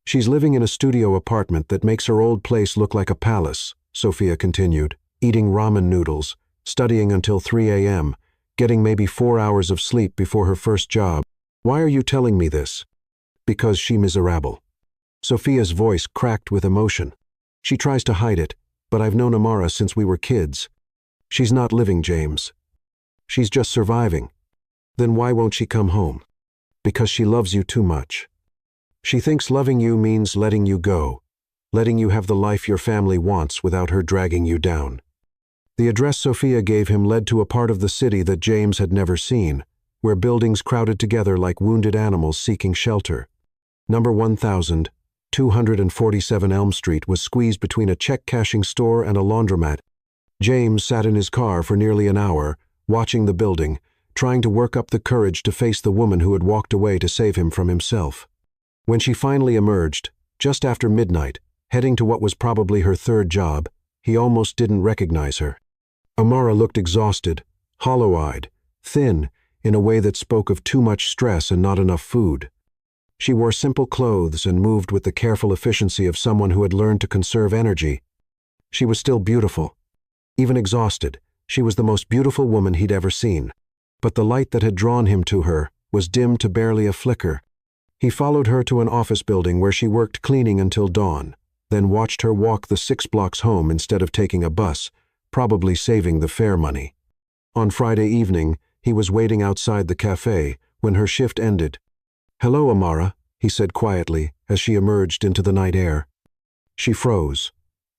She's living in a studio apartment that makes her old place look like a palace, Sophia continued, eating ramen noodles, studying until 3 a.m., getting maybe 4 hours of sleep before her first job. Why are you telling me this? Because she miserable. Sophia's voice cracked with emotion. She tries to hide it, but I've known Amara since we were kids. She's not living, James. She's just surviving. Then why won't she come home? Because she loves you too much. She thinks loving you means letting you go, letting you have the life your family wants without her dragging you down. The address Sophia gave him led to a part of the city that James had never seen, where buildings crowded together like wounded animals seeking shelter. Number 1247 Elm Street was squeezed between a check-cashing store and a laundromat. James sat in his car for nearly an hour, watching the building, trying to work up the courage to face the woman who had walked away to save him from himself. When she finally emerged, just after midnight, heading to what was probably her third job, he almost didn't recognize her. Amara looked exhausted, hollow-eyed, thin, in a way that spoke of too much stress and not enough food. She wore simple clothes and moved with the careful efficiency of someone who had learned to conserve energy. She was still beautiful. Even exhausted, she was the most beautiful woman he'd ever seen. But the light that had drawn him to her was dimmed to barely a flicker. He followed her to an office building where she worked cleaning until dawn, then watched her walk the 6 blocks home instead of taking a bus, probably saving the fare money. On Friday evening, he was waiting outside the cafe when her shift ended. "Hello, Amara," he said quietly as she emerged into the night air. She froze,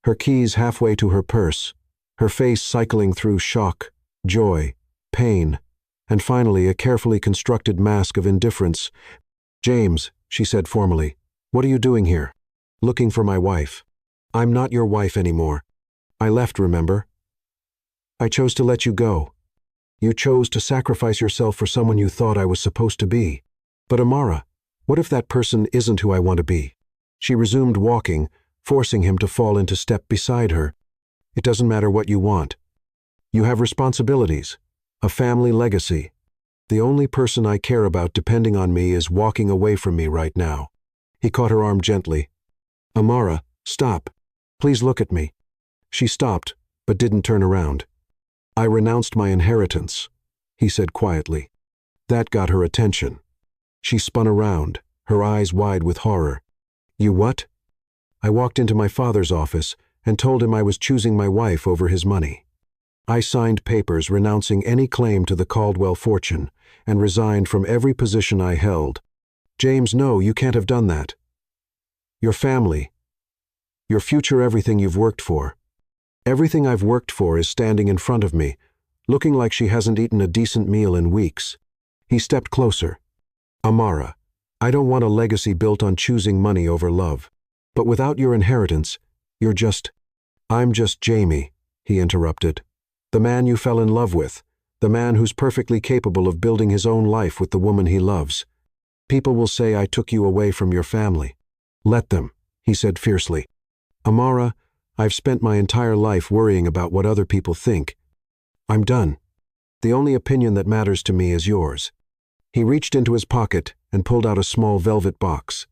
her keys halfway to her purse, her face cycling through shock, joy, pain, and finally a carefully constructed mask of indifference. "James," she said formally, "what are you doing here?" "Looking for my wife." "I'm not your wife anymore. I left, remember? I chose to let you go. You chose to sacrifice yourself for someone you thought I was supposed to be. But Amara, what if that person isn't who I want to be?" She resumed walking, forcing him to fall into step beside her. "It doesn't matter what you want. You have responsibilities, a family legacy. The only person I care about depending on me is walking away from me right now." He caught her arm gently. "Amara, stop. Please look at me." She stopped, but didn't turn around. "I renounced my inheritance," he said quietly. That got her attention. She spun around, her eyes wide with horror. "You what?" "I walked into my father's office and told him I was choosing my wife over his money. I signed papers renouncing any claim to the Caldwell fortune and resigned from every position I held." "James, no, you can't have done that. Your family, your future, everything you've worked for. Everything I've worked for is standing in front of me, looking like she hasn't eaten a decent meal in weeks." He stepped closer. "Amara, I don't want a legacy built on choosing money over love. But without your inheritance, you're just—" "I'm just Jamie," he interrupted. "The man you fell in love with, the man who's perfectly capable of building his own life with the woman he loves. People will say I took you away from your family." "Let them," he said fiercely. "Amara, I've spent my entire life worrying about what other people think. I'm done. The only opinion that matters to me is yours." He reached into his pocket and pulled out a small velvet box.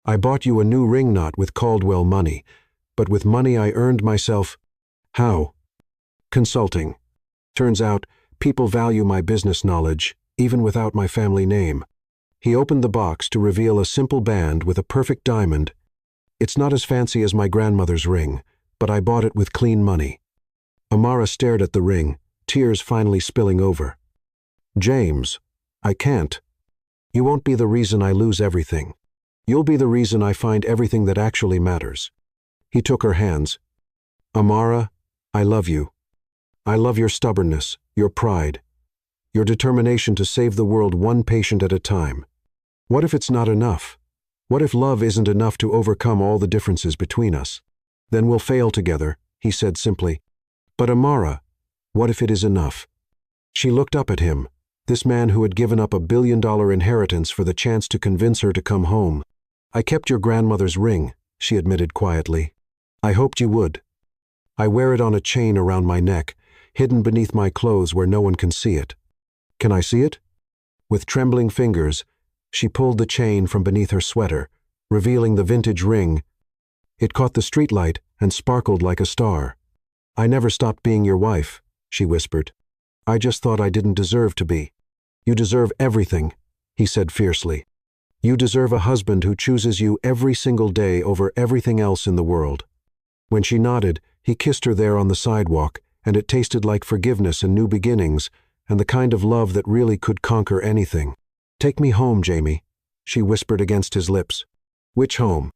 "I bought you a new ring knot with Caldwell money, but with money I earned myself—" "How?" "Consulting. Turns out, people value my business knowledge, even without my family name." He opened the box to reveal a simple band with a perfect diamond. "It's not as fancy as my grandmother's ring, but I bought it with clean money." Amara stared at the ring, tears finally spilling over. "James, I can't. You won't be the reason I lose everything. You'll be the reason I find everything that actually matters." He took her hands. "Amara, I love you. I love your stubbornness, your pride, your determination to save the world one patient at a time. What if it's not enough? What if love isn't enough to overcome all the differences between us? Then we'll fail together," he said simply. "But Amara, what if it is enough?" She looked up at him, this man who had given up $1 billion inheritance for the chance to convince her to come home. "I kept your grandmother's ring," she admitted quietly. "I hoped you would. I wear it on a chain around my neck, hidden beneath my clothes where no one can see it." "Can I see it?" With trembling fingers, she pulled the chain from beneath her sweater, revealing the vintage ring. It caught the streetlight and sparkled like a star. "I never stopped being your wife," she whispered. "I just thought I didn't deserve to be. You deserve everything, he said fiercely. You deserve a husband who chooses you every single day over everything else in the world. When she nodded, he kissed her there on the sidewalk, and it tasted like forgiveness and new beginnings, and the kind of love that really could conquer anything. Take me home, Jamie, she whispered against his lips. Which home?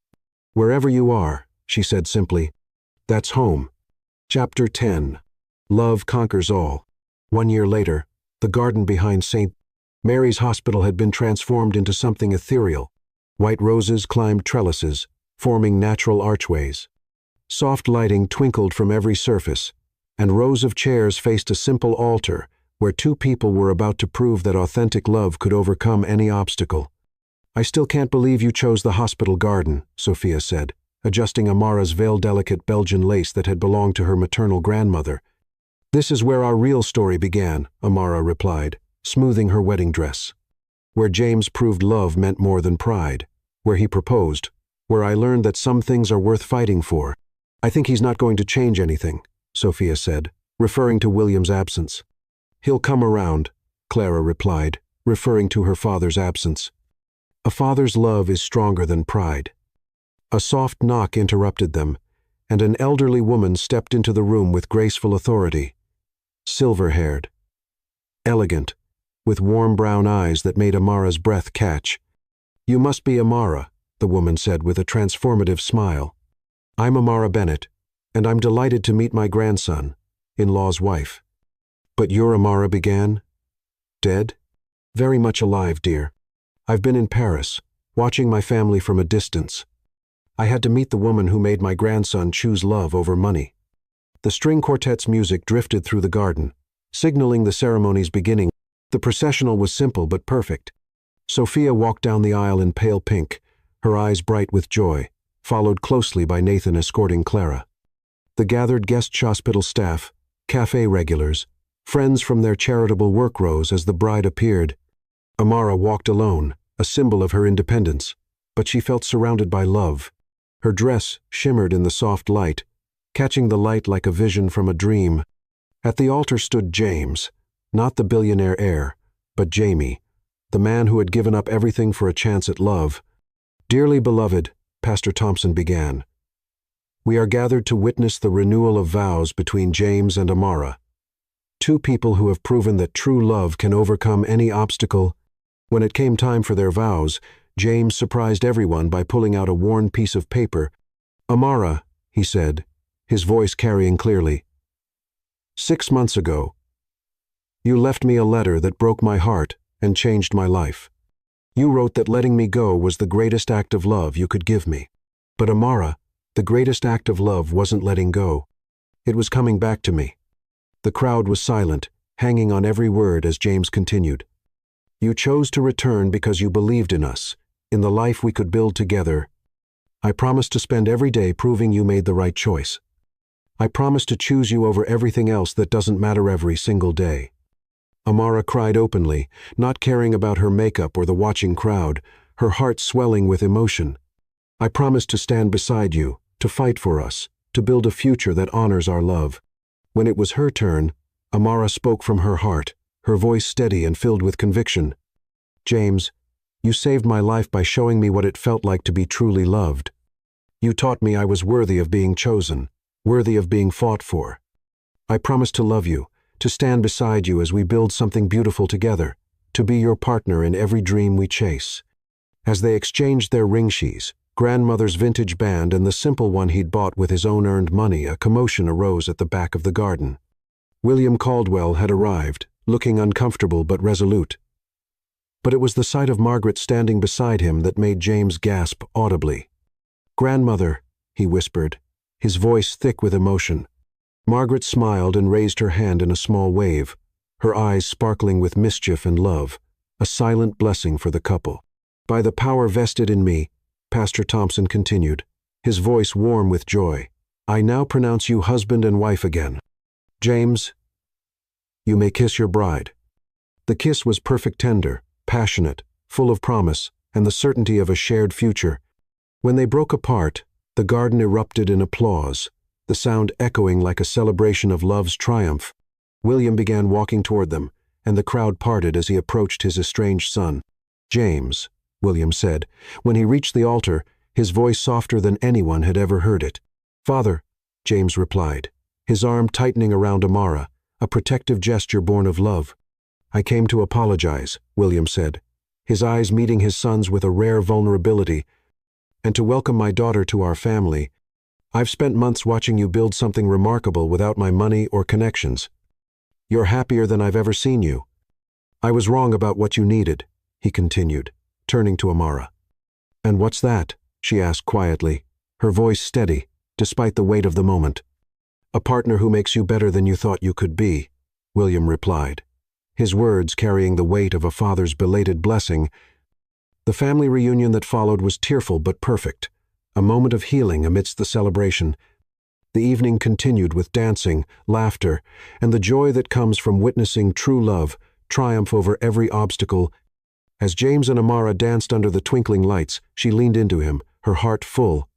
Wherever you are, she said simply. That's home. Chapter 10. Love Conquers All. 1 year later, the garden behind St. Mary's Hospital had been transformed into something ethereal. White roses climbed trellises, forming natural archways. Soft lighting twinkled from every surface, and rows of chairs faced a simple altar where two people were about to prove that authentic love could overcome any obstacle. I still can't believe you chose the hospital garden, Sophia said, adjusting Amara's veil-delicate Belgian lace that had belonged to her maternal grandmother. This is where our real story began, Amara replied, smoothing her wedding dress. Where James proved love meant more than pride. Where he proposed. Where I learned that some things are worth fighting for. I think he's not going to change anything, Sophia said, referring to William's absence. He'll come around, Clara replied, referring to her father's absence. A father's love is stronger than pride. A soft knock interrupted them, and an elderly woman stepped into the room with graceful authority. Silver-haired. Elegant, with warm brown eyes that made Amara's breath catch. You must be Amara, the woman said with a transformative smile. I'm Amara Bennett, and I'm delighted to meet my grandson, in-law's wife. But your Amara began? Dead? Very much alive, dear. I've been in Paris, watching my family from a distance. I had to meet the woman who made my grandson choose love over money. The string quartet's music drifted through the garden, signaling the ceremony's beginning. The processional was simple but perfect. Sophia walked down the aisle in pale pink, her eyes bright with joy, followed closely by Nathan escorting Clara. The gathered guest hospital staff, cafe regulars, friends from their charitable work rose as the bride appeared. Amara walked alone, a symbol of her independence, but she felt surrounded by love. Her dress shimmered in the soft light, catching the light like a vision from a dream. At the altar stood James, not the billionaire heir, but Jamie, the man who had given up everything for a chance at love. Dearly beloved, Pastor Thompson began. We are gathered to witness the renewal of vows between James and Amara. Two people who have proven that true love can overcome any obstacle. When it came time for their vows, James surprised everyone by pulling out a worn piece of paper. Amara, he said, his voice carrying clearly. 6 months ago, you left me a letter that broke my heart and changed my life. You wrote that letting me go was the greatest act of love you could give me. But Amara, the greatest act of love wasn't letting go. It was coming back to me. The crowd was silent, hanging on every word as James continued. You chose to return because you believed in us, in the life we could build together. I promise to spend every day proving you made the right choice. I promise to choose you over everything else that doesn't matter every single day. Amara cried openly, not caring about her makeup or the watching crowd, her heart swelling with emotion. I promise to stand beside you, to fight for us, to build a future that honors our love. When it was her turn, Amara spoke from her heart, her voice steady and filled with conviction. James, you saved my life by showing me what it felt like to be truly loved. You taught me I was worthy of being chosen, worthy of being fought for. I promise to love you, to stand beside you as we build something beautiful together, to be your partner in every dream we chase. As they exchanged their ring sheaths, grandmother's vintage band and the simple one he'd bought with his own earned money, a commotion arose at the back of the garden. William Caldwell had arrived, looking uncomfortable but resolute. But it was the sight of Margaret standing beside him that made James gasp audibly. Grandmother, he whispered, his voice thick with emotion. Margaret smiled and raised her hand in a small wave, her eyes sparkling with mischief and love, a silent blessing for the couple. By the power vested in me, Pastor Thompson continued, his voice warm with joy, I now pronounce you husband and wife again. James, you may kiss your bride. The kiss was perfect, tender, passionate, full of promise, and the certainty of a shared future. When they broke apart, the garden erupted in applause, the sound echoing like a celebration of love's triumph. William began walking toward them, and the crowd parted as he approached his estranged son. James, William said. When he reached the altar, his voice softer than anyone had ever heard it. Father, James replied, his arm tightening around Amara, a protective gesture born of love. I came to apologize, William said, his eyes meeting his son's with a rare vulnerability, and to welcome my daughter to our family. I've spent months watching you build something remarkable without my money or connections. You're happier than I've ever seen you. I was wrong about what you needed, he continued, turning to Amara. And what's that? She asked quietly, her voice steady, despite the weight of the moment. A partner who makes you better than you thought you could be, William replied, his words carrying the weight of a father's belated blessing. The family reunion that followed was tearful but perfect, a moment of healing amidst the celebration. The evening continued with dancing, laughter, and the joy that comes from witnessing true love triumph over every obstacle. As James and Amara danced under the twinkling lights, she leaned into him, her heart full.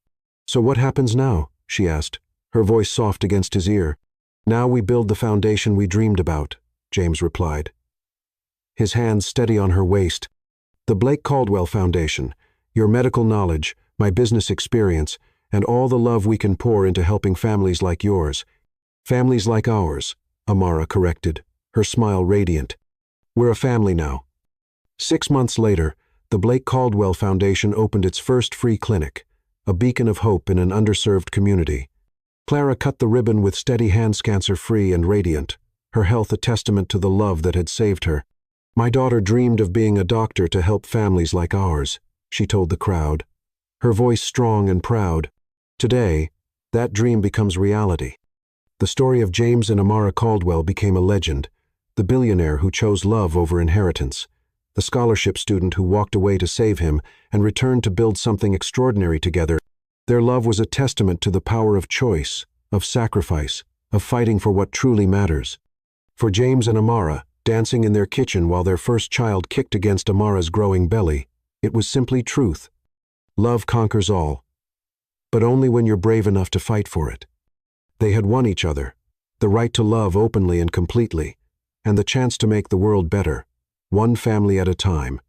So what happens now? She asked, her voice soft against his ear. Now we build the foundation we dreamed about, James replied, his hands steady on her waist. The Blake Caldwell Foundation, your medical knowledge, my business experience, and all the love we can pour into helping families like yours. Families like ours, Amara corrected, her smile radiant. We're a family now. 6 months later, the Blake Caldwell Foundation opened its first free clinic, a beacon of hope in an underserved community. Clara cut the ribbon with steady hands, cancer-free and radiant, her health a testament to the love that had saved her. My daughter dreamed of being a doctor to help families like ours, she told the crowd, her voice strong and proud. Today, that dream becomes reality. The story of James and Amara Caldwell became a legend, the billionaire who chose love over inheritance, the scholarship student who walked away to save him and returned to build something extraordinary together. Their love was a testament to the power of choice, of sacrifice, of fighting for what truly matters. For James and Amara, dancing in their kitchen while their first child kicked against Amara's growing belly, it was simply truth. Love conquers all, but only when you're brave enough to fight for it. They had won each other, the right to love openly and completely, and the chance to make the world better, one family at a time.